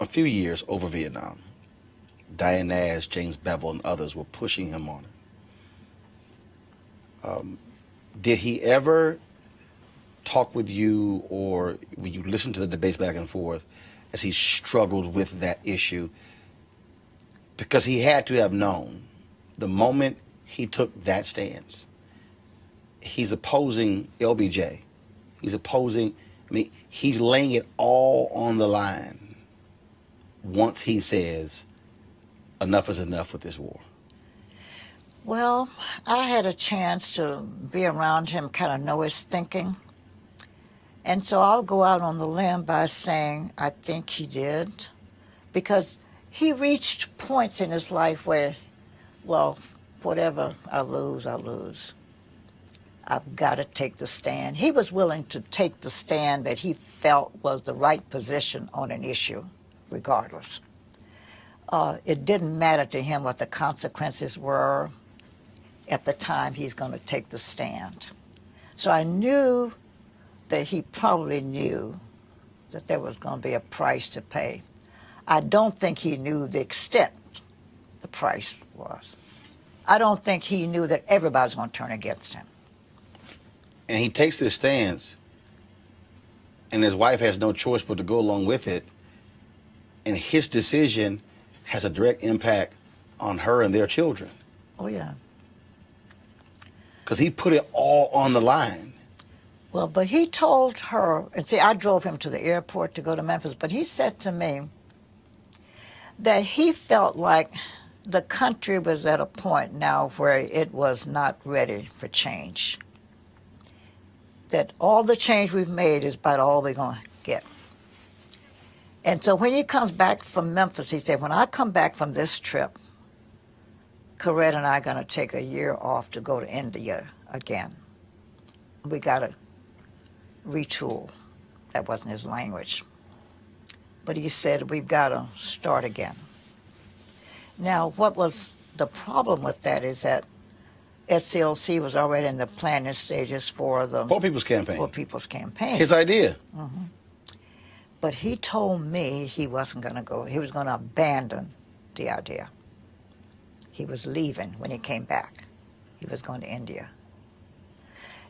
a few years over Vietnam. Diane Nash, James Bevel, and others were pushing him on it. Did he ever talk with you, or when you listen to the debates back and forth, as he struggled with that issue? Because he had to have known the moment he took that stance, he's opposing LBJ. He's opposing, he's laying it all on the line once he says, enough is enough with this war. Well, I had a chance to be around him, kind of know his thinking. And so I'll go out on the limb by saying I think he did, because he reached points in his life where, well, whatever I lose, I lose. I've got to take the stand. He was willing to take the stand that he felt was the right position on an issue, regardless. It didn't matter to him what the consequences were at the time he's going to take the stand. So I knew that he probably knew that there was going to be a price to pay. I don't think he knew the extent the price was. I don't think he knew that everybody's going to turn against him. And he takes this stance, and his wife has no choice but to go along with it. And his decision has a direct impact on her and their children. Oh, yeah. Because he put it all on the line. Well, but he told her, and see, I drove him to the airport to go to Memphis, but he said to me that he felt like the country was at a point now where it was not ready for change. That all the change we've made is about all we're going to get. And so when he comes back from Memphis, he said, when I come back from this trip, Corette and I are going to take a year off to go to India again. We got to retool. That wasn't his language. But he said, we've got to start again. Now, what was the problem with that is that SCLC was already in the planning stages for the Poor People's Campaign. Poor People's Campaign. His idea. Mm-hmm. But he told me he wasn't going to go. He was going to abandon the idea. He was leaving when he came back. He was going to India.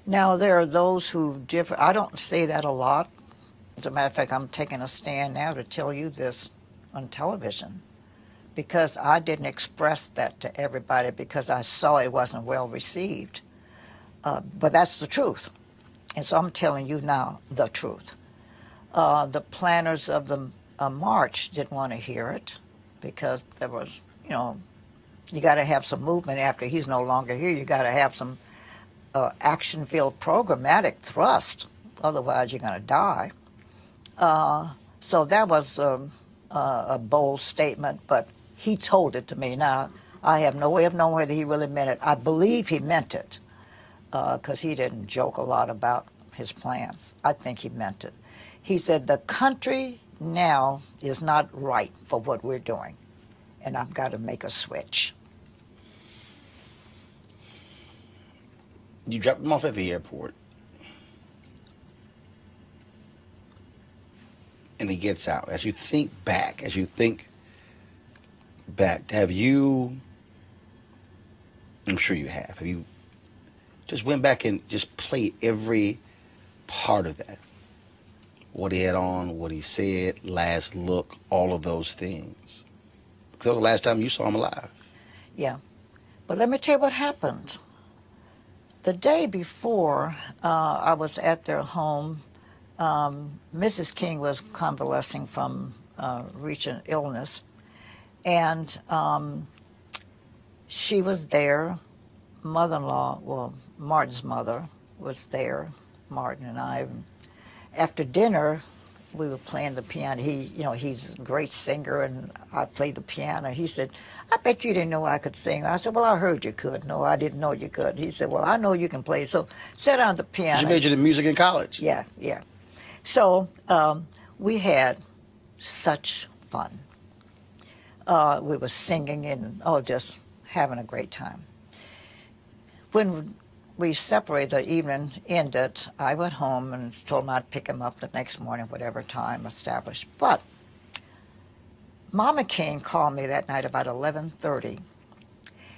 Now, there are those who differ. I don't say that a lot. As a matter of fact, I'm taking a stand now to tell you this on television, because I didn't express that to everybody because I saw it wasn't well received. But that's the truth. And so I'm telling you now the truth. The planners of the march didn't want to hear it because there was, you got to have some movement after he's no longer here. You got to have some action-filled programmatic thrust. Otherwise, you're going to die. So that was a bold statement, but he told it to me. Now, I have no way of knowing whether he really meant it. I believe he meant it because he didn't joke a lot about his plans. I think he meant it. He said, the country now is not right for what we're doing, and I've got to make a switch. You dropped him off at the airport. And he gets out. As you think back, have you, I'm sure you have you just went back and just played every part of that? What he had on, what he said, last look, all of those things. Because that was the last time you saw him alive. Yeah. But let me tell you what happened. The day before I was at their home, Mrs. King was convalescing from recent illness, and she was there. Mother-in-law, well, Martin's mother was there, Martin and I. After dinner, we were playing the piano. He's a great singer, and I played the piano. He said, I bet you didn't know I could sing. I said, well, I heard you could. No, I didn't know you could. He said, well, I know you can play. So sit on the piano. You majored in music in college. Yeah. So we had such fun. We were singing and, just having a great time. When we separated, the evening ended, I went home and told him I'd pick him up the next morning, whatever time established. But Mama King called me that night about 11:30,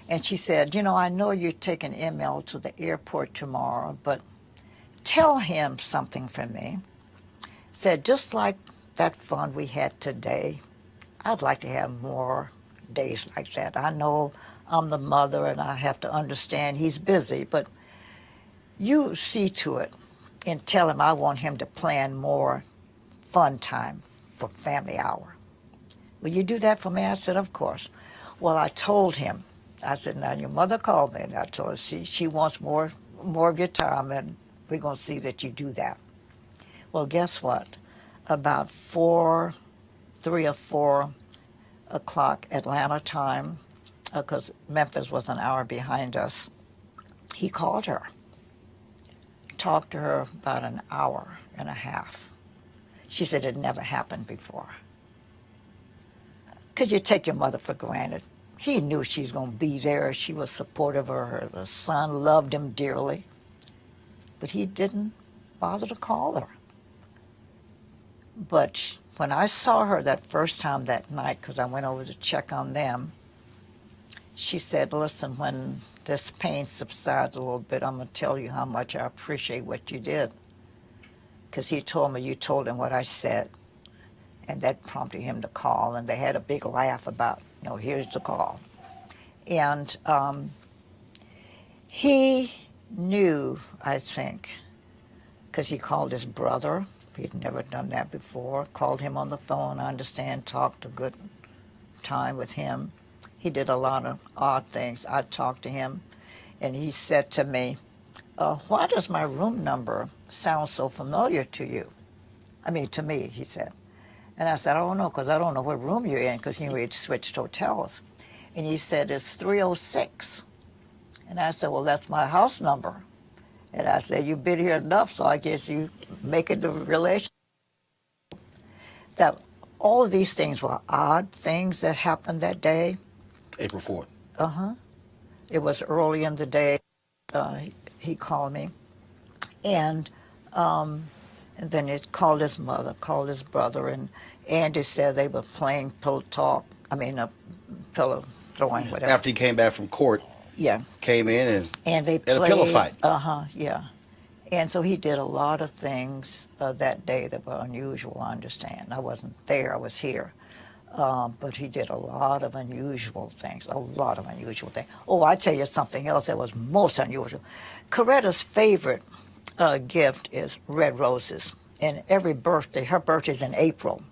and she said, I know you're taking ML to the airport tomorrow, but tell him something for me. Said, just like that fun we had today, I'd like to have more days like that. I know I'm the mother and I have to understand he's busy, but you see to it and tell him I want him to plan more fun time for family hour. Will you do that for me? I said, of course. Well, I told him. I said, now your mother called me, and I told her she wants more of your time, and we're going to see that you do that. Well, guess what? About 3 or 4 o'clock Atlanta time, because Memphis was an hour behind us, he called her, talked to her about an hour and a half. She said it never happened before. Could you take your mother for granted? He knew she was going to be there. She was supportive of her. The son loved him dearly. But he didn't bother to call her. But when I saw her that first time that night, because I went over to check on them, she said, listen, when this pain subsides a little bit, I'm going to tell you how much I appreciate what you did. Because he told me you told him what I said. And that prompted him to call. And they had a big laugh about, here's the call. And he knew, I think, because he called his brother. He'd never done that before. Called him on the phone, I understand, talked a good time with him. He did a lot of odd things. I talked to him, and he said to me, why does my room number sound so familiar to you? I mean, to me, he said. And I said, I don't know, because I don't know what room you're in, because he had switched hotels. And he said, it's 306. And I said, well, that's my house number. And I said, you've been here enough, so I guess you make it the relation. That all of these things were odd things that happened that day. April 4th. Uh-huh. It was early in the day. He called me. And then he called his mother, called his brother, and Andy said they were playing pillow throwing, whatever. After he came back from court, yeah, came in and they had played a pillow fight. Yeah. And so he did a lot of things that day that were unusual, I understand. I wasn't there, I was here. But he did a lot of unusual things, Oh, I tell you something else that was most unusual. Coretta's favorite gift is red roses. And every birthday, her birthday's in April.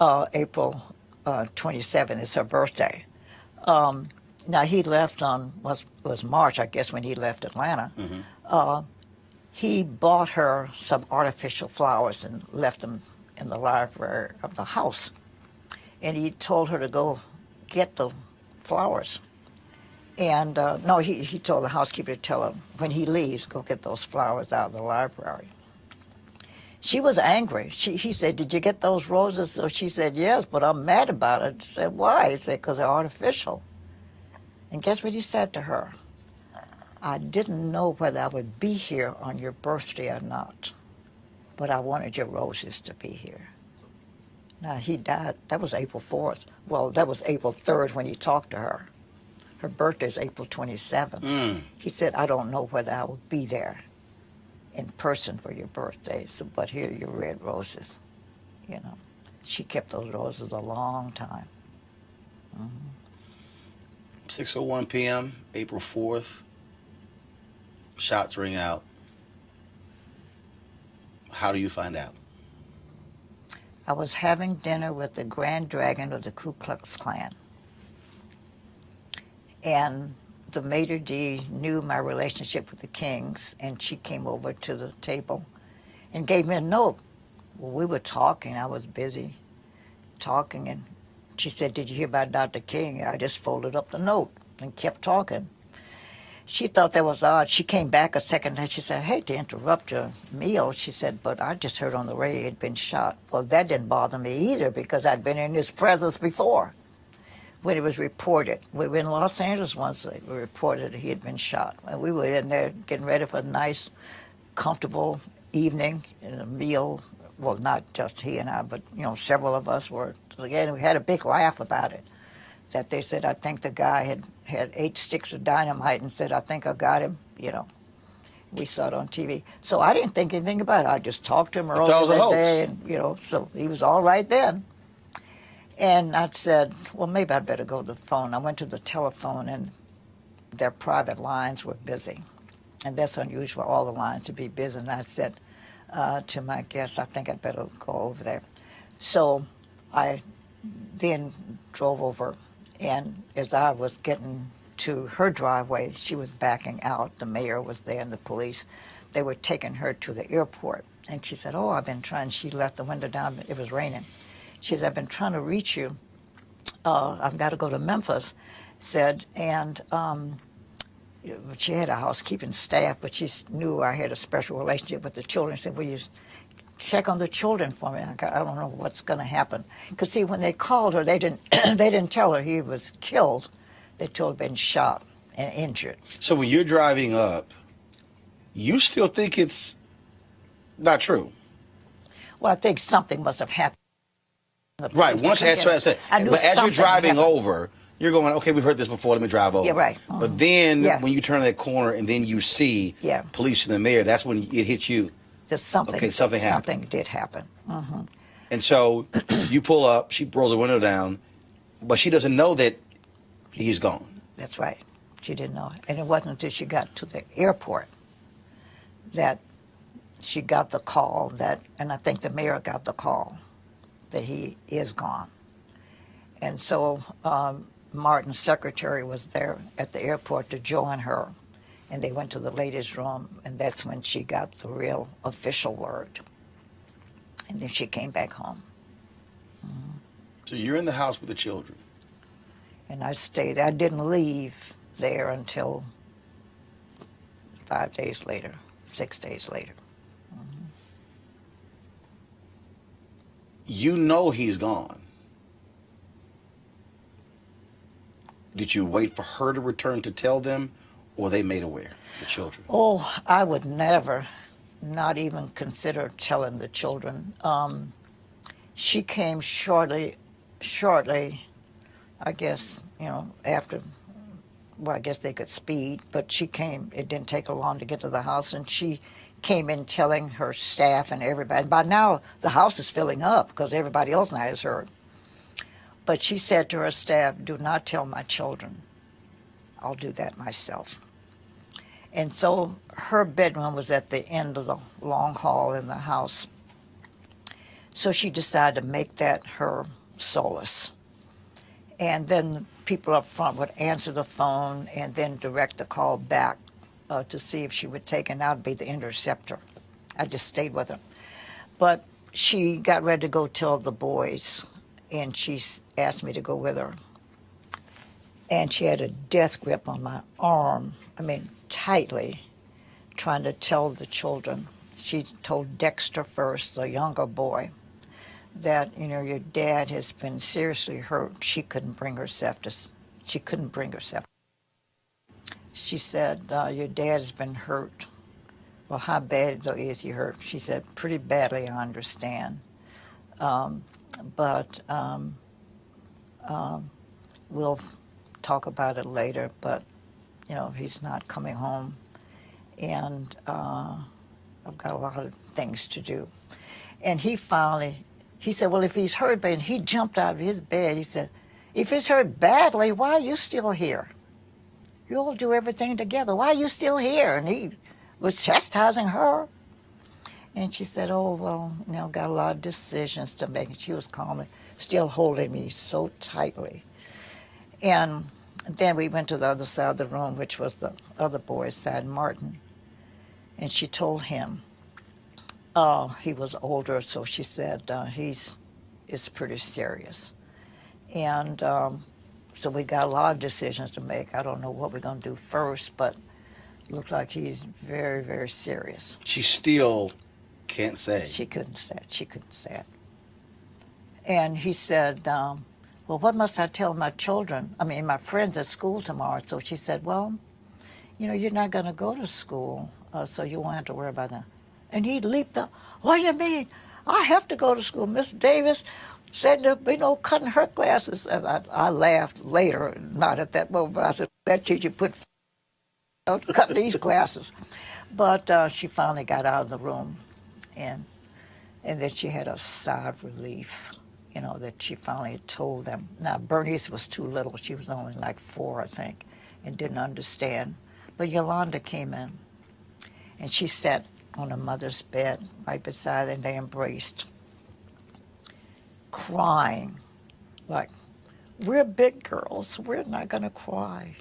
April 27th is her birthday. Now, he left on, was March, I guess, when he left Atlanta. Mm-hmm. He bought her some artificial flowers and left them in the library of the house. And he told her to go get the flowers. And, no, he told the housekeeper to tell her, when he leaves, go get those flowers out of the library. She was angry. He said, did you get those roses? So she said, yes, but I'm mad about it. She said, why? He said, because they're artificial. And guess what he said to her? I didn't know whether I would be here on your birthday or not, but I wanted your roses to be here. Now, he died. That was April 4th. Well, that was April 3rd when he talked to her. Her birthday's April 27th. He said, I don't know whether I will be there in person for your birthday, but here are your red roses. She kept those roses a long time. 6:01 p.m., April 4th. Shots ring out. How do you find out? I was having dinner with the Grand Dragon of the Ku Klux Klan. And the maitre d' knew my relationship with the Kings, and she came over to the table and gave me a note. Well, we were talking. I was busy talking, and she said, did you hear about Dr. King? I just folded up the note and kept talking. She thought that was odd. She came back a second and she said, I hate to interrupt your meal. She said, but I just heard on the radio he'd been shot. Well, that didn't bother me either because I'd been in his presence before when it was reported. We were in Los Angeles once. They reported that he had been shot. And we were in there getting ready for a nice, comfortable evening and a meal. Well, not just he and I, but, several of us were. Again, we had a big laugh about it. That they said, I think the guy had 8 sticks of dynamite and said, I think I got him, We saw it on TV. So I didn't think anything about it. I just talked to him earlier that day, and, so he was all right then. And I said, well, maybe I'd better go to the phone. I went to the telephone, and their private lines were busy. And that's unusual, all the lines to be busy. And I said to my guest, I think I'd better go over there. So I then drove over. And as I was getting to her driveway, she was backing out. The mayor was there and the police. they were taking her to the airport. And she said, oh, I've been trying. She left the window down, but it was raining. She said, I've been trying to reach you. I've got to go to Memphis, said, and she had a housekeeping staff, but she knew I had a special relationship with the children. She said, will you check on the children for me? I don't know what's going to happen. Because, see, when they called her, they didn't, they didn't tell her he was killed. They told her he'd been shot and injured. So when you're driving up, you still think it's not true? Well, I think something must have happened. Right. Once that's what I said. But as you're driving over, you're going, okay, we've heard this before, let me drive over. Yeah, right. Mm-hmm. But then when you turn that corner and then you see police in the mirror, that's when it hits you. Just something. Okay, something happened. Something did happen. Mm-hmm. And so you pull up, she rolls the window down, but she doesn't know that he's gone. That's right. She didn't know it. And it wasn't until she got to the airport that she got the call that, and I think the mayor got the call that he is gone. And so Martin's secretary was there at the airport to join her, and they went to the ladies' room, and that's when she got the real official word. And then she came back home. Mm-hmm. So you're in the house with the children. And I stayed. I didn't leave there until 5 days later, 6 days later. Mm-hmm. You know he's gone. Did you wait for her to return to tell them, or they made aware, the children? Oh, I would never, not even consider telling the children. She came shortly, I guess, after, well, I guess they could speed, but she came, it didn't take her long to get to the house, and she came in telling her staff and everybody. By now, the house is filling up because everybody else now has heard. But she said to her staff, do not tell my children. I'll do that myself. And so her bedroom was at the end of the long hall in the house. So she decided to make that her solace. And then the people up front would answer the phone and then direct the call back to see if she would take it, and I'd be the interceptor. I just stayed with her. But she got ready to go tell the boys, and she asked me to go with her. And she had a death grip on my arm, tightly, trying to tell the children. She told Dexter first, the younger boy, that, your dad has been seriously hurt. She couldn't bring herself. She said, your dad's been hurt. Well, how bad is he hurt? She said, pretty badly, I understand. But we'll talk about it later, but, he's not coming home. And I've got a lot of things to do. And he said, well, if he's hurt bad, and he jumped out of his bed. He said, if he's hurt badly, why are you still here? You all do everything together. Why are you still here? And he was chastising her. And she said, oh, well, got a lot of decisions to make. And she was calmly, still holding me so tightly. And then we went to the other side of the room, which was the other boy's side, Martin. And she told him, he was older, so she said, it's pretty serious. And so we got a lot of decisions to make. I don't know what we're going to do first, but it looks like he's very, very serious. She still can't say. She couldn't say it. And he said, well, what must I tell my children? My friends at school tomorrow. So she said, well, you're not going to go to school, so you won't have to worry about that. And he leaped up. What do you mean? I have to go to school. Miss Davis said to cutting her glasses. And I laughed later, not at that moment, but I said, that teacher put cut these glasses. But she finally got out of the room, and then she had a sigh of relief, that she finally had told them. Now, Bernice was too little. She was only like 4, I think, and didn't understand. But Yolanda came in, and she sat on her mother's bed right beside her, and they embraced, crying, like, we're big girls. We're not going to cry.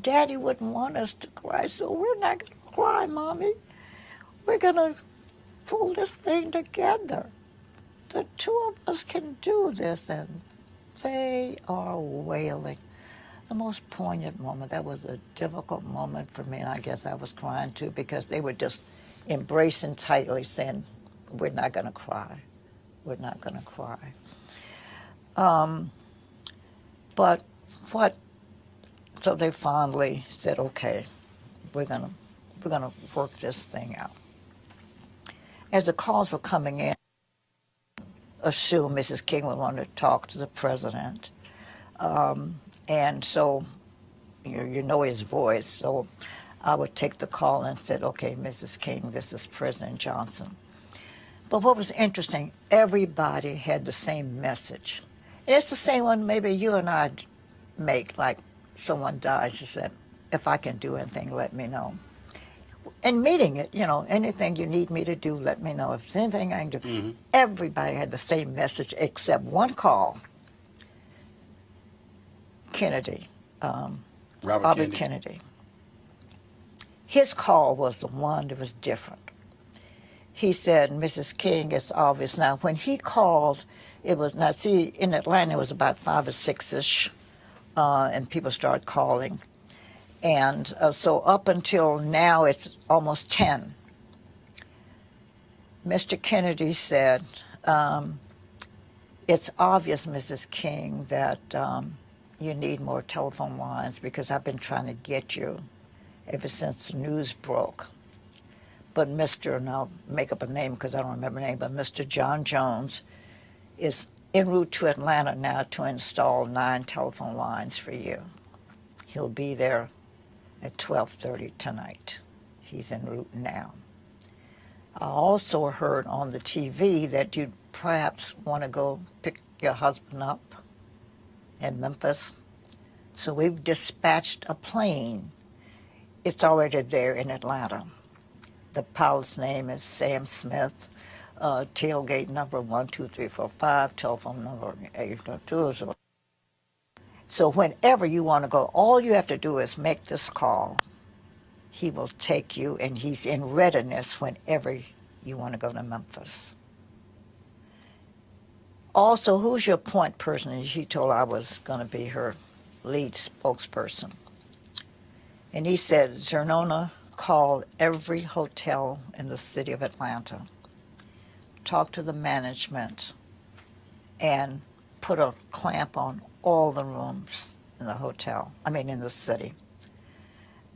Daddy wouldn't want us to cry, so we're not going to cry, Mommy. We're going to pull this thing together. The two of us can do this. And they are wailing. The most poignant moment. That was a difficult moment for me, and I guess I was crying too, because they were just embracing tightly, saying, we're not going to cry. We're not going to cry. But what, so they finally said, okay, we're going to work this thing out. As the calls were coming in, assume Mrs. King would want to talk to the president. And so, you know his voice, so I would take the call and said, okay, Mrs. King, this is President Johnson. But what was interesting, everybody had the same message. And it's the same one maybe you and I make, like someone dies, you said, if I can do anything, let me know. And meeting it, anything you need me to do, let me know. If there's anything I can do. Mm-hmm. Everybody had the same message except one call. Kennedy, Robert Kennedy. His call was the one that was different. He said, Mrs. King, it's obvious now. When he called, it was, now see, in Atlanta it was about 5 or 6-ish, and people started calling. And so up until now, it's almost 10. Mr. Kennedy said, it's obvious, Mrs. King, that you need more telephone lines because I've been trying to get you ever since the news broke. But Mr., and I'll make up a name because I don't remember the name, but Mr. John Jones is en route to Atlanta now to install 9 telephone lines for you. He'll be there at 12:30 tonight. He's en route now. I also heard on the TV that you'd perhaps want to go pick your husband up in Memphis. So we've dispatched a plane. It's already there in Atlanta. The pilot's name is Sam Smith, tailgate number 12345, telephone number 822. So whenever you want to go, all you have to do is make this call. He will take you, and he's in readiness whenever you want to go to Memphis. Also, who's your point person? And she told I was going to be her lead spokesperson. And he said, Xernona, call every hotel in the city of Atlanta, talk to the management, and put a clamp on all the rooms in the hotel, in the city,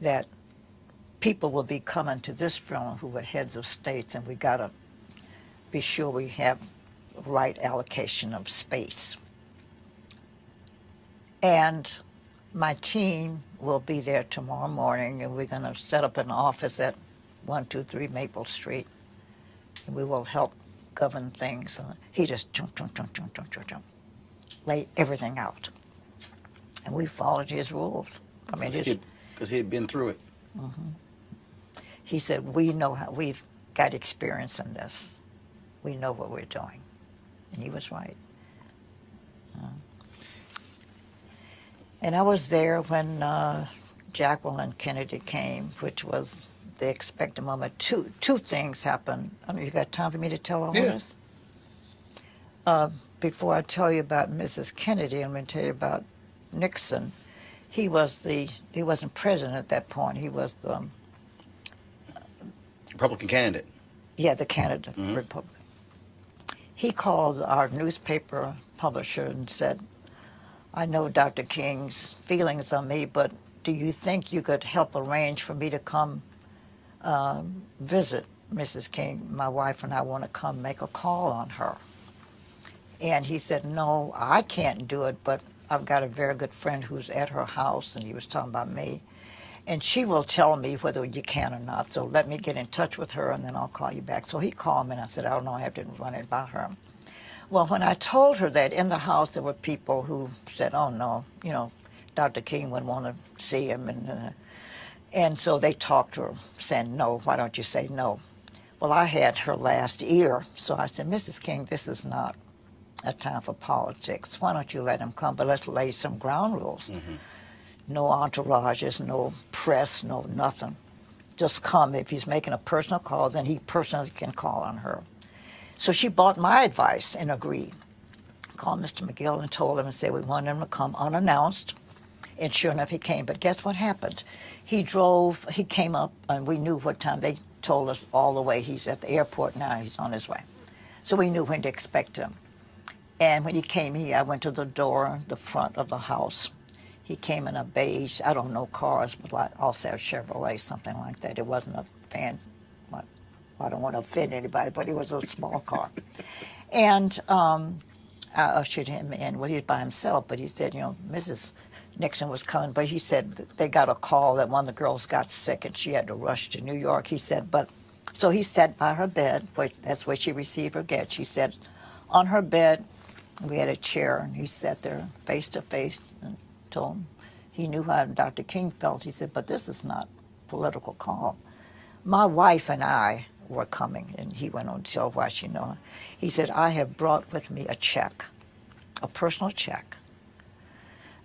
that people will be coming to this funeral who were heads of states, and we got to be sure we have right allocation of space. And my team will be there tomorrow morning, and we're going to set up an office at 123 Maple Street, and we will help govern things. He just jump, lay everything out. And we followed his rules. Because he had been through it. Mm-hmm. He said, we know how, we've got experience in this. We know what we're doing. And he was right. And I was there when Jacqueline Kennedy came, which was the expected moment. Two things happened. I don't know, you got time for me to tell all this? Before I tell you about Mrs. Kennedy, I'm going to tell you about Nixon. He wasn't president at that point. He was the Republican candidate. Yeah, the candidate for Republican. He called our newspaper publisher and said, I know Dr. King's feelings on me, but do you think you could help arrange for me to come visit Mrs. King? My wife and I want to come make a call on her. And he said, no, I can't do it, but I've got a very good friend who's at her house, and he was talking about me, and she will tell me whether you can or not, so let me get in touch with her, and then I'll call you back. So he called me, and I said, I don't know, I have to run it by her. Well, when I told her that, in the house there were people who said, oh, no, Dr. King wouldn't want to see him, and so they talked to her, saying, no, why don't you say no? Well, I had her last ear, so I said, Mrs. King, this is not a time for politics. Why don't you let him come? But let's lay some ground rules. Mm-hmm. No entourages, no press, no nothing. just come. If he's making a personal call, then he personally can call on her. So she bought my advice and agreed. Called Mr. McGill and told him and said we wanted him to come unannounced. And sure enough, he came. But guess what happened? He came up, and we knew what time. They told us all the way. He's at the airport now. He's on his way. So we knew when to expect him. And when he came here, I went to the door, the front of the house. He came in a beige, I don't know cars, but like also a Chevrolet, something like that. It wasn't a fancy, I don't want to offend anybody, but it was a small car. And I ushered him in. Well, he was by himself, but he said, Mrs. Nixon was coming, but he said they got a call that one of the girls got sick and she had to rush to New York. He said, so he sat by her bed, that's where she received her gift. She said, on her bed, we had a chair, and he sat there face to face and told him he knew how Dr. King felt. He said, but this is not a political call. My wife and I were coming, and he went on to tell why she knew. He said, I have brought with me a check, a personal check,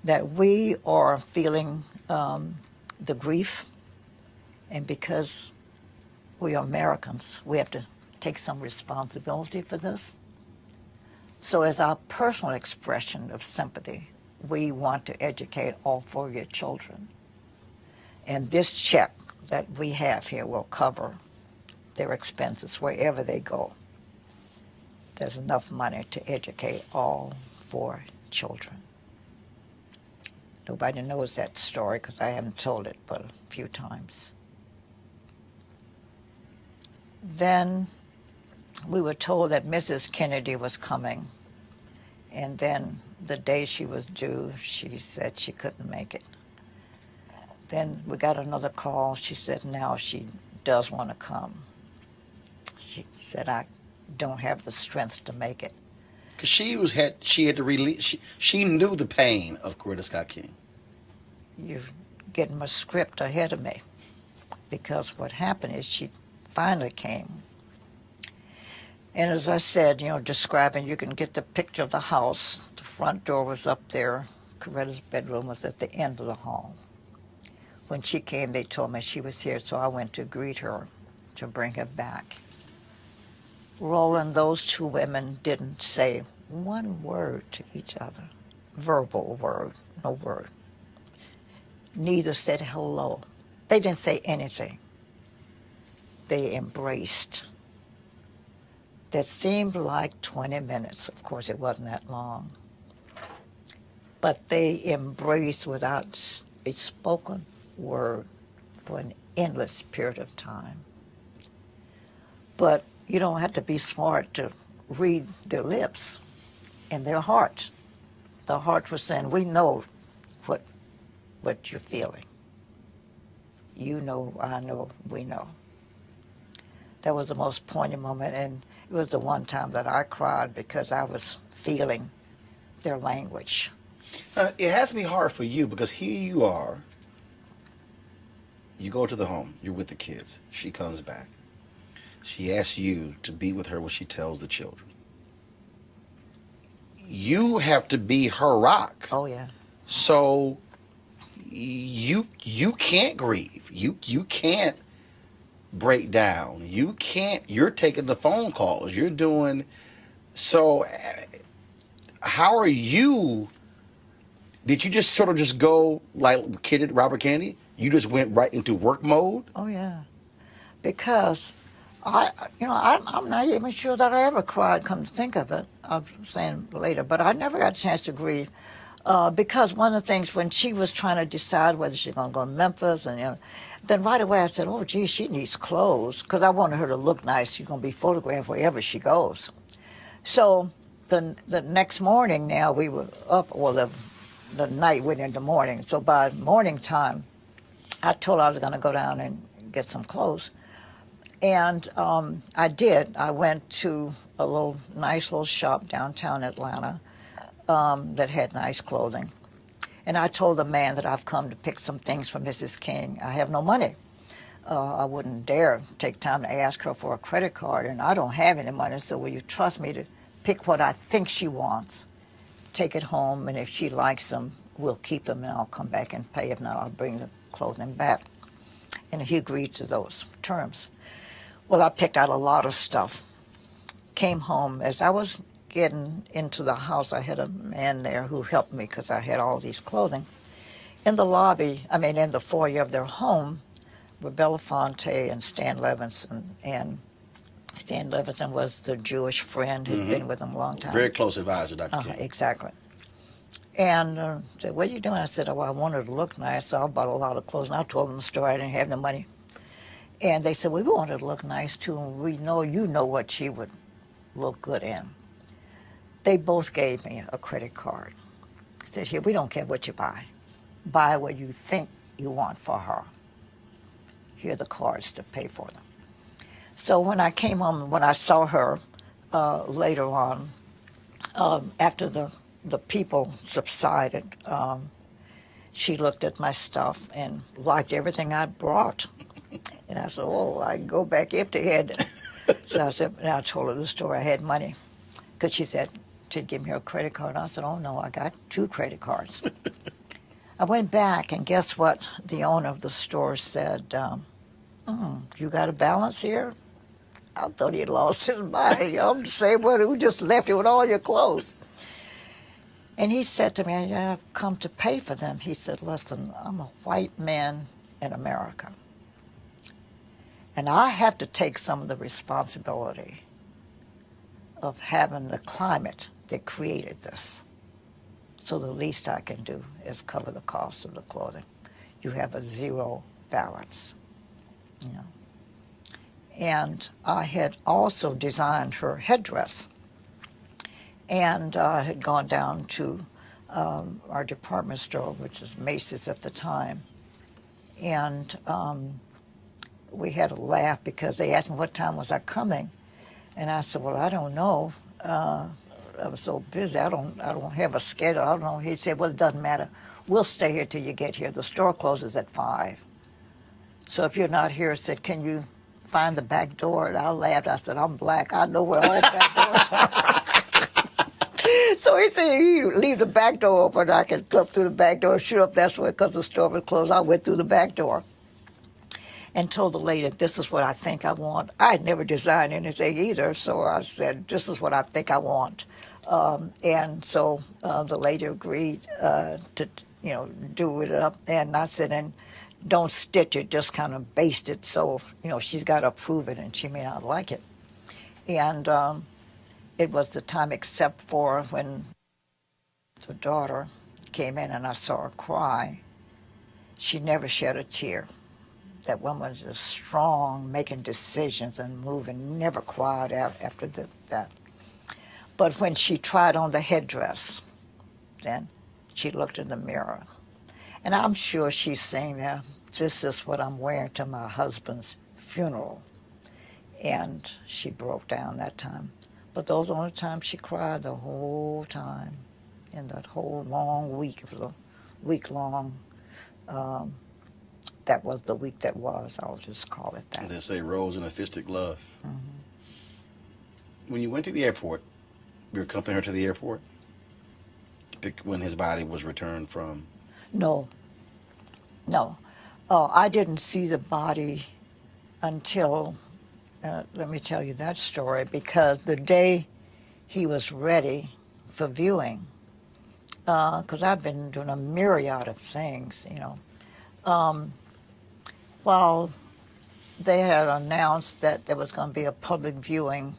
that we are feeling the grief, and because we are Americans, we have to take some responsibility for this. So as our personal expression of sympathy, we want to educate all 4 of your children. And this check that we have here will cover their expenses wherever they go. There's enough money to educate all 4 children. Nobody knows that story because I haven't told it but a few times. Then we were told that Mrs. Kennedy was coming, and then the day she was due, she said she couldn't make it. Then we got another call. She said now she does want to come. She said, I don't have the strength to make it. Because she had to release, she knew the pain of Coretta Scott King. You're getting my script ahead of me, because what happened is she finally came. And as I said, describing, you can get the picture of the house. The front door was up there. Coretta's bedroom was at the end of the hall. When she came, they told me she was here, so I went to greet her to bring her back. Roland, those 2 women didn't say one word to each other, verbal word, no word. Neither said hello. They didn't say anything. They embraced. That seemed like 20 minutes. Of course, it wasn't that long. But they embraced without a spoken word for an endless period of time. But you don't have to be smart to read their lips and their heart. The heart was saying, we know what you're feeling. You know, I know, we know. That was the most poignant moment, and it was the one time that I cried because I was feeling their language. It has to be hard for you because here you are. You go to the home. You're with the kids. She comes back. She asks you to be with her when she tells the children. You have to be her rock. Oh, yeah. So you can't grieve. You can't break down. You're taking the phone calls. You're doing. So how are you? Did you just sort of just go like Robert Kennedy? You just went right into work mode? Oh, yeah. Because I'm not even sure that I ever cried, come to think of it. I'm saying later, but I never got a chance to grieve. Because one of the things when she was trying to decide whether she's going to go to Memphis, and then right away I said, oh, gee, she needs clothes, because I wanted her to look nice. She's going to be photographed wherever she goes. So the next morning now we were up, well, the night went into morning. So by morning time, I told her I was going to go down and get some clothes. And I did. I went to a nice little shop downtown Atlanta that had nice clothing. And I told the man that I've come to pick some things for Mrs. King. I have no money. I wouldn't dare take time to ask her for a credit card, and I don't have any money, so will you trust me to pick what I think she wants, take it home, and if she likes them, we'll keep them, and I'll come back and pay. If not, I'll bring the clothing back. And he agreed to those terms. Well, I picked out a lot of stuff. Came home. As I was getting into the house, I had a man there who helped me because I had all these clothing. In the lobby, in the foyer of their home, were Belafonte and Stan Levinson. And Stan Levinson was the Jewish friend who'd been with him a long time. Very close advisor, Dr. King. Exactly. And said, what are you doing? I said, oh, I wanted to look nice, so I bought a lot of clothes. And I told them the story. I didn't have no money. And they said, well, we wanted to look nice, too, and we know you know what she would look good in. They both gave me a credit card. Said, here, we don't care what you buy. Buy what you think you want for her. Here are the cards to pay for them. So when I came home, when I saw her later on, after the people subsided, she looked at my stuff and liked everything I brought. And I said, oh, I can go back empty-handed. So I said, and I told her the story. I had money. Because she said, she'd give me her credit card. I said, oh, no, I got 2 credit cards. I went back, and guess what? The owner of the store said, you got a balance here? I thought he had lost his mind. I'm the same one who just left you with all your clothes. And he said to me, I've come to pay for them. He said, listen, I'm a white man in America. And I have to take some of the responsibility of having the climate that created this. So the least I can do is cover the cost of the clothing. You have a zero balance. You know. And I had also designed her headdress. And I had gone down to our department store, which was Macy's at the time. And we had a laugh because they asked me what time was I coming. And I said, well, I don't know. I was so busy. I don't have a schedule. I don't know. He said, well, it doesn't matter. We'll stay here till you get here. The store closes at 5. So if you're not here, I said, can you find the back door? And I laughed. I said, I'm black. I know where all the back doors are. So he said, you leave the back door open. I can go up through the back door. Sure, if that's where, because the store was closed, I went through the back door and told the lady, this is what I think I want. I had never designed anything either, so I said, this is what I think I want. And so the lady agreed to, do it up. And I said, and don't stitch it, just kind of baste it. So, she's got to approve it, and she may not like it. And it was the time except for when the daughter came in and I saw her cry. She never shed a tear. That woman was just strong, making decisions and moving, never cried out after that. But when she tried on the headdress, then she looked in the mirror. And I'm sure she's saying that this is what I'm wearing to my husband's funeral. And she broke down that time. But those are the only times she cried the whole time. In that whole long week, it was a week-long, that was the week that was, I'll just call it that. As they say, rose in a fisted glove. Mm-hmm. When you went to the airport, you accompanied her to the airport? To pick when his body was returned from? No. I didn't see the body until, let me tell you that story, because the day he was ready for viewing, because I've been doing a myriad of things, well, they had announced that there was going to be a public viewing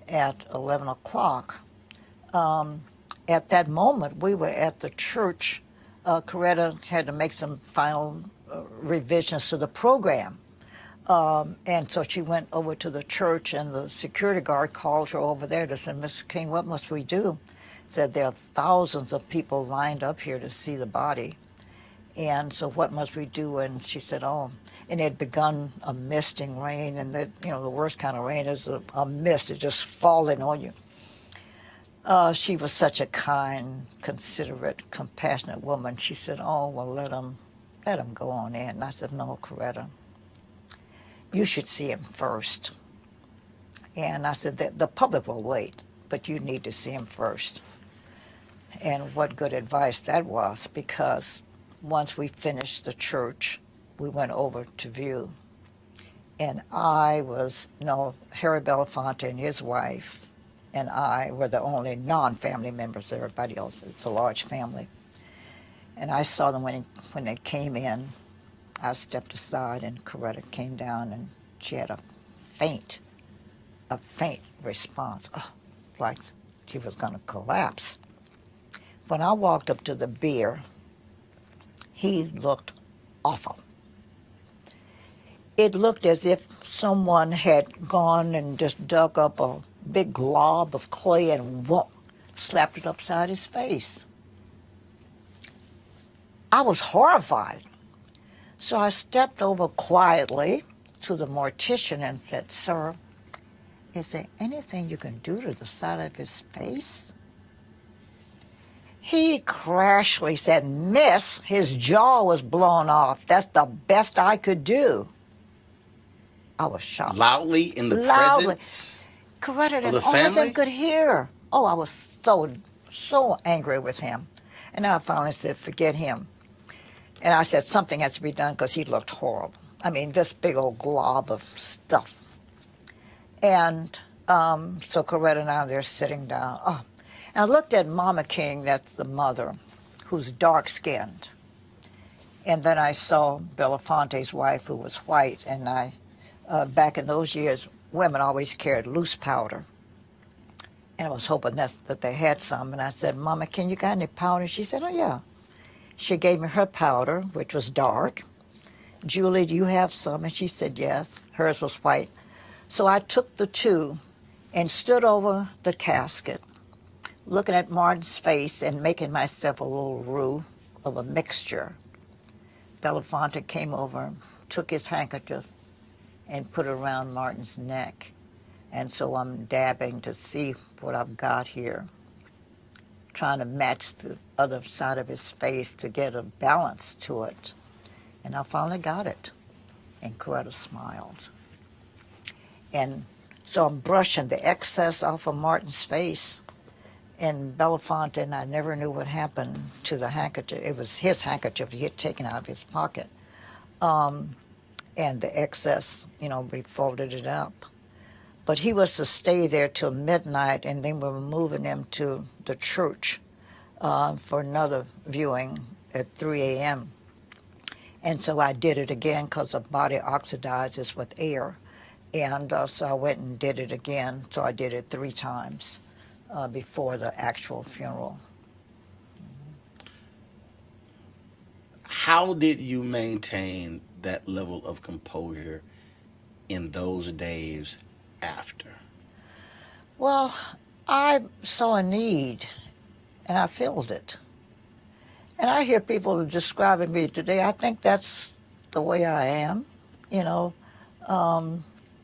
at 11 o'clock. At that moment, we were at the church. Coretta had to make some final revisions to the program. And so she went over to the church, and the security guard called her over there to say, Miss King, what must we do? Said there are thousands of people lined up here to see the body. And so what must we do? And she said, and it had begun a misting rain, and the worst kind of rain is a mist, it's just falling on you. She was such a kind, considerate, compassionate woman. She said, well, let him go on in. And I said, no, Coretta, you should see him first. And I said, the public will wait, but you need to see him first. And what good advice that was, because once we finished the church, we went over to view. And I was, Harry Belafonte and his wife and I were the only non-family members. Everybody else, it's a large family. And I saw them when they came in. I stepped aside and Coretta came down and she had a faint response, like she was going to collapse. When I walked up to the bier, he looked awful. It looked as if someone had gone and just dug up a big glob of clay and slapped it upside his face. I was horrified. So I stepped over quietly to the mortician and said, "Sir, is there anything you can do to the side of his face?" He crashly said, "Miss, his jaw was blown off. That's the best I could do." I was shocked. Loudly in the presence Coretta, of the only family? they could hear. Oh, I was so angry with him. And I finally said, "Forget him." And I said, something has to be done because he looked horrible. I mean, this big old glob of stuff. And so Coretta and I, they're sitting down. Oh, and I looked at Mama King, that's the mother, who's dark-skinned. And then I saw Belafonte's wife, who was white. And back in those years, women always carried loose powder. And I was hoping that they had some. And I said, "Mama King, you got any powder?" She said, "Oh, yeah." She gave me her powder, which was dark. "Julie, do you have some?" And she said yes. Hers was white. So I took the two and stood over the casket, looking at Martin's face and making myself a little roux of a mixture. Belafonte came over, took his handkerchief, and put it around Martin's neck. And so I'm dabbing to see what I've got here, trying to match the other side of his face to get a balance to it. And I finally got it. And Coretta smiled. And so I'm brushing the excess off of Martin's face. And Belafonte and I never knew what happened to the handkerchief. It was his handkerchief he had taken out of his pocket. And the excess, we folded it up. But he was to stay there till midnight, and then we were moving him to the church for another viewing at 3 a.m. And so I did it again because the body oxidizes with air. And so I went and did it again. So I did it 3 times before the actual funeral. How did you maintain that level of composure in those days after? Well, I saw a need, and I filled it. And I hear people describing me today. I think that's the way I am.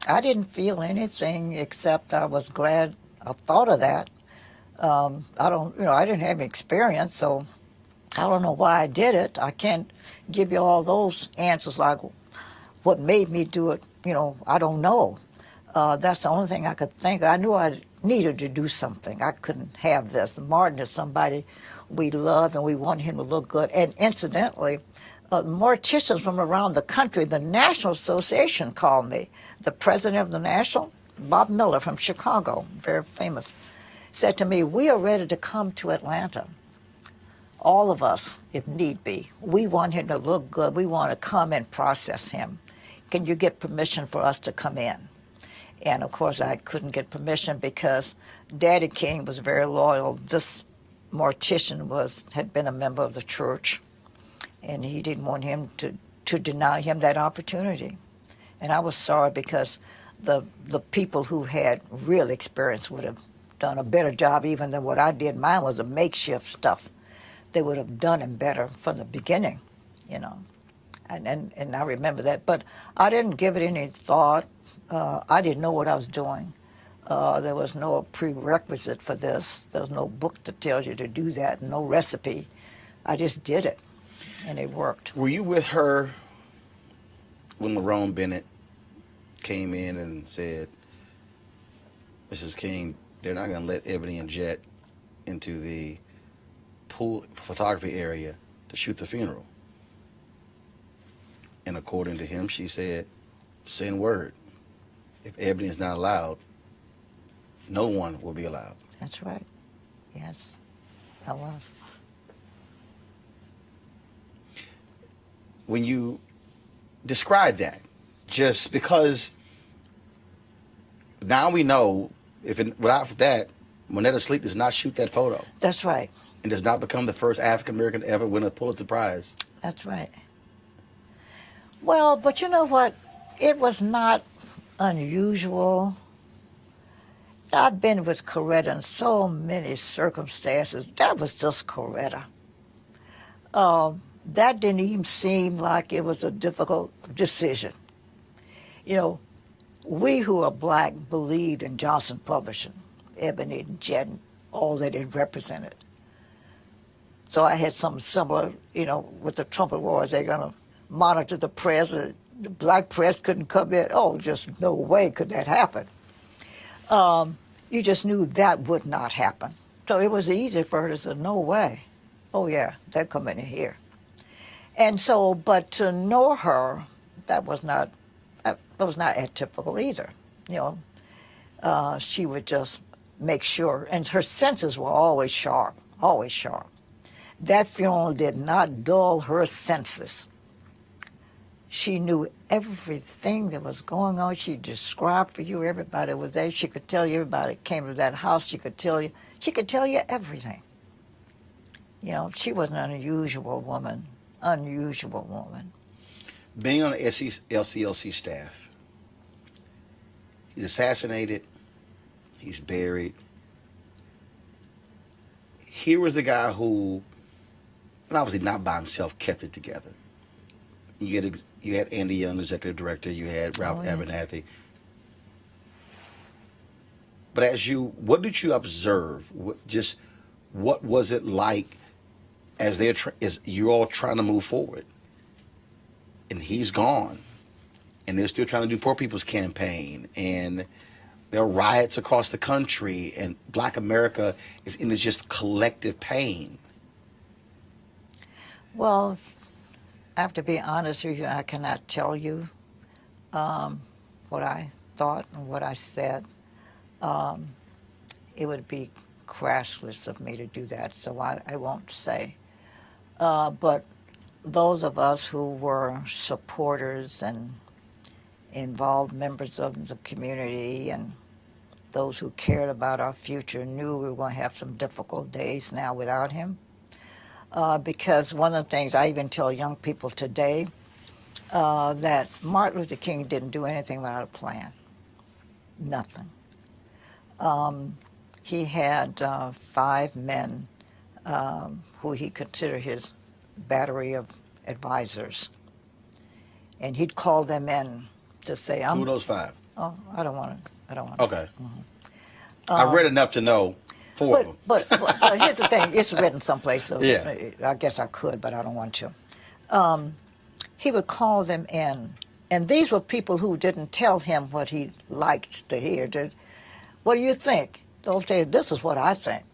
I didn't feel anything except I was glad I thought of that. I didn't have any experience, so I don't know why I did it. I can't give you all those answers like what made me do it. I don't know. That's the only thing I could think of. I knew I needed to do something. I couldn't have this. Martin is somebody we love and we want him to look good. And incidentally, morticians from around the country, the National Association called me. The president of the National, Bob Miller from Chicago, very famous, said to me, "We are ready to come to Atlanta. All of us, if need be. We want him to look good. We want to come and process him. Can you get permission for us to come in?" And of course, I couldn't get permission because Daddy King was very loyal. This mortician had been a member of the church, and he didn't want him to deny him that opportunity. And I was sorry because the people who had real experience would have done a better job even than what I did. Mine was a makeshift stuff. They would have done him better from the beginning, And I remember that. But I didn't give it any thought. I didn't know what I was doing. There was no prerequisite for this. There was no book that tells you to do that, no recipe. I just did it, and it worked. Were you with her when Lerone Bennett came in and said, "Mrs. King, they're not going to let Ebony and Jet into the pool photography area to shoot the funeral"? And according to him, she said, send word. If Ebony is not allowed, no one will be allowed. That's right. Yes, I was. When you describe that, just because now we know without that, Monetta Sleep does not shoot that photo. That's right. And does not become the first African American to ever win a Pulitzer Prize. That's right. Well, but you know what? It was not unusual. I've been with Coretta in so many circumstances. That was just Coretta. That didn't even seem like it was a difficult decision. You know, we who are black believed in Johnson Publishing, Ebony and Jet, all that it represented. So I had something similar, you know, with the Trumpet Awards. They're going to monitor the press. The black press couldn't come in. Oh, just no way could that happen. You just knew that would not happen. So it was easy for her to say, no way. Oh, yeah, they're coming in here. And so, but to know her, that was not atypical either. You know, she would just make sure, and her senses were always sharp, always sharp. That funeral did not dull her senses. She knew everything that was going on. She described for you everybody was there. She could tell you everybody that came to that house. She could tell you everything. You know, she was an unusual woman. Being on the LCLC staff, he's assassinated, he's buried. Here was the guy who, and obviously not by himself, kept it together. You had Andy Young, the executive director. You had Ralph Abernathy. But what did you observe? What was it like as you're all trying to move forward? And he's gone, and they're still trying to do Poor People's Campaign, and there are riots across the country, and Black America is in this just collective pain. Well, I have to be honest with you. I cannot tell you what I thought and what I said. It would be crassless of me to do that, so I won't say. But those of us who were supporters and involved members of the community and those who cared about our future knew we were going to have some difficult days now without him. Because one of the things I even tell young people today, that Martin Luther King didn't do anything without a plan. Nothing. He had 5 men who he considered his battery of advisors. And he'd call them in to say, Who are those 5? Oh, I don't want to. Okay. I've read enough to know 4 of them. But here's the thing. It's written someplace, so yeah. I guess I could, but I don't want to. He would call them in. And these were people who didn't tell him what he liked to hear. What do you think? They'll say, this is what I think.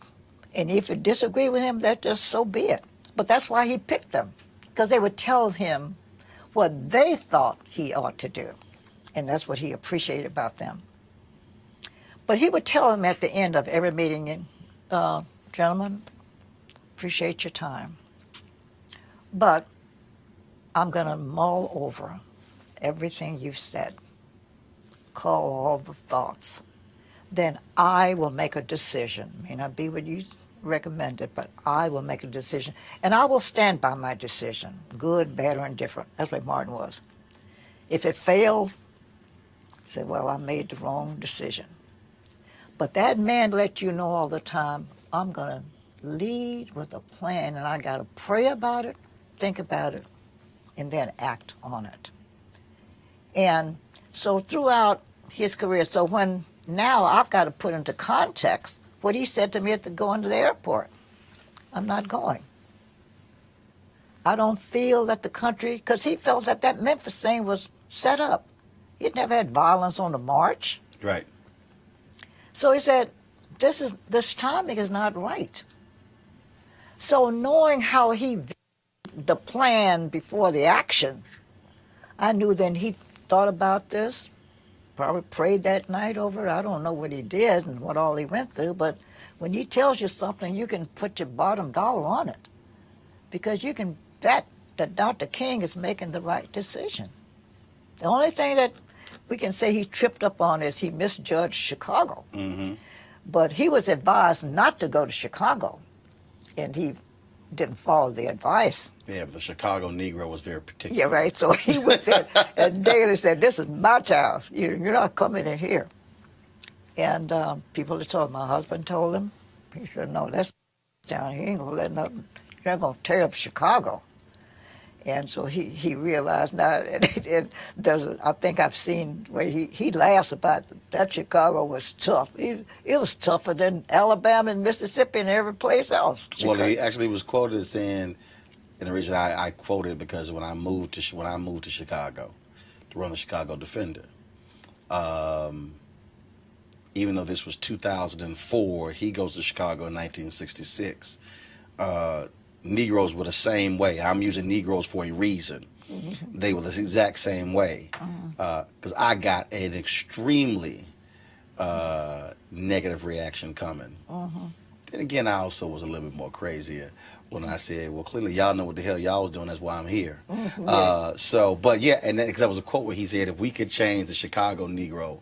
And if you disagree with him, that just so be it. But that's why he picked them, because they would tell him what they thought he ought to do. And that's what he appreciated about them. But he would tell them at the end of every meeting, gentlemen, appreciate your time. But I'm going to mull over everything you've said, call all the thoughts. Then I will make a decision. May not be what you recommended, but I will make a decision. And I will stand by my decision, good, bad, or indifferent. That's what Martin was. If it failed, say, well, I made the wrong decision. But that man let you know all the time, I'm going to lead with a plan, and I got to pray about it, think about it, and then act on it. And so throughout his career, so when now I've got to put into context what he said to me at going to the airport. I'm not going. I don't feel that the country, because he felt that that Memphis thing was set up. He'd never had violence on the march. Right. So he said, this timing is not right. So knowing how he viewed the plan before the action, I knew then he thought about this, probably prayed that night over it. I don't know what he did and what all he went through, but when he tells you something, you can put your bottom dollar on it because you can bet that Dr. King is making the right decision. The only thing that we can say he tripped up on is he misjudged Chicago. Mm-hmm. But he was advised not to go to Chicago, and he didn't follow the advice. Yeah, but the Chicago Negro was very particular. Yeah, right. So he went there, and Daley said, "This is my town. You're not coming in here." And people had told him. My husband told him. He said, "No, that's town. He ain't gonna let nothing. You're not gonna tear up Chicago." And so he realized now, and I think I've seen where he laughs about that Chicago was tough. It was tougher than Alabama and Mississippi and every place else. Well, he actually was quoted as saying, and the reason I quoted because when I moved to Chicago to run the Chicago Defender, even though this was 2004, he goes to Chicago in 1966. Negroes were the same way. I'm using Negroes for a reason. Mm-hmm. They were the exact same way. Because I got an extremely negative reaction coming. Mm-hmm. Then again, I also was a little bit more crazier when I said, well, clearly y'all know what the hell y'all was doing. That's why I'm here. Mm-hmm. But yeah, and because that was a quote where he said, if we could change the Chicago Negro,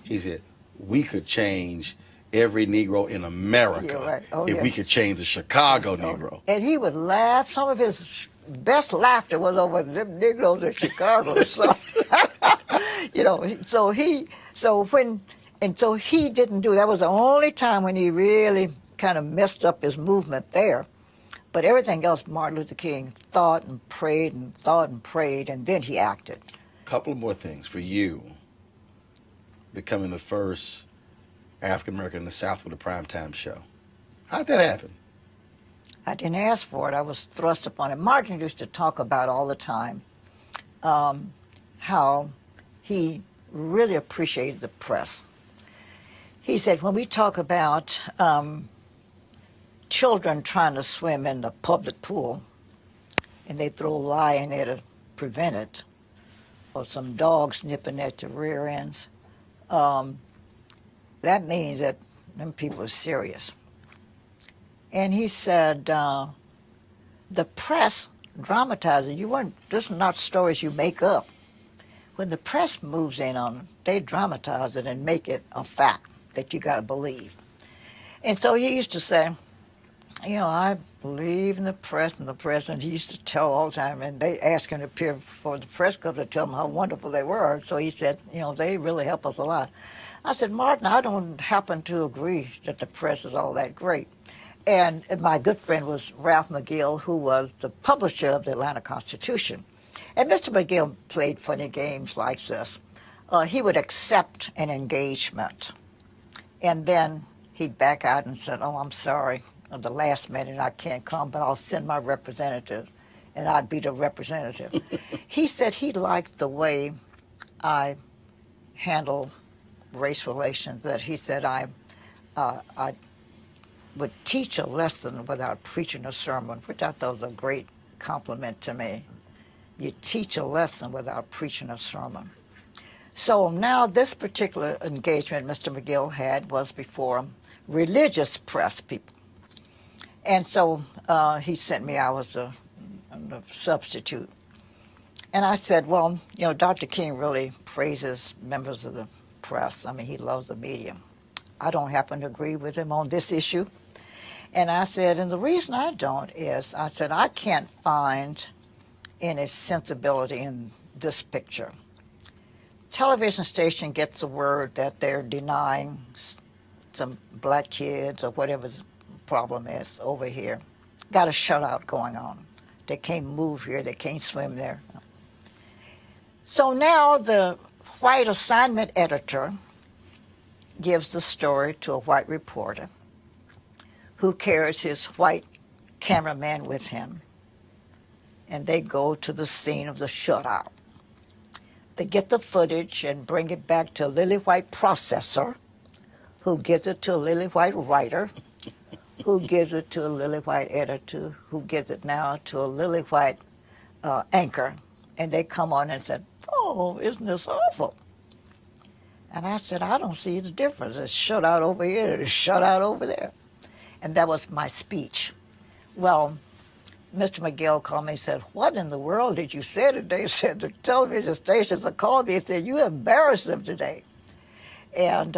he said, we could change every Negro in America if we could change the Chicago Negro. And he would laugh. Some of his best laughter was over them Negroes in Chicago. So, so he didn't do that. Was the only time when he really kind of messed up his movement there. But everything else, Martin Luther King thought and prayed and thought and prayed, and then he acted. Couple more things for you. Becoming the first African American in the South with a primetime show. How'd that happen? I didn't ask for it. I was thrust upon it. Martin used to talk about all the time how he really appreciated the press. He said, when we talk about children trying to swim in the public pool and they throw a lie in there to prevent it, or some dogs nipping at the rear ends, that means that them people are serious. And he said, the press dramatizes. This is not stories you make up. When the press moves in on it, they dramatize it and make it a fact that you got to believe. And so he used to say, I believe in the press and the president. He used to tell all the time, and they asked him to appear before the press club to tell them how wonderful they were. So he said, they really help us a lot. I said, Martin, I don't happen to agree that the press is all that great. And my good friend was Ralph McGill, who was the publisher of the Atlanta Constitution. And Mr. McGill played funny games like this. He would accept an engagement, and then he'd back out and said, I'm sorry, at the last minute I can't come, but I'll send my representative, and I'd be the representative. He said he liked the way I handled race relations, that he said I would teach a lesson without preaching a sermon, which I thought was a great compliment to me. You teach a lesson without preaching a sermon. So now this particular engagement Mr. McGill had was before religious press people. And so he sent me, I was the substitute. And I said, well, Dr. King really praises members of the press. I mean, he loves the media. I don't happen to agree with him on this issue. And I said, and the reason I don't is, I said, I can't find any sensibility in this picture. Television station gets a word that they're denying some black kids or whatever the problem is over here. Got a shutout going on. They can't move here, they can't swim there. So now the white assignment editor gives the story to a white reporter who carries his white cameraman with him, and they go to the scene of the shutout. They get the footage and bring it back to a lily white processor, who gives it to a lily white writer, who gives it to a lily white editor, who gives it now to a lily white anchor. And they come on and said, oh, isn't this awful? And I said, I don't see the difference. It's shut out over here, it's shut out over there. And that was my speech. Well, Mr. McGill called me and said, what in the world did you say today? He said, the television stations are calling me and said, you embarrassed them today. And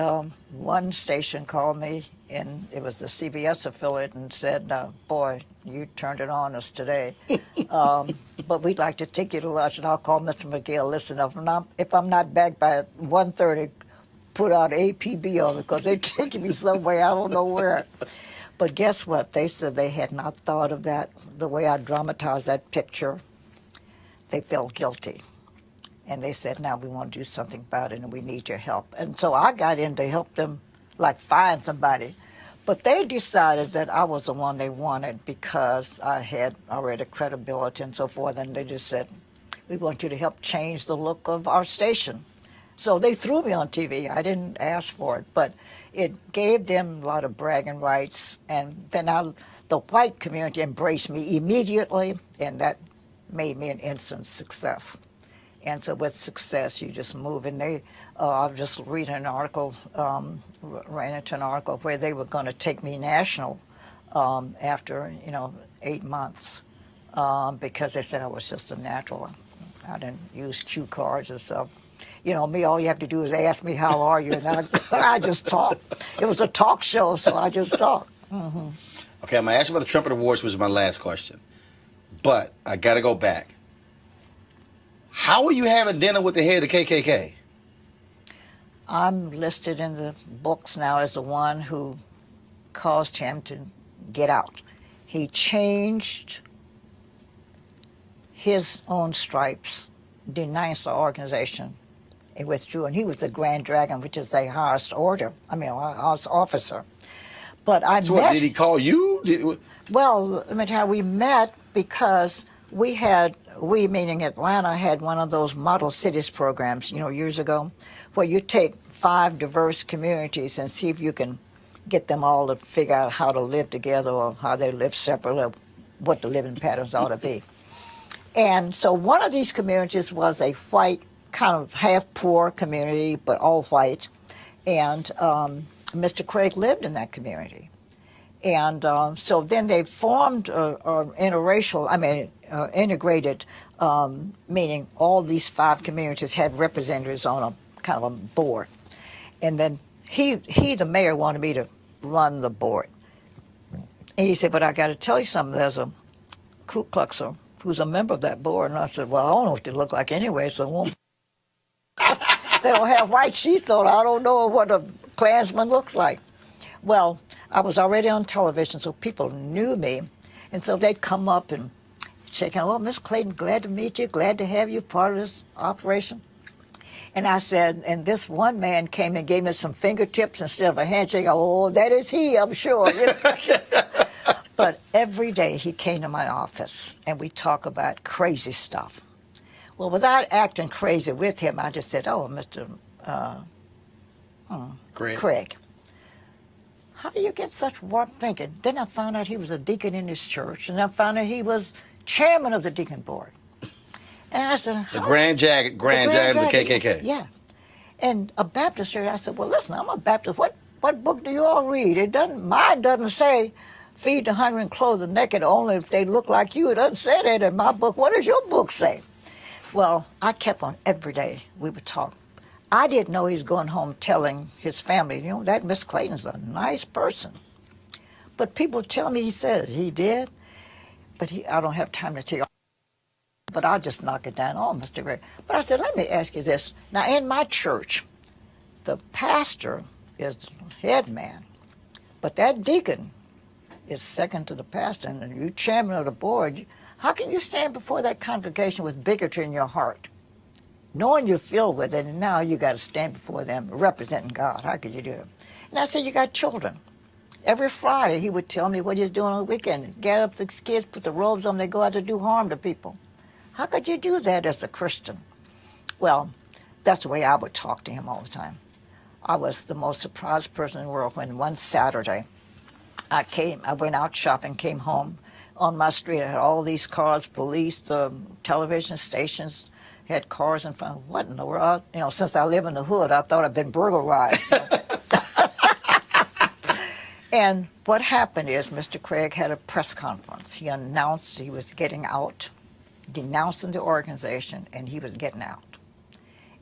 one station called me, and it was the CBS affiliate, and said, boy, you turned it on us today. But we'd like to take you to lunch, and I'll call Mr. McGill. Listen, if I'm not back by 1:30, put out APB on it, because they're taking me somewhere, I don't know where. But guess what? They said they had not thought of that, the way I dramatized that picture. They felt guilty. And they said, now we want to do something about it, and we need your help. And so I got in to help them, like, find somebody. But they decided that I was the one they wanted because I had already credibility and so forth. And they just said, we want you to help change the look of our station. So they threw me on TV. I didn't ask for it, but it gave them a lot of bragging rights. And then the white community embraced me immediately, and that made me an instant success. And so with success, you just move. And I was just reading an article, ran into an article where they were going to take me national after, 8 months because they said I was just a natural. I didn't use cue cards and stuff. Me, all you have to do is ask me, how are you? And I just talk. It was a talk show, so I just talk. Mm-hmm. Okay, I'm going to ask you about the Trumpet Awards, which was my last question. But I got to go back. How are you having dinner with the head of the KKK? I'm listed in the books now as the one who caused him to get out. He changed his own stripes, denounced the organization, and withdrew. And he was the Grand Dragon, which is the highest highest officer. But So what, did he call you? Well, let me tell you, we met because we meaning Atlanta, had one of those model cities programs, years ago, where you take 5 diverse communities and see if you can get them all to figure out how to live together or how they live separately, or what the living patterns ought to be. And so one of these communities was a white, kind of half-poor community, but all white. And Mr. Craig lived in that community. And so then they formed integrated, meaning all these 5 communities had representatives on a kind of a board. And then he the mayor, wanted me to run the board. And he said, but I got to tell you something, there's a Ku Kluxer who's a member of that board. And I said, well, I don't know what they look like anyway, so it won't. They don't have white sheets on. I don't know what a Klansman looks like. Well, I was already on television, so people knew me. And so they'd come up and shake hands. Well, Miss Clayton, glad to meet you, glad to have you part of this operation. And I said, and this one man came and gave me some fingertips instead of a handshake. Oh, that is he, I'm sure. But every day he came to my office, and we talk about crazy stuff. Well, without acting crazy with him, I just said, oh, Mr. Craig, how do you get such warped thinking? Then I found out he was a deacon in his church, and I found out he was chairman of the deacon board. And I said, the Grand Dragon of the KKK. Yeah. And a Baptist church, I said, well, listen, I'm a Baptist. What book do you all read? Mine doesn't say feed the hungry and clothe the naked only if they look like you. It doesn't say that in my book. What does your book say? Well, I kept on every day. We would talk. I didn't know he was going home telling his family, that Miss Clayton's a nice person. But people tell me he said it. He did. But I don't have time to tell you. But I'll just knock it down. Oh, Mr. Gray. But I said, let me ask you this. Now, in my church, the pastor is the head man. But that deacon is second to the pastor. And you're chairman of the board. How can you stand before that congregation with bigotry in your heart? Knowing you're filled with it, and now you got to stand before them representing God. How could you do it? And I said, you got children. Every Friday, he would tell me what he's doing on the weekend. Get up the kids, put the robes on, they go out to do harm to people. How could you do that as a Christian? Well, that's the way I would talk to him all the time. I was the most surprised person in the world when one Saturday I went out shopping, came home on my street. I had all these cars, police, the television stations had cars in front. What in the world? You know, since I live in the hood, I thought I'd been burglarized. You know? And what happened is Mr. Craig had a press conference. He announced he was getting out, denouncing the organization, and he was getting out.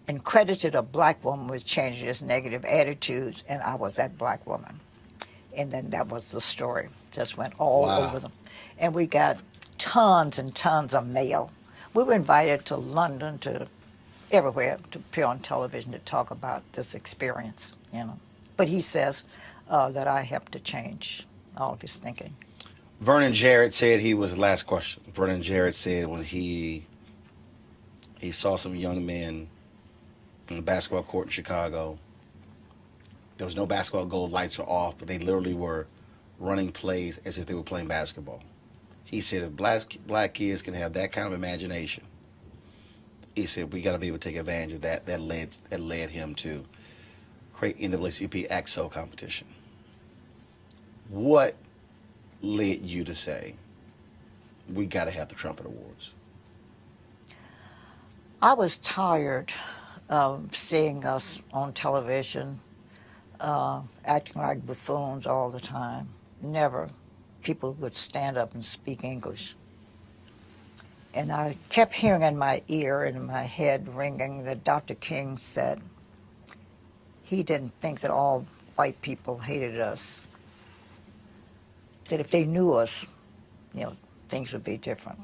And credited a black woman with changing his negative attitudes, and I was that black woman. And then that was the story. Just went all over them. And we got tons and tons of mail. We were invited to London, to everywhere, to appear on television to talk about this experience, you know. But he says that I helped to change all of his thinking. Vernon Jarrett said he was, last question. Vernon Jarrett said when he saw some young men in a basketball court in Chicago, there was no basketball goal, lights were off, but they literally were running plays as if they were playing basketball. He said if black kids can have that kind of imagination, he said we got to be able to take advantage of that. That led him to create NAACP AXO competition. What led you to say we got to have the Trumpet Awards? I was tired of seeing us on television acting like buffoons all the time. Never people would stand up and speak English. And I kept hearing in my ear and in my head ringing that Dr. King said he didn't think that all white people hated us, that if they knew us, you know, things would be different.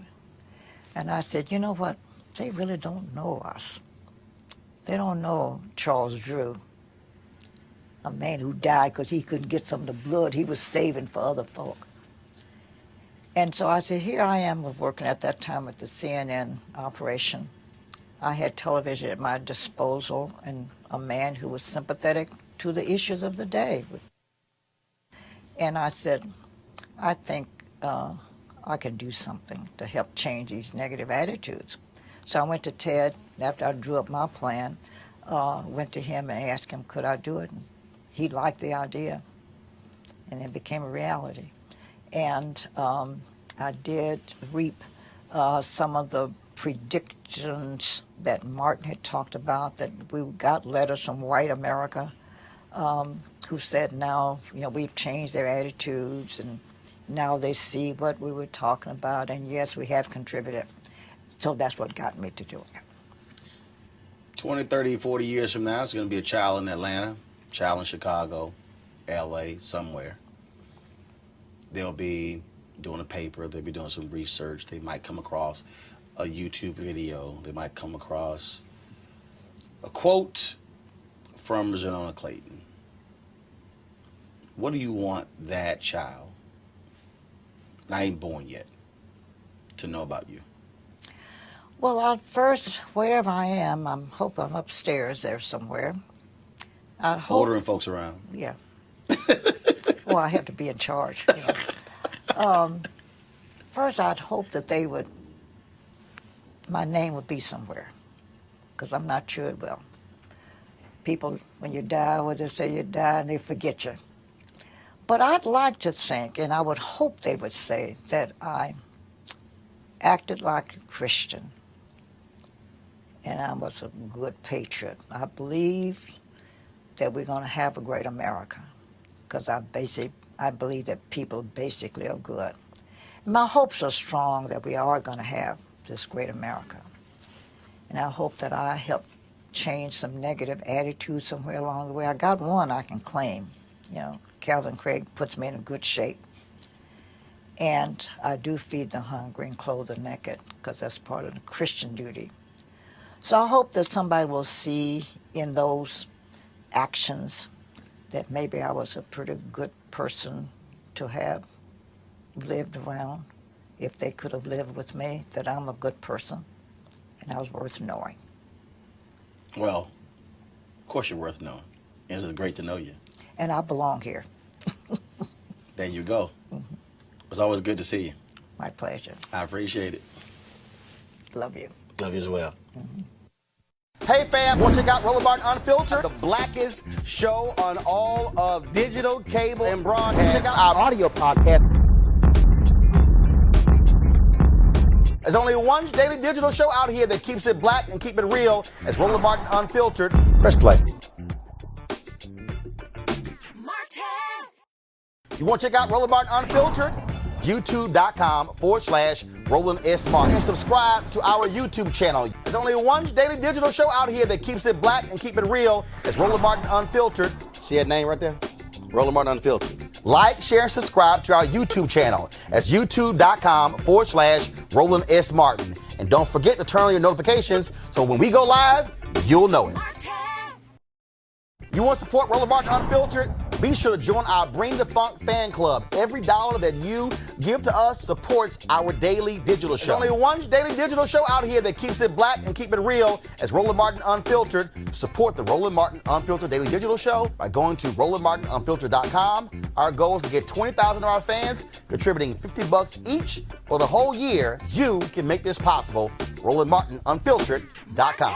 And I said, you know what, they really don't know us. They don't know Charles Drew, a man who died because he couldn't get some of the blood he was saving for other folk. And so I said, here I am working at that time at the CNN operation. I had television at my disposal and a man who was sympathetic to the issues of the day. And I said, I think I can do something to help change these negative attitudes. So I went to Ted, after I drew up my plan, went to him and asked him, could I do it? And he liked the idea, and it became a reality. And I did reap some of the predictions that Martin had talked about, that we got letters from white America who said now, you know, we've changed their attitudes and now they see what we were talking about, and yes, we have contributed. So that's what got me to do it. 20, 30, 40 years from now, there's going to be a child in Atlanta, a child in Chicago, LA, somewhere. They'll be doing a paper, they'll be doing some research, they might come across a YouTube video, they might come across a quote from Xernona Clayton. What do you want that child, and I ain't born yet, to know about you? Well, at first, wherever I am, I hope I'm upstairs there somewhere. Ordering folks around. Yeah. Well, I have to be in charge. You know. First, I'd hope that they would, my name would be somewhere, because I'm not sure it will. People, when you die, when they say you die, and they forget you. But I'd like to think, and I would hope they would say, that I acted like a Christian, and I was a good patriot. I believe that we're going to have a great America, because I believe that people basically are good. And my hopes are strong that we are going to have this great America. And I hope that I help change some negative attitudes somewhere along the way. I got one I can claim. You know, Calvin Craig puts me in a good shape. And I do feed the hungry and clothe the naked, because that's part of the Christian duty. So I hope that somebody will see in those actions that maybe I was a pretty good person to have lived around, if they could have lived with me, that I'm a good person and I was worth knowing. Well, of course you're worth knowing. It was great to know you. And I belong here. There you go. Mm-hmm. It's always good to see you. My pleasure. I appreciate it. Love you. Love you as well. Mm-hmm. Hey fam, want to check out Roland Martin Unfiltered, the blackest show on all of digital, cable, and broadcast. Check out our audio podcast. There's only one daily digital show out here that keeps it black and keep it real. It's Roland Martin Unfiltered. Press play. You want to check out Roland Martin Unfiltered? YouTube.com/Roland S. Martin. And subscribe to our YouTube channel. There's only one daily digital show out here that keeps it black and keep it real. It's Roland Martin Unfiltered. See that name right there? Roland Martin Unfiltered. Like, share, and subscribe to our YouTube channel. That's youtube.com/Roland S. Martin. And don't forget to turn on your notifications so when we go live, you'll know it. You want to support Roland Martin Unfiltered? Be sure to join our Bring the Funk fan club. Every dollar that you give to us supports our daily digital show. There's only one daily digital show out here that keeps it black and keep it real. It's Roland Martin Unfiltered. Support the Roland Martin Unfiltered daily digital show by going to RolandMartinUnfiltered.com. Our goal is to get 20,000 of our fans contributing $50 each for the whole year. You can make this possible. RolandMartinUnfiltered.com.